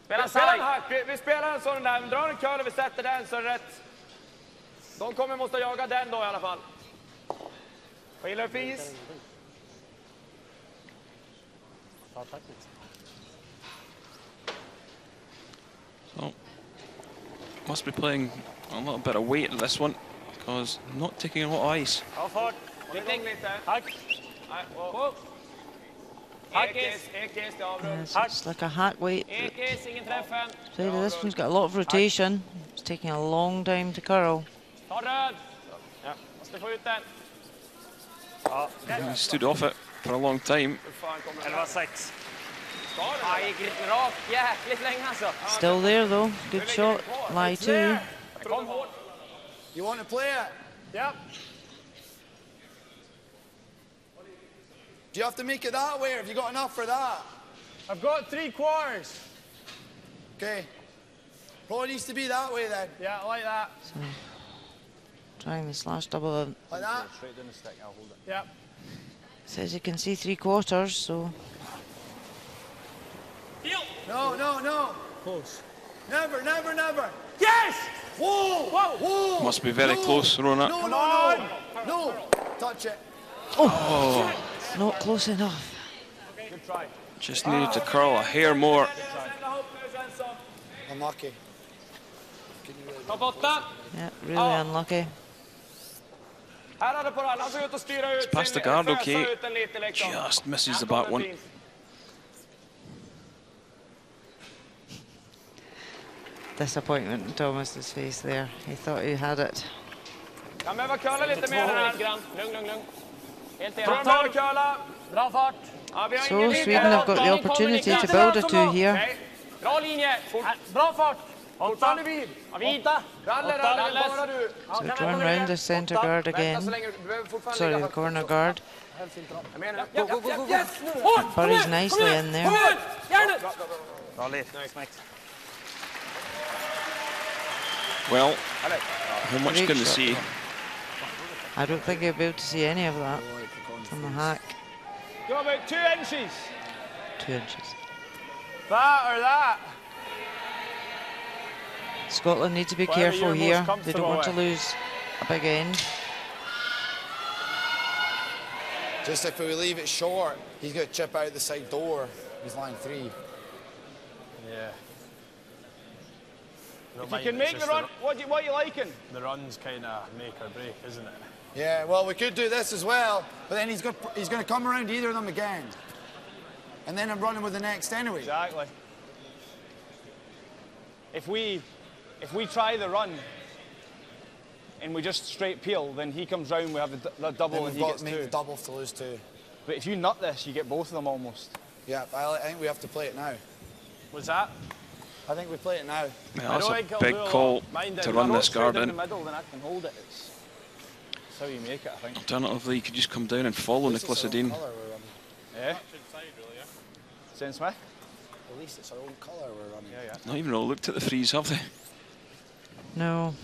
Spela en hack, vi spelar en sån där, drar en curl och vi sätter den så är det rätt. De kommer måste jaga den då i alla fall. Skiljer upp is. So, must be playing a little bit of weight at this one, because not taking a lot of ice. It's like a hack weight. So this one's got a lot of rotation. It's taking a long time to curl. He stood off it for a long time. Still there though. Good shot. Lie 2. You want to play it? Yep. Do you have to make it that way, or have you got enough for that? I've got 3/4. Okay. Probably needs to be that way then. Yeah, like that. So, trying the slash double. Like that? Straight down the stick, I'll hold it. Yep. Says you can see 3/4, so. No, no, no. Close. Never, never, never. Yes! Whoa! Whoa! Whoa! Must be very close, Rona. No, no, no. No. Touch it. Oh! Not close enough. Good try. Just needed to curl a hair more. Unlucky. Yeah, really unlucky. It's past the guard, okay. Just misses the back one. Disappointment in Thomas's face there. He thought he had it. So Sweden have got the opportunity to build a 2 here. So drawn round the centre guard again. Sorry, the corner guard. Buries nicely in there. Well, how much can they see? I don't think you'll be able to see any of that from the hack. Go about 2 inches. 2 inches. That or that. Scotland need to be careful here. They don't want to lose a big end. Just if we leave it short, he's got to chip out the side door. He's line 3. Yeah. If you can make the run, what are you liking? The run's kind of make or break, isn't it? Yeah, well, we could do this as well, but then he's going to come around either of them again. And then I'm running with the next anyway. Exactly. If we try the run and we just straight peel, then he comes round, we have the double, and he gets 2. Make the double to lose 2. But if you nut this, you get both of them almost. Yeah, I think we have to play it now. What's that? I think we play it now. Yeah, that's a big call to run this guard in. In the middle, then I can hold it. It's how you make it, I think. Alternatively, you could just come down and follow Nicholas Edin. Yeah. Same Smith? At least it's our own colour we're running. Yeah, yeah. Not even all looked at the freeze, have they? No.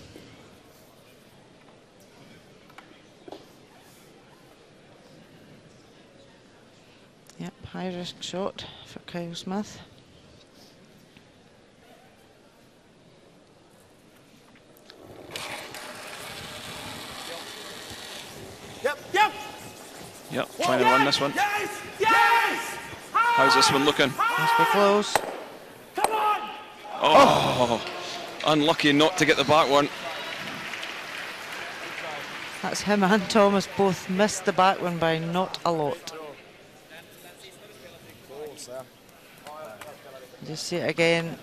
Yep, high risk shot for Kyle Smith. Yep, trying to run this one. Yes! Yes! How's this one looking? Must be close. Come on! Oh, unlucky not to get the back one. That's him and Thomas both missed the back one by not a lot. Just see it again.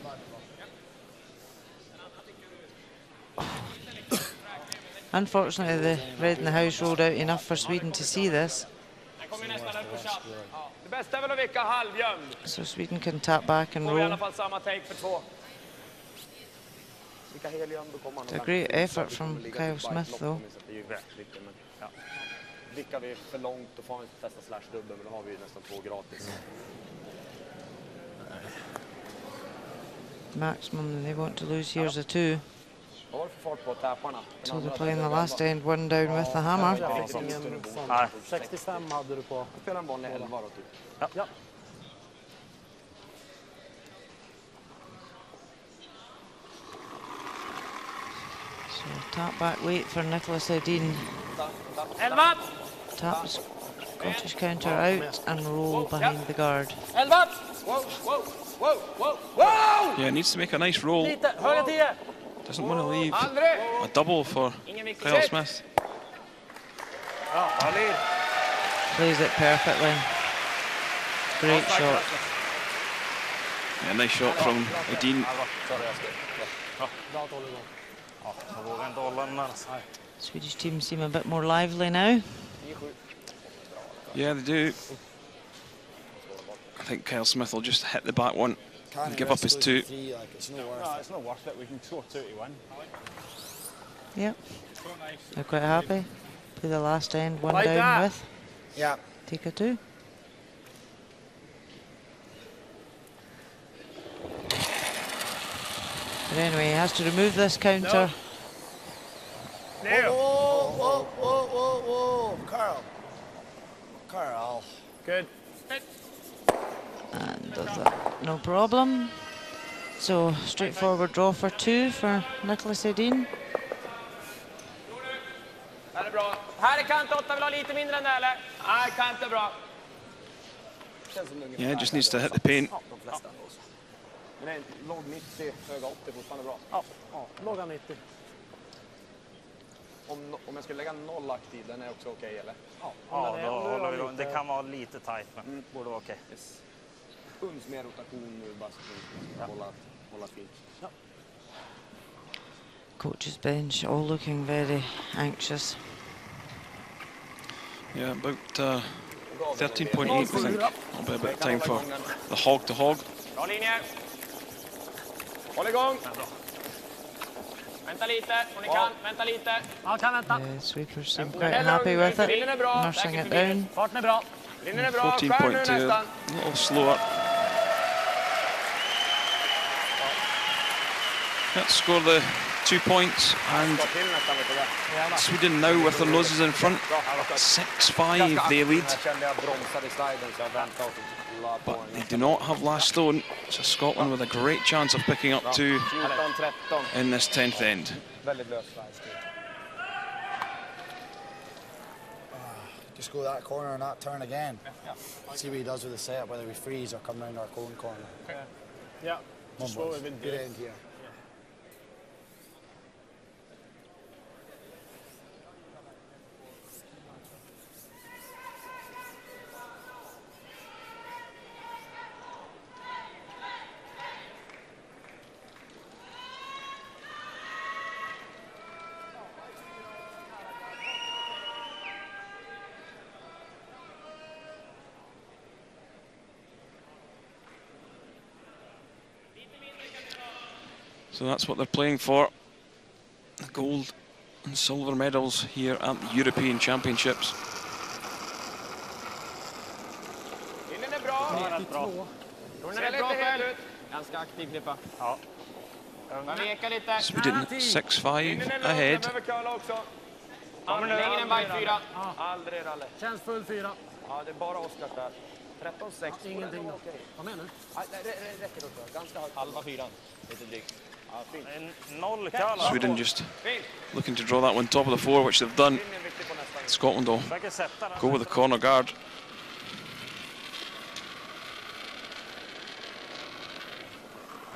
Unfortunately, the red in the house rolled out enough for Sweden to see this. So Sweden can tap back and roll. It's a great effort from Kyle Smith though. Vickar vi för långt och får inte testa slash-dubbel, men då har vi nästan 2 gratis. Maximum they want to lose here is a 2. So they're playing the last end, 1 down with the hammer. 65 hade du på. Spela en vanlig 11 då typ. Ja. So tap back weight for Nicholas Edin. 11! Tap the Scottish counter out and roll behind the guard. 11! Whoa, whoa, whoa, whoa, whoa! Yeah, needs to make a nice roll. Höga 10! Doesn't want to leave a double for Kyle Smith. Plays it perfectly. Great shot. Yeah, nice shot from Edin. Swedish team seem a bit more lively now. Yeah, they do. I think Kyle Smith will just hit the back one and give up his 2. It's not worth it. We can score 2 to win. Yep. They're quite happy. Play the last end, one Like down that. with. Yeah. Take a 2. But anyway, he has to remove this counter. Whoa, whoa, whoa, whoa, whoa, Carl. Carl. Good. And does that, no problem. So straightforward draw for 2 for Nicholas Edin. Här är bra. Här är kant 8, vill ha lite mindre än det eller? Nej, kant är bra. Yeah, just needs to hit the paint. Men låg 90, höga 80 fortfarande bra. Ja, låga 90. Om jag skulle lägga 0 aktiv, den är också okej eller? Ja, då håller vi igång. Det kan vara lite tajt, men borde vara okej. Yes. Uns mer rotation nu, bara så att hålla fint. Ja. Coach's bench all looking very anxious. Yeah, about 13.8 I think. It'll be about time for the hog to hog. Bra linjer. Håll igång. Vänta lite, om ni kan. Vänta lite. Ja, kan vänta. Sweepers seem quite happy with it. Nursing it down. Farten är bra. Linjen är bra. 14.2, a little slower. Let's score the 2 points, and Sweden now with their noses in front. 6-5 they lead. But they do not have last stone, so Scotland with a great chance of picking up 2 in this 10th end. Just go that corner and not turn again. See what he does with the setup, whether we freeze or come round our cone corner. Yeah, Just what we've been doing. Good end here. So that's what they're playing for. The gold and silver medals here at the European Championships. Linjen är bra. Linjen är bra själv. Ganska aktiv klippa. Ja. Man veka lite. Sweden 6-5 ahead. Ja, men längre än bike 4. Aldrig ralle. Känns full 4. Ja, det är bara Oskar där. 13-6. Ingenting då. Vad menar du? Det räcker också. Ganska högt. Halva 4. Lite drygt. Sweden just looking to draw that one top of the 4, which they've done. Scotland will go with the corner guard.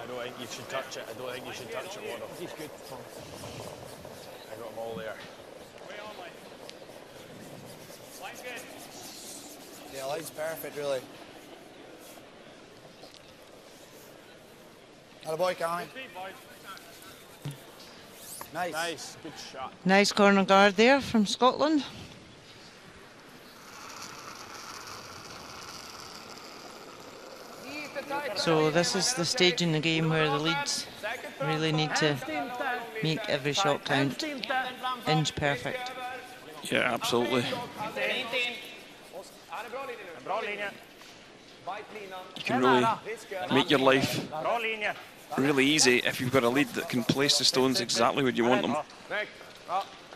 I don't think you should touch it. I don't think you should touch it, Wardle. He's good. I got them all there. Yeah, line's perfect, really. Atta boy, Connie. Nice. Nice, good shot. Nice corner guard there from Scotland. So this is the stage in the game where the leads really need to make every shot count. Inch perfect. Yeah, absolutely. You can really make your life really easy if you've got a lead that can place the stones exactly where you want them.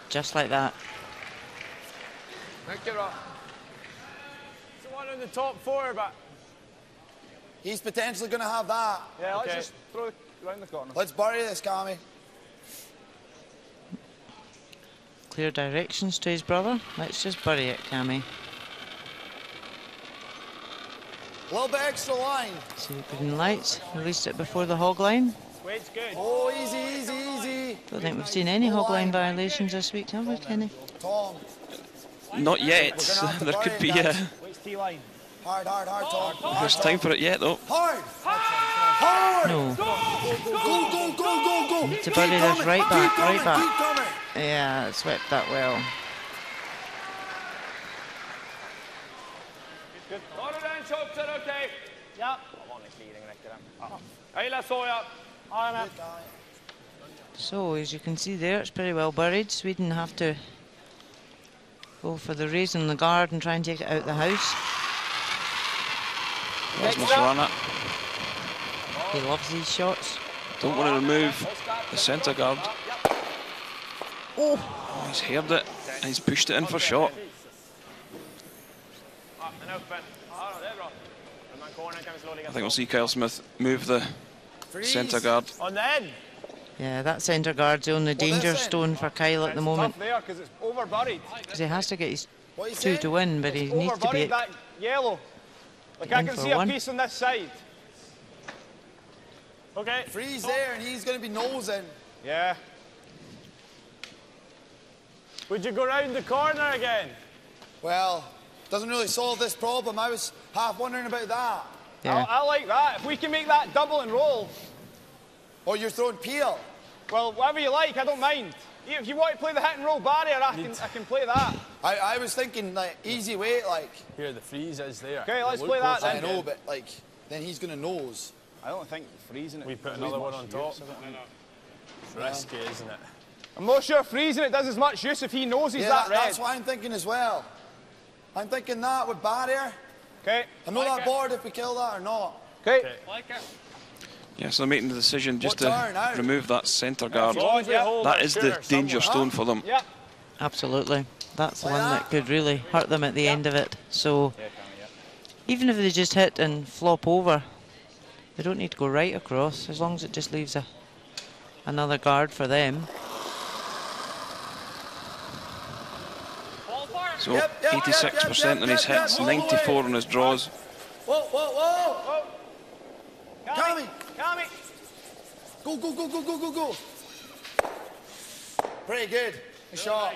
Just like that. One in the top 4, but he's potentially going to have that. Yeah, let's just throw it around the corner. Let's bury this, Kami. clear directions to his brother. Let's just bury it, Cammy. A little bit extra line. See the green lights. Released it before the hog line. Weight's good. Oh, easy, easy, easy. Don't think we've seen any hog line violations this week, have we, Kenny? Tom. Not yet. There could be a... Weight's T-line. Hard, hard, hard, Tom. There's time for it yet, though. Hard. Hard. No. Go, go, go, go, go. Need to bury this right back, right back. Keep coming. Yeah, it swept that well. Tar du den tjock så är det okej? Ja. Vanlig clearing räcker den. Jag gillar så, ja. Ja, jag är med. So, as you can see there, it's pretty well buried. Sweden have to go for the raise in the guard and try and take it out the house. Rasmus Rana. He loves these shots. Don't want to remove the centre guard. Oh, he's heard it and he's pushed it in for shot. I think we'll see Kyle Smith move the centre guard. On the end. yeah, that centre guard's the only danger stone for Kyle at the moment. Tough there because it's over buried. Because he has to get his 2 to win, but he needs to be that yellow. Like I in can for see a one. piece on this side. Okay. Freeze there, and he's going to be nosing. Yeah. Would you go round the corner again? Well, doesn't really solve this problem. I was half wondering about that. Yeah. I like that. If we can make that double and roll. Oh, you're throwing peel? Well, whatever you like, I don't mind. If you want to play the hit and roll barrier, I can play that. I was thinking, like, easy weight, like... Here, the freeze is there. Okay, let's play that then. I know, but, like, then he's going to nose. I don't think freezing it. We put another one on top. It's risky, isn't it? I'm not sure freezing it does as much use if he knows he's that red. That's what I'm thinking as well. I'm thinking that with barrier. Okay. I'm not that bored if we kill that or not. Okay. Yeah, so they're making the decision just to remove that centre guard. Yeah. That is the danger stone for them. Yeah. Absolutely. That's the one that could really hurt them at the end of it. So, even if they just hit and flop over, they don't need to go right across, as long as it just leaves another guard for them. So 86% on his hits, 94 on his draws. Whoa, whoa, whoa! Kami! Kami! Go, go, go, go, go, go, go! Pretty good. Good shot.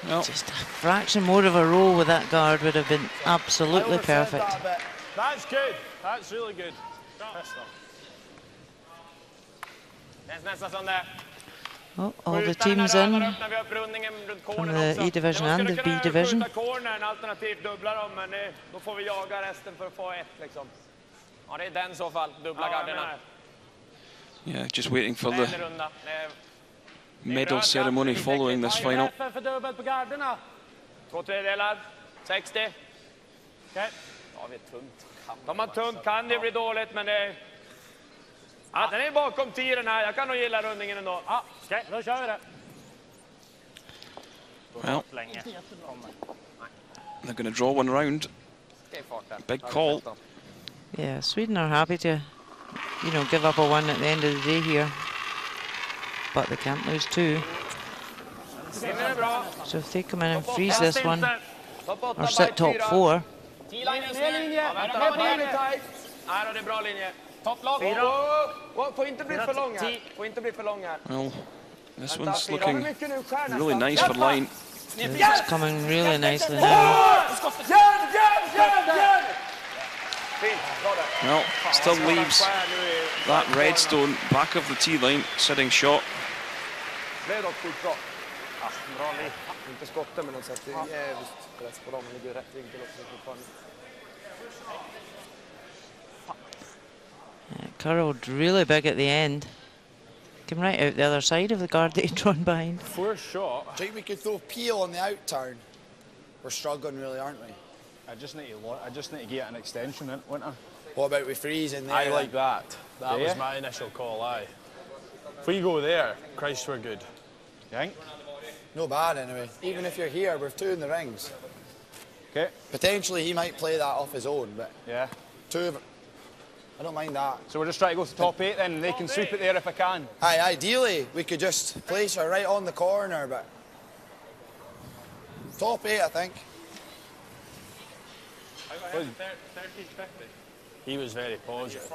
Well, just a fraction more of a roll with that guard would have been absolutely perfect. That's good. That's really good. Oh, all the teams in from the E division and the B division. yeah, just waiting for the medal ceremony following this final. 2 tredjedelar, 60. Okej. Ja, vi är tunt. Om man tunt kan det bli dåligt, men det... Ja, den är bakom tiren här. Jag kan nog gilla rundningen ändå. Ja, okej, då kör vi det. Well, they're going to draw one round. Big call. Yeah, Sweden are happy to, you know, give up a 1 at the end of the day here. But they can't lose 2. So if they come in and freeze this one, or sit top 4. Får inte bli för lång här. Får inte bli för lång här. Well, this one's looking really nice for line. It's coming really nicely now. Well, still leaves that red stone back of the tee line, sitting shot. Det är dock skitbra. Ja, bra liv. Inte skotten, men de sätter jävligt press på dem. Det ligger rätt vinkel också fortfarande. Curled really big at the end. Came right out the other side of the guard that he'd drawn behind. For shot. Do you think we could throw peel on the out turn? We're struggling really, aren't we? I just need to get an extension in, wouldn't I? What about we freeze in there? I like that. That Yeah. was my initial call, aye. If we go there, Christ, we're good. You think? No bad anyway. Even if you're here, we're 2 in the rings. Okay. Potentially he might play that off his own, but yeah, 2 of it. I don't mind that. So we're just trying to go to top 8 then, and they can sweep it there if I can. Aye, ideally we could just place her right on the corner, but Top 8, I think. He was very positive,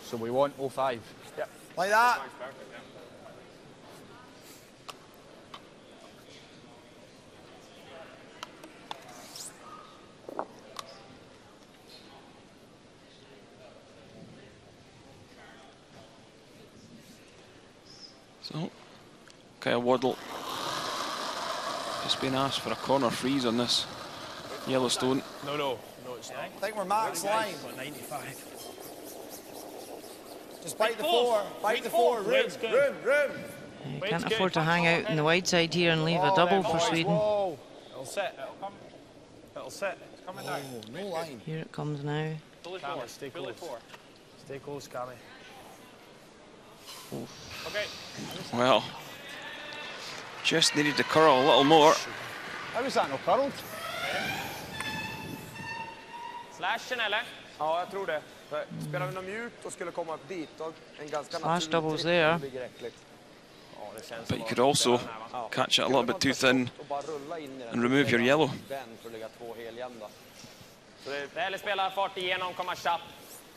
so we want 05. Yep. Like that. So, Kyle Waddle has been asked for a corner freeze on this Yellowstone. No, it's not. I think we're max line. 95. Just bite the 4. Bite the 4. Room. You can't afford to hang out in the wide side here and leave a double for Sweden. Whoa. It'll sit. It'll come. It'll sit. It's coming down. No line. Here it comes now. Cammy, stay close. Stay close, Cammy. Okay. Well, just needed to curl a little more. How was that not curled? Slashen eller? Ja, jag tror det. För spelar vi något mjukt och skulle komma upp dit, då en ganska Slash doubles there. But you could also catch it a little bit too thin and remove your yellow. Så det gäller spela fart igenom, komma chapp.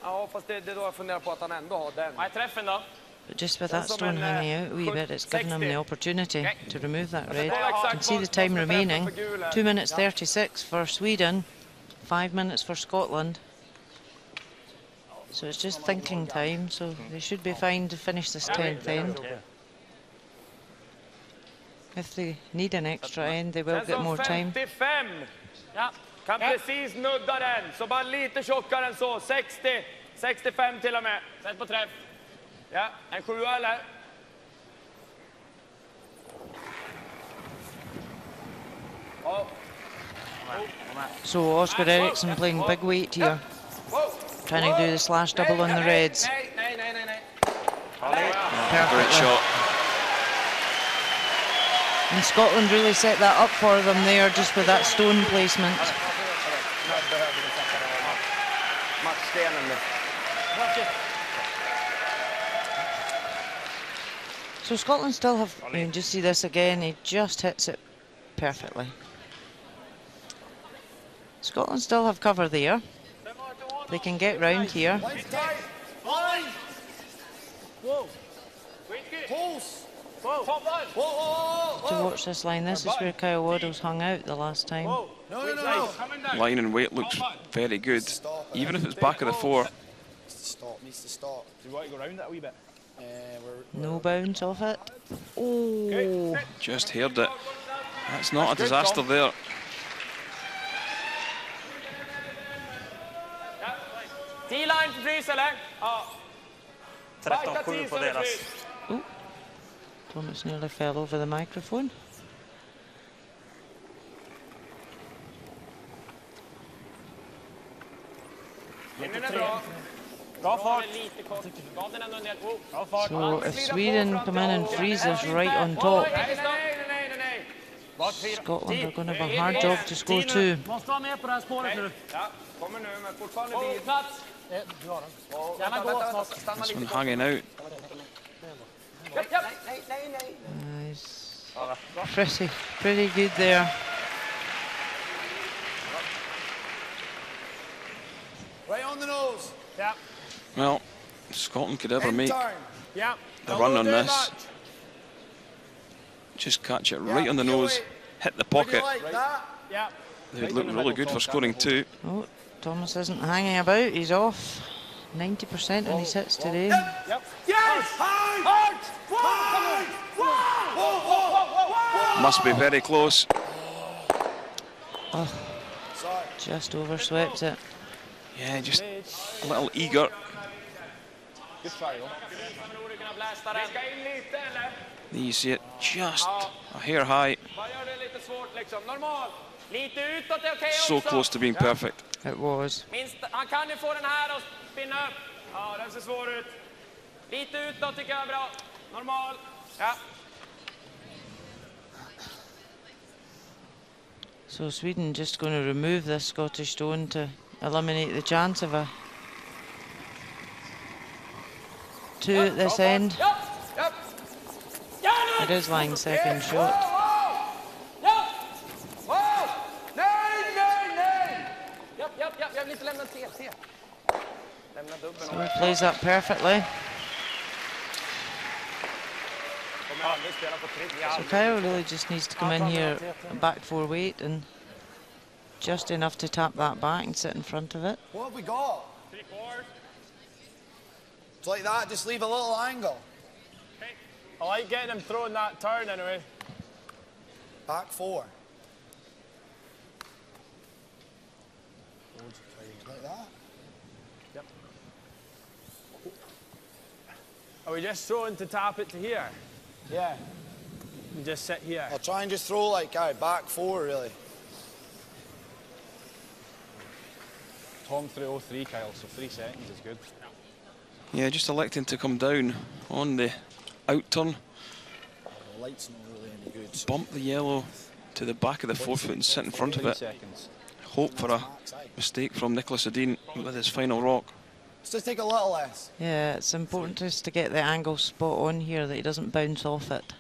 Ja, fast det är då jag funderar på att han ändå har den. Nej, träffen då. But just with that stone hanging out a wee bit, it's given him the opportunity to remove that red. You can see the time remaining. 2 minutes 36 for Sweden, 5 minutes for Scotland. So it's just thinking time, so they should be fine to finish this 10th end. If they need an extra end, they will get more time. 55. Ja, kan precis nudda den, så bara lite tjockare än så. 60, 65 till och med. Sätt på träff. Ja, en 7 eller? So Oscar Eriksson playing big weight here, trying to do the slash double on the reds. Great shot. And Scotland really set that up for them there, just with that stone placement. So Scotland still have, you can just see this again, he just hits it perfectly. Scotland still have cover there. They can get round here. To watch this line, this is where Kyle Waddle's hung out the last time. Line and weight looks very good, even if it's back of the 4. Needs to stop. Do you want to go round that a wee bit? No bounce off it. Oh, Just heard it. That's not a disaster there. T-line för frys eller? Ja. 13-7 på deras. oh. Thomas nearly fell over the microphone. Linjen är bra. Bra fart. Lite kort. Gav den ändå en del. Bra fart. So if Sweden come in and freeze us right on top, Scotland are going to have a hard job to score 2. Måste vara med på det här spåret nu. Ja, kommer nu, men fortfarande vid. Plats. Du har den. Gärna gå snart. This one hanging out. Nice. Pretty good there. Right on the nose. Yeah. Well, Scotland could ever make Yeah. the run on this. Just catch it right on the nose, hit the pocket. Yeah. They would look really good for scoring 2. Oh, Thomas isn't hanging about, he's off 90% on his hits today. Yep. Yes! Hard! Must be very close. Oh, just overswept it. Yeah, just a little eager. Good try, though. You see it just a hair high. So close to being perfect. It was. Han kan ju få den här och spinna upp. Ja, den ser svår ut. Lite utåt tycker jag är bra. Normal. Ja. So Sweden just going to remove this Scottish stone to eliminate the chance of a 2 at this end. It is lying second shot. So he plays that perfectly. So Kyle really just needs to come in here back 4 weight and just enough to tap that back and sit in front of it. What have we got? It's like that, just leave a little angle. I like getting him throwing that turn anyway. Back 4. Like that. Yep. Are we just throwing to tap it to here? Yeah. And just sit here. I'll try and just throw like back 4 really. Tom threw 03, Kyle, so 3 seconds is good. Yeah, just electing to come down on the out turn. The light's not really any good. So. Bump the yellow to the back of the forefoot and sit in front of it. Hope for a mistake from Nicholas Edin with his final rock. Let's just take a little less. Yeah, it's important just to get the angle spot on here that he doesn't bounce off it.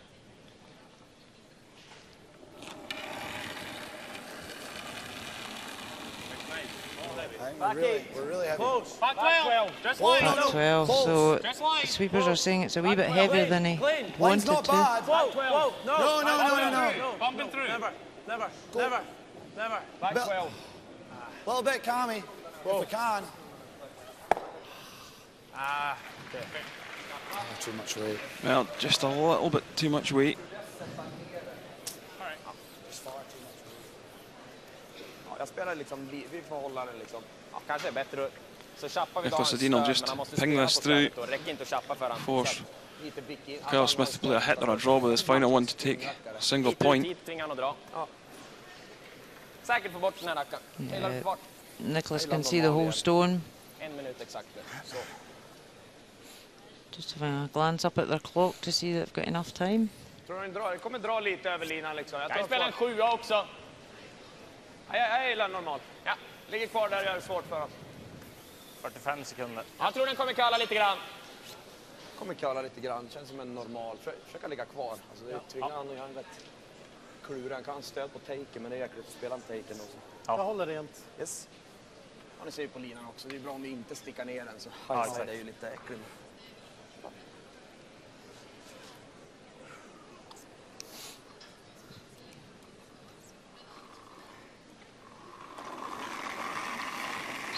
We're really heavy. Close. Back 12. Just line. Back 12, so the sweepers are saying it's a wee bit heavier than he wanted to. Back 12. No. Bumping through. Never. Back 12. A little bit, Kami, if we can. Okay. Too much weight. Well, just a little bit too much weight. Jag spelar liksom, vi får hålla den liksom. Ja, kanske är bättre. Så chappar vi Nicholas Edin will just ping this through. Force Kyle Smith to play a hit or a draw with his final one to take a single point. Säkert få bort den här rackaren. Nicholas can see the whole stone. 1 minut exakt. Så. Just having a glance up at their clock to see that they've got enough time. Tror du den kommer dra lite över linan liksom? Jag spelar en 7 också. Jag gillar normalt. Ja, ligger kvar där och gör det svårt för dem. 45 sekunder. Jag tror den kommer kalla lite grann. Kommer kalla lite grann, känns som en normal. Försöka ligga kvar. Alltså det tvingar han och gör en rätt klurig. Han kan stöd på taken, men det är jäkligt att spela med taken också. Jag håller rent. Yes. Ja, ni ser ju på linan också. Det är bra om vi inte stickar ner den. Så det är ju lite äckligt.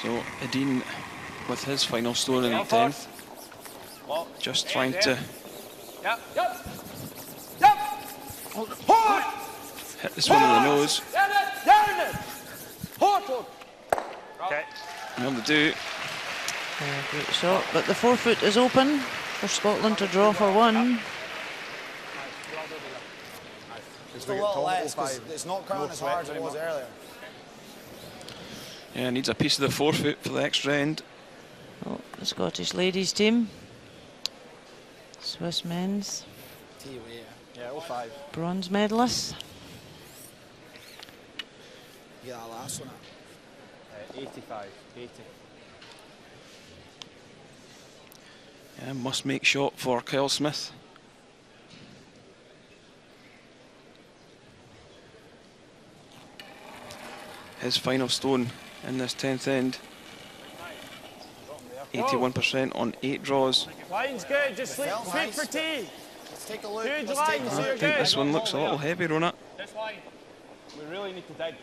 So Edin with his final stone in 10th. Just trying to hit this one in the nose. Okay. That'll do. Great shot, but the forefoot is open for Scotland to draw for 1. Just a little less, because it's not counting as hard as it was earlier. Yeah, needs a piece of the forefoot for the extra end. Oh, the Scottish ladies team. Swiss men's. Yeah, 05. Bronze medalists. Get that last one up. 85, 80. Yeah, must make shot for Kyle Smith. His final stone in this 10th end. 81% on 8 draws. Line's good, just sweep for tee. Let's take a look. Huge line, so you're I think good. this one looks a little heavier on it. This line. We really need to dig.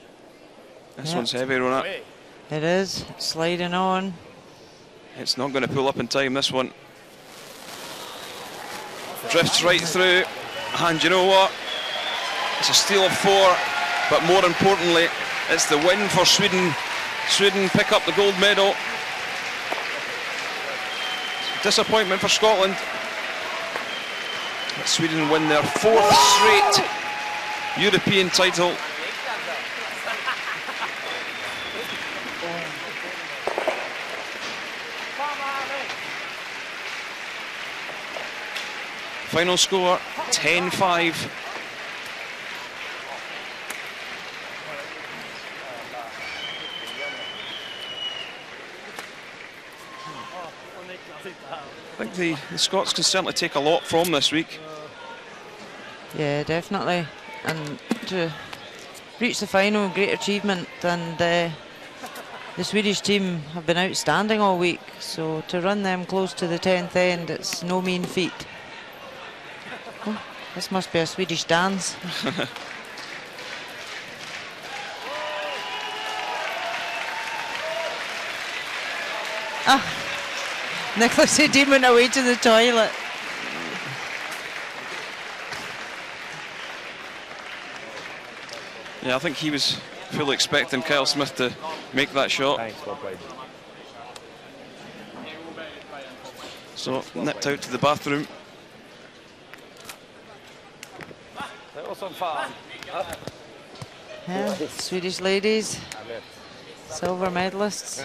This one's heavier on it. It is, sliding on. It's not going to pull up in time, this one. Drifts right through, and you know what? It's a steal of 4, but more importantly, it's the win for Sweden. Sweden pick up the gold medal. Disappointment for Scotland. But Sweden win their 4th straight European title. Final score 10-5. I think the Scots can certainly take a lot from this week. Yeah, definitely. And to reach the final, great achievement. And The Swedish team have been outstanding all week, so to run them close to the 10th end, it's no mean feat. Oh, this must be a Swedish dance. Nicholas Edin went away to the toilet. Yeah, I think he was fully expecting Kyle Smith to make that shot. Thanks, well played. So nipped out to the bathroom. Det var som fan. Yeah, Swedish ladies, silver medalists,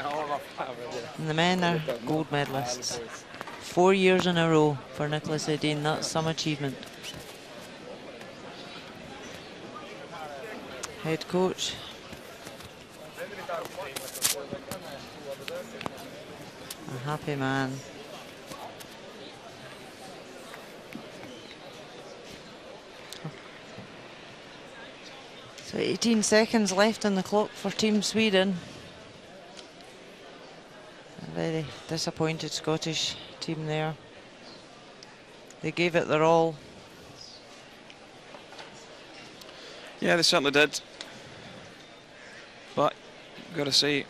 and the men are gold medalists. 4 years in a row for Nicholas Edin. That's some achievement. Head coach. A happy man. So 18 seconds left on the clock for Team Sweden. A very disappointed Scottish team there. They gave it their all. Yeah, they certainly did. But, gotta say,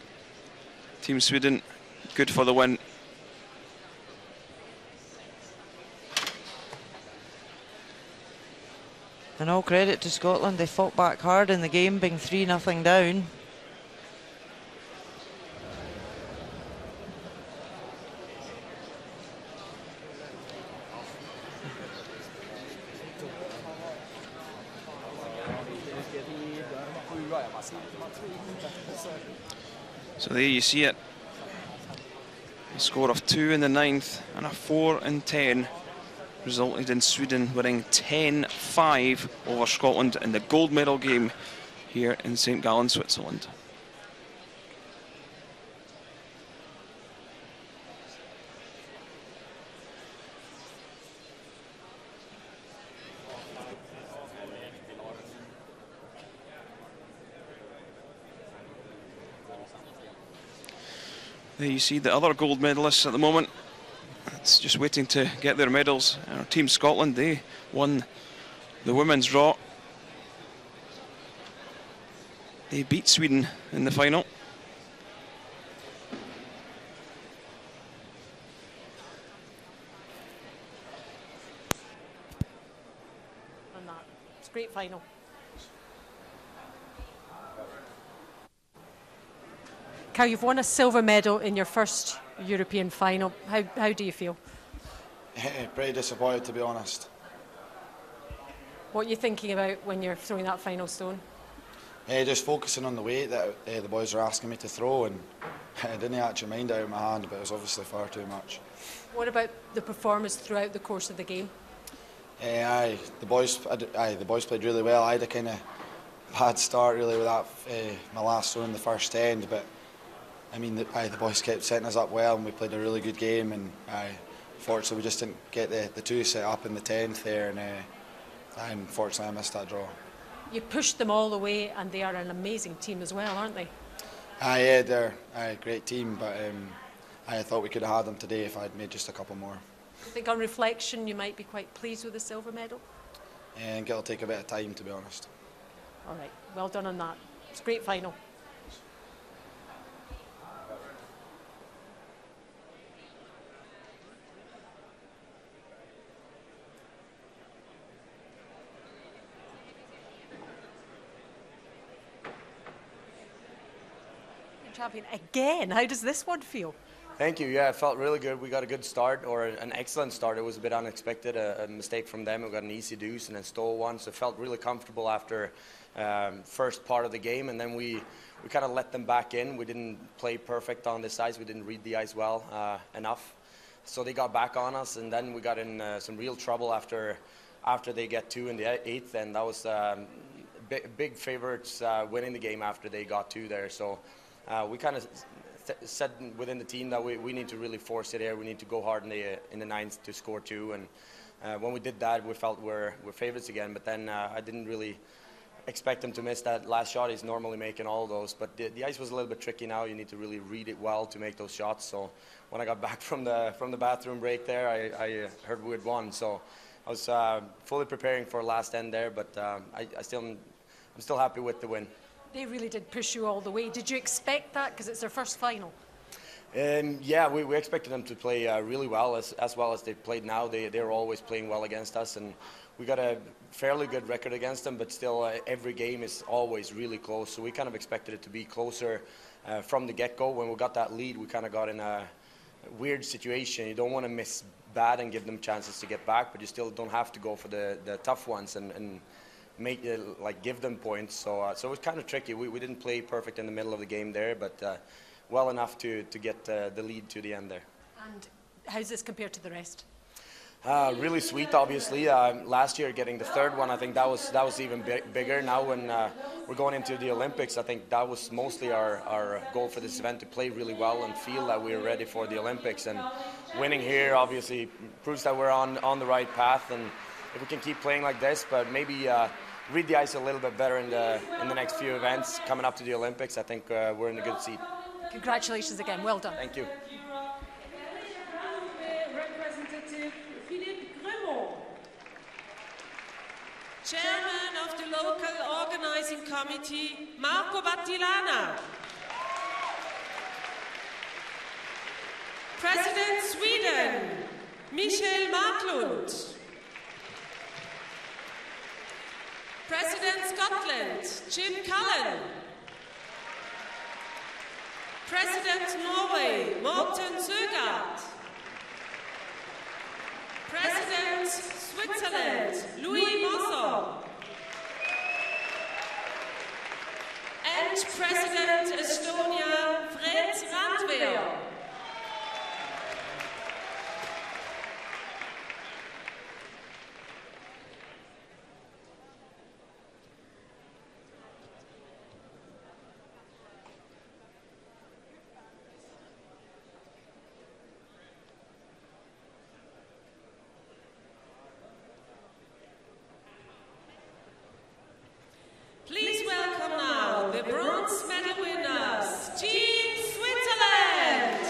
Team Sweden, good for the win. And all credit to Scotland, they fought back hard in the game, being 3-0 down. So there you see it. A score of 2 in the 9th and a 4 in 10 resulted in Sweden winning 10-5 over Scotland in the gold medal game here in St. Gallen, Switzerland. There you see the other gold medalists at the moment. It's just waiting to get their medals. Our Team Scotland, they won the women's draw. They beat Sweden in the final. And that. It's a great final. Cal, you've won a silver medal in your first European final. How do you feel? Pretty disappointed, to be honest. What are you thinking about when you're throwing that final stone? Just focusing on the weight that the boys were asking me to throw, and I didn't actually mind out of my hand, but it was obviously far too much. What about the performance throughout the course of the game? The boys played really well. I had a kind of bad start really with that my last throw in the first end, but I mean the boys kept setting us up well, and we played a really good game. And fortunately we just didn't get the two set up in the 10th there, and unfortunately I missed that draw. You pushed them all the way, and they are an amazing team as well, aren't they? Yeah, they're a great team, but I thought we could have had them today if I'd made just a couple more. I think on reflection you might be quite pleased with the silver medal? I think it'll take a bit of time, to be honest. All right, well done on that. It's a great final. Champion again. How does this one feel? Thank you. Yeah, it felt really good. We got a good start, or an excellent start. It was a bit unexpected, a mistake from them. We got an easy deuce and then stole one, so it felt really comfortable after first part of the game, and then we kind of let them back in. We didn't play perfect on this ice. We didn't read the ice well enough, so they got back on us, and then we got in some real trouble after they get two in the 8th, and that was big favorites winning the game after they got two there. So we kind of said within the team that we need to really force it here. We need to go hard in the 9th to score two, and when we did that, we felt we're favorites again. But then I didn't really expect him to miss that last shot. He's normally making all those, but the ice was a little bit tricky now. You need to really read it well to make those shots. So when I got back from the bathroom break there, I heard we had won. So I was fully preparing for last end there, but I'm still happy with the win. They really did push you all the way. Did you expect that? Because it's their first final. Yeah, we expected them to play really well, as well as they played now. They're always playing well against us, and we got a fairly good record against them, but still every game is always really close. So we kind of expected it to be closer from the get-go. When we got that lead, we kind of got in a weird situation. You don't want to miss bad and give them chances to get back, but you still don't have to go for the tough ones and make give them points. So it was kind of tricky. We didn't play perfect in the middle of the game there, but well enough to get the lead to the end there. And how's this compared to the rest? Really sweet, obviously. Last year getting the third one, I think that was even bigger. Now when we're going into the Olympics, I think that was mostly our goal for this event, to play really well and feel that we're ready for the Olympics. And winning here obviously proves that we're on the right path, and if we can keep playing like this, but maybe read the ice a little bit better in the next few events coming up to the Olympics, I think we're in a good seat. Congratulations again, well done. Thank you. Chairman of the local organizing committee, Marco Battilana. President Sweden, Michael Marklund. President Scotland, Jim Gallen. President Norway, Morten Søgaard. President Switzerland, Louis Mosson. And President Estonia, Fred Randver. Please welcome now the bronze medal winners, Team Switzerland.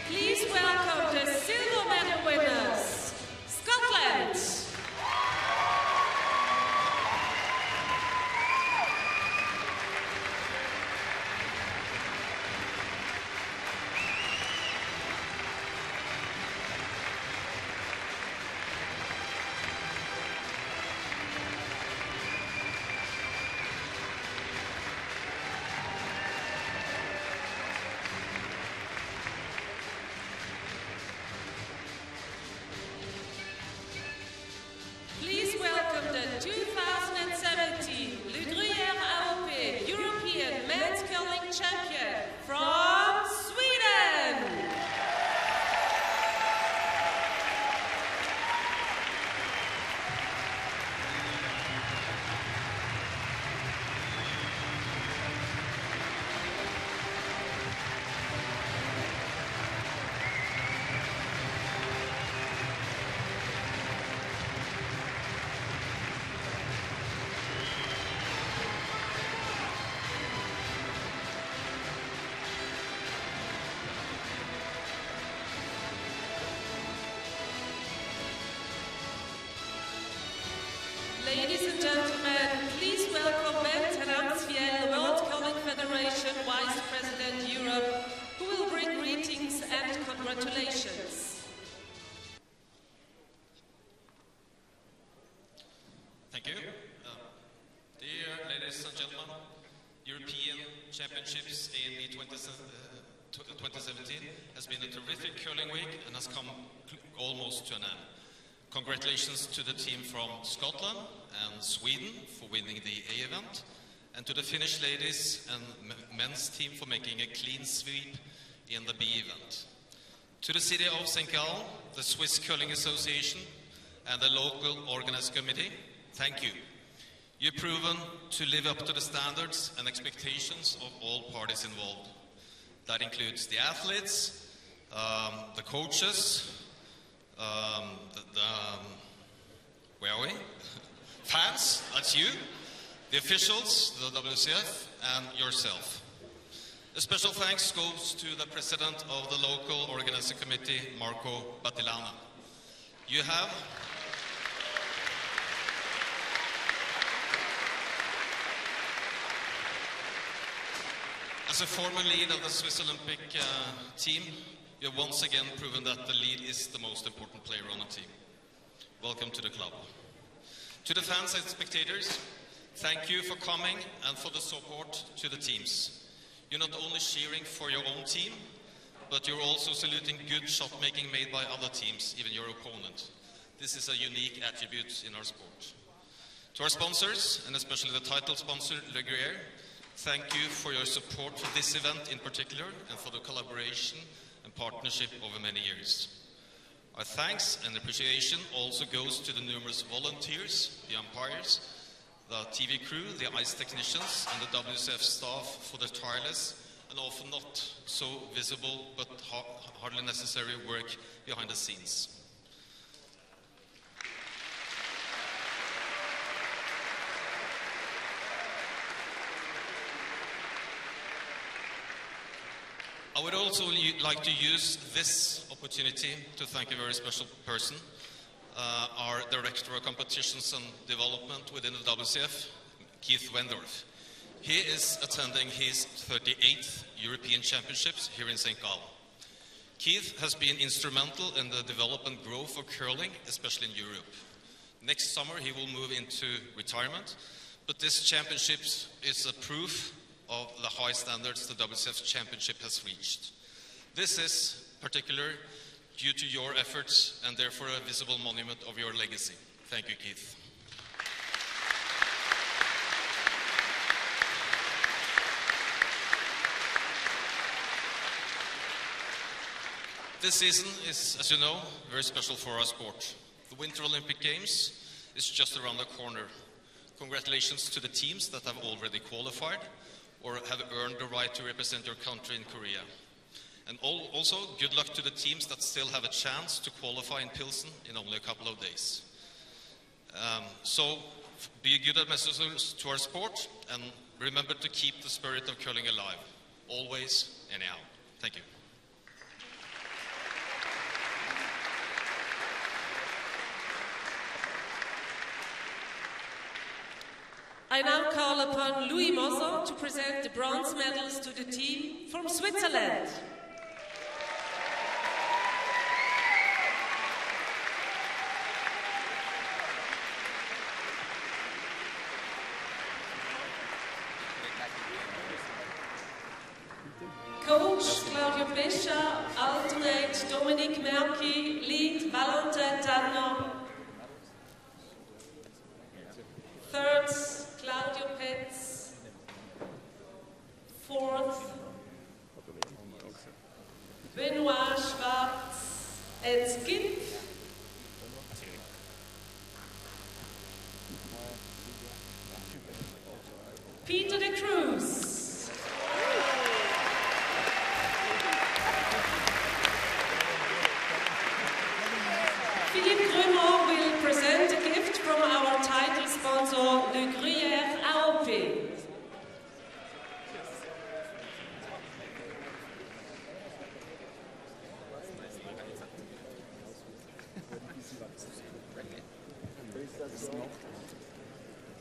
Please welcome the silver medal winners, Scotland. Please welcome the 2017 Gruyère AOP European Men's Curling Champion from Sweden. Ladies and gentlemen, please welcome Bent Ramsfjell, World Curling Federation Vice President Europe, who will bring greetings and congratulations. Thank you. Dear ladies and gentlemen, European Championships in the 2017 has been a terrific curling week and has come almost to an end. Congratulations to the team from Scotland and Sweden for winning the A event, and to the Finnish ladies and men's team for making a clean sweep in the B event. To the city of St. Gallen, the Swiss Curling Association, and the local organizing committee, thank you. You've proven to live up to the standards and expectations of all parties involved. That includes the athletes, the coaches, where are we? Fans, that's you, the officials, the WCF, and yourself. A special thanks goes to the president of the local organizing committee, Marco Battilana. You have as a former lead of the Swiss Olympic team, you have once again proven that the lead is the most important player on the team. Welcome to the club. To the fans and spectators, thank you for coming and for the support to the teams. You're not only cheering for your own team, but you're also saluting good shot making made by other teams, even your opponent. This is a unique attribute in our sport. To our sponsors, and especially the title sponsor, Gruyère, thank you for your support for this event in particular, and for the collaboration and partnership over many years. Our thanks and appreciation also goes to the numerous volunteers, the umpires, the TV crew, the ice technicians, and the WCF staff for their tireless and often not so visible but hardly necessary work behind the scenes. I would also like to use this opportunity to thank a very special person, our Director of Competitions and Development within the WCF, Keith Wendorf. He is attending his 38th European Championships here in St. Gallen. Keith has been instrumental in the development growth of curling, especially in Europe. Next summer he will move into retirement, but this championship is a proof of the high standards the WCF Championship has reached. This is particular due to your efforts and therefore a visible monument of your legacy. Thank you, Keith. This season is, as you know, very special for our sport. The Winter Olympic Games is just around the corner. Congratulations to the teams that have already qualified or have earned the right to represent your country in Korea. And also, good luck to the teams that still have a chance to qualify in Pilsen in only a couple of days. So, be good ambassadors to our sport, and remember to keep the spirit of curling alive, always, anyhow. Thank you. I now call upon Louis Moser to present the bronze medals to the team from Switzerland. Coach Claudio Pescia, alternate Dominique Merki, lead Valentin Tanno. Thirds, Claudio Petz. Fourth, Benoit Schwartz and Skip. Peter de Cruz. Philippe Gruyère will present a gift from our title sponsor, the Gruyère AOP.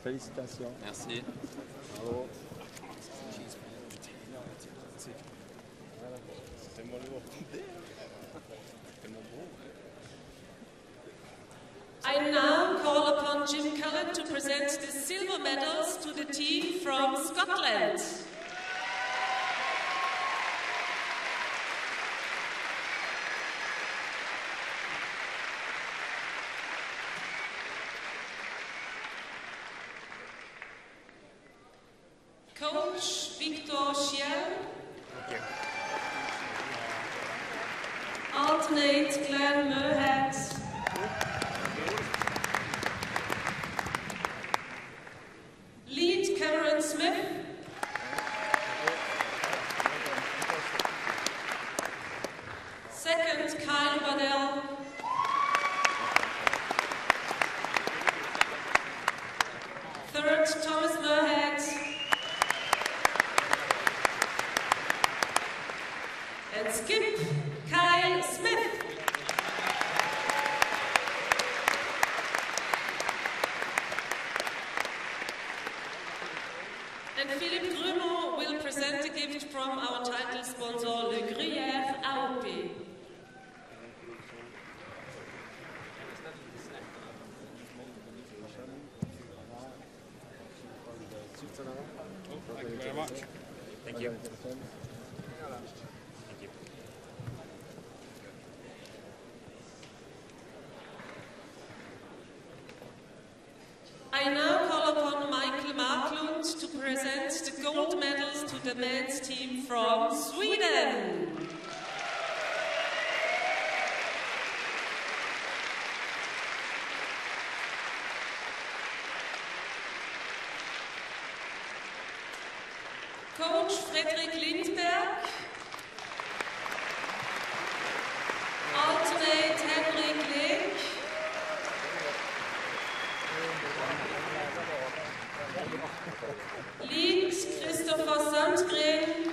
Félicitations. Merci. Bravo. I now call upon Jim Cullen to present the silver medals to the team from Scotland. Coach Victor Schiel. Alternate Glenn Moorhead. Lead Cameron Smith. Second Kyle Waddell. Third Thomas Moorhead. And skip Kyle Smith. And Philippe Grumeau will present a gift from our title sponsor, le Gruyère AOP. Thank you very much. Thank you. I now call upon Michael Marklund to present the gold medals to the men's team from Sweden. Coach Fredrik Lindberg. Alternate Henrik Leek. Leads Christopher Sandgren.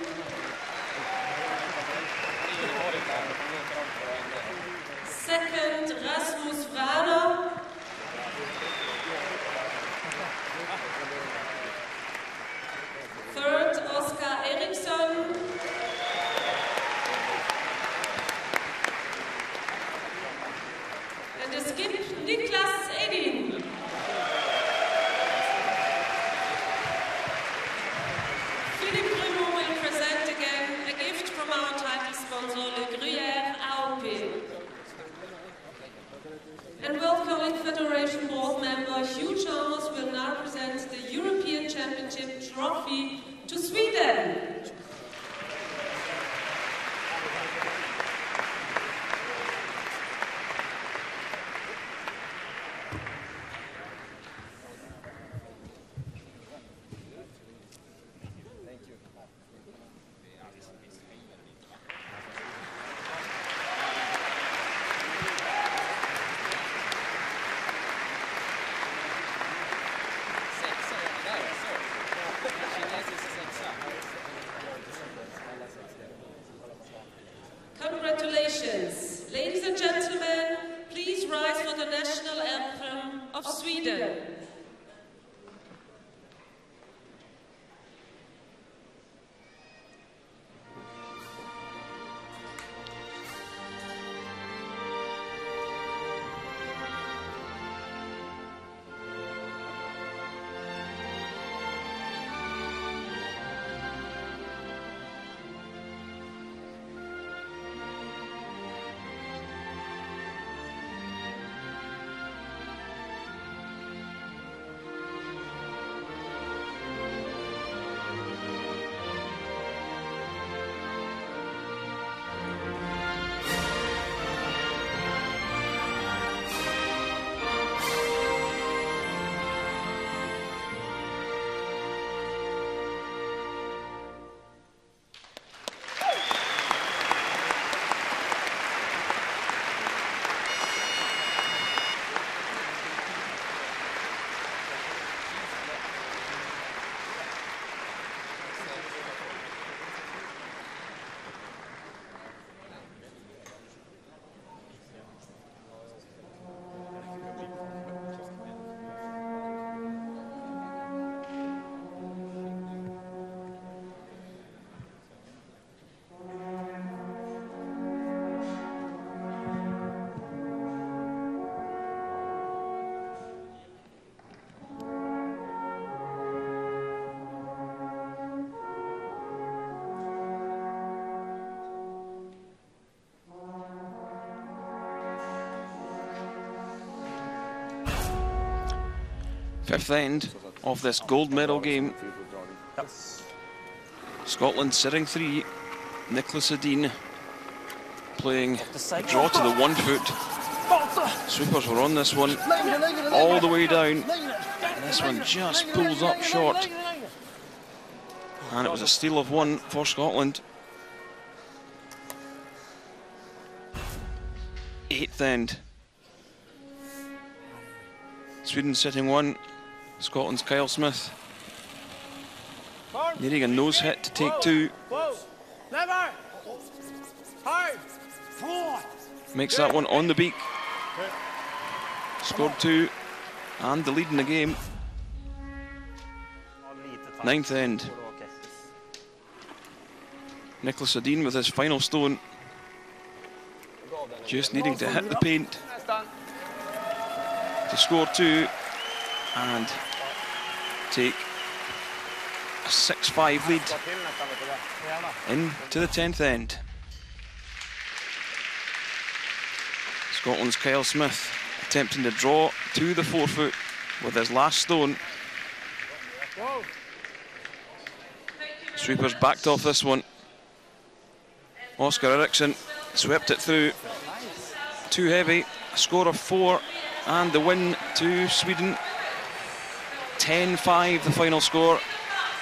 Second Rasmus Vraner. Third Oscar Eriksson. And the skip Niklas Edin. Philippe Grumeau will present again a gift from our title sponsor, le Gruyère AOP. And welcoming Federation Board member Hugh Chalmers will now present the European Championship trophy to Sweden. Congratulations. Ladies and gentlemen, please rise for the national anthem of Sweden. Fifth end of this gold medal game. Scotland sitting 3. Nicholas Edin playing a draw to the 1 foot. Sweepers were on this one all the way down. And this one just pulls up short. And it was a steal of 1 for Scotland. 8th end. Sweden sitting 1. Scotland's Kyle Smith needing a nose hit to take 2. Makes that one on the beak. Scored 2 and the lead in the game. 9th end. Nicholas Edin with his final stone. Just needing to hit the paint to score 2 and take a 6-5 lead into the 10th end. Scotland's Kyle Smith attempting to draw to the 4 foot with his last stone. Sweepers backed off this one. Oscar Eriksson swept it through. Too heavy. A score of 4 and the win to Sweden. 10-5 the final score.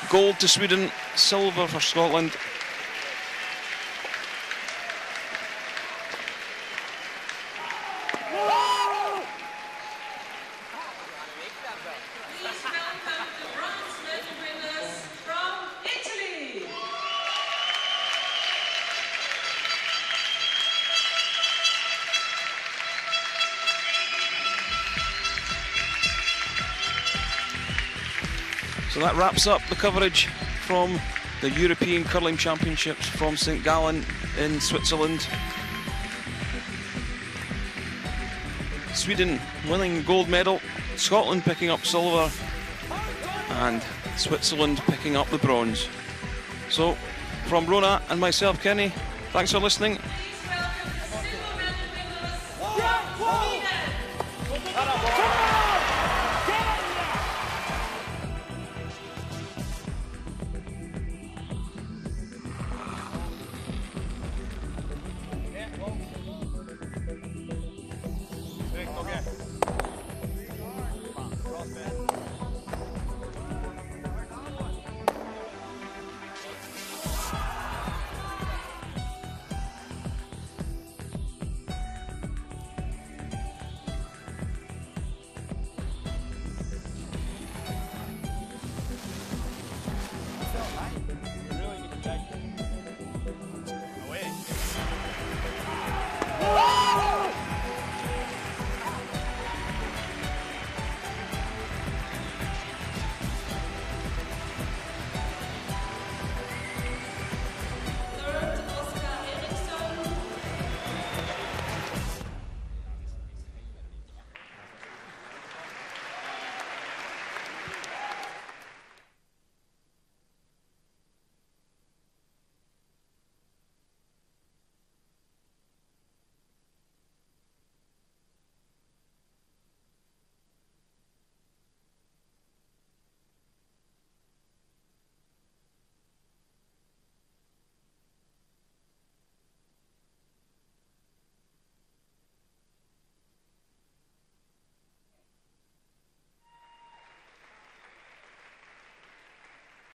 Gold to Sweden, silver for Scotland. So that wraps up the coverage from the European Curling Championships from St. Gallen in Switzerland. Sweden winning gold medal, Scotland picking up silver, and Switzerland picking up the bronze. So from Rona and myself, Kenny, thanks for listening.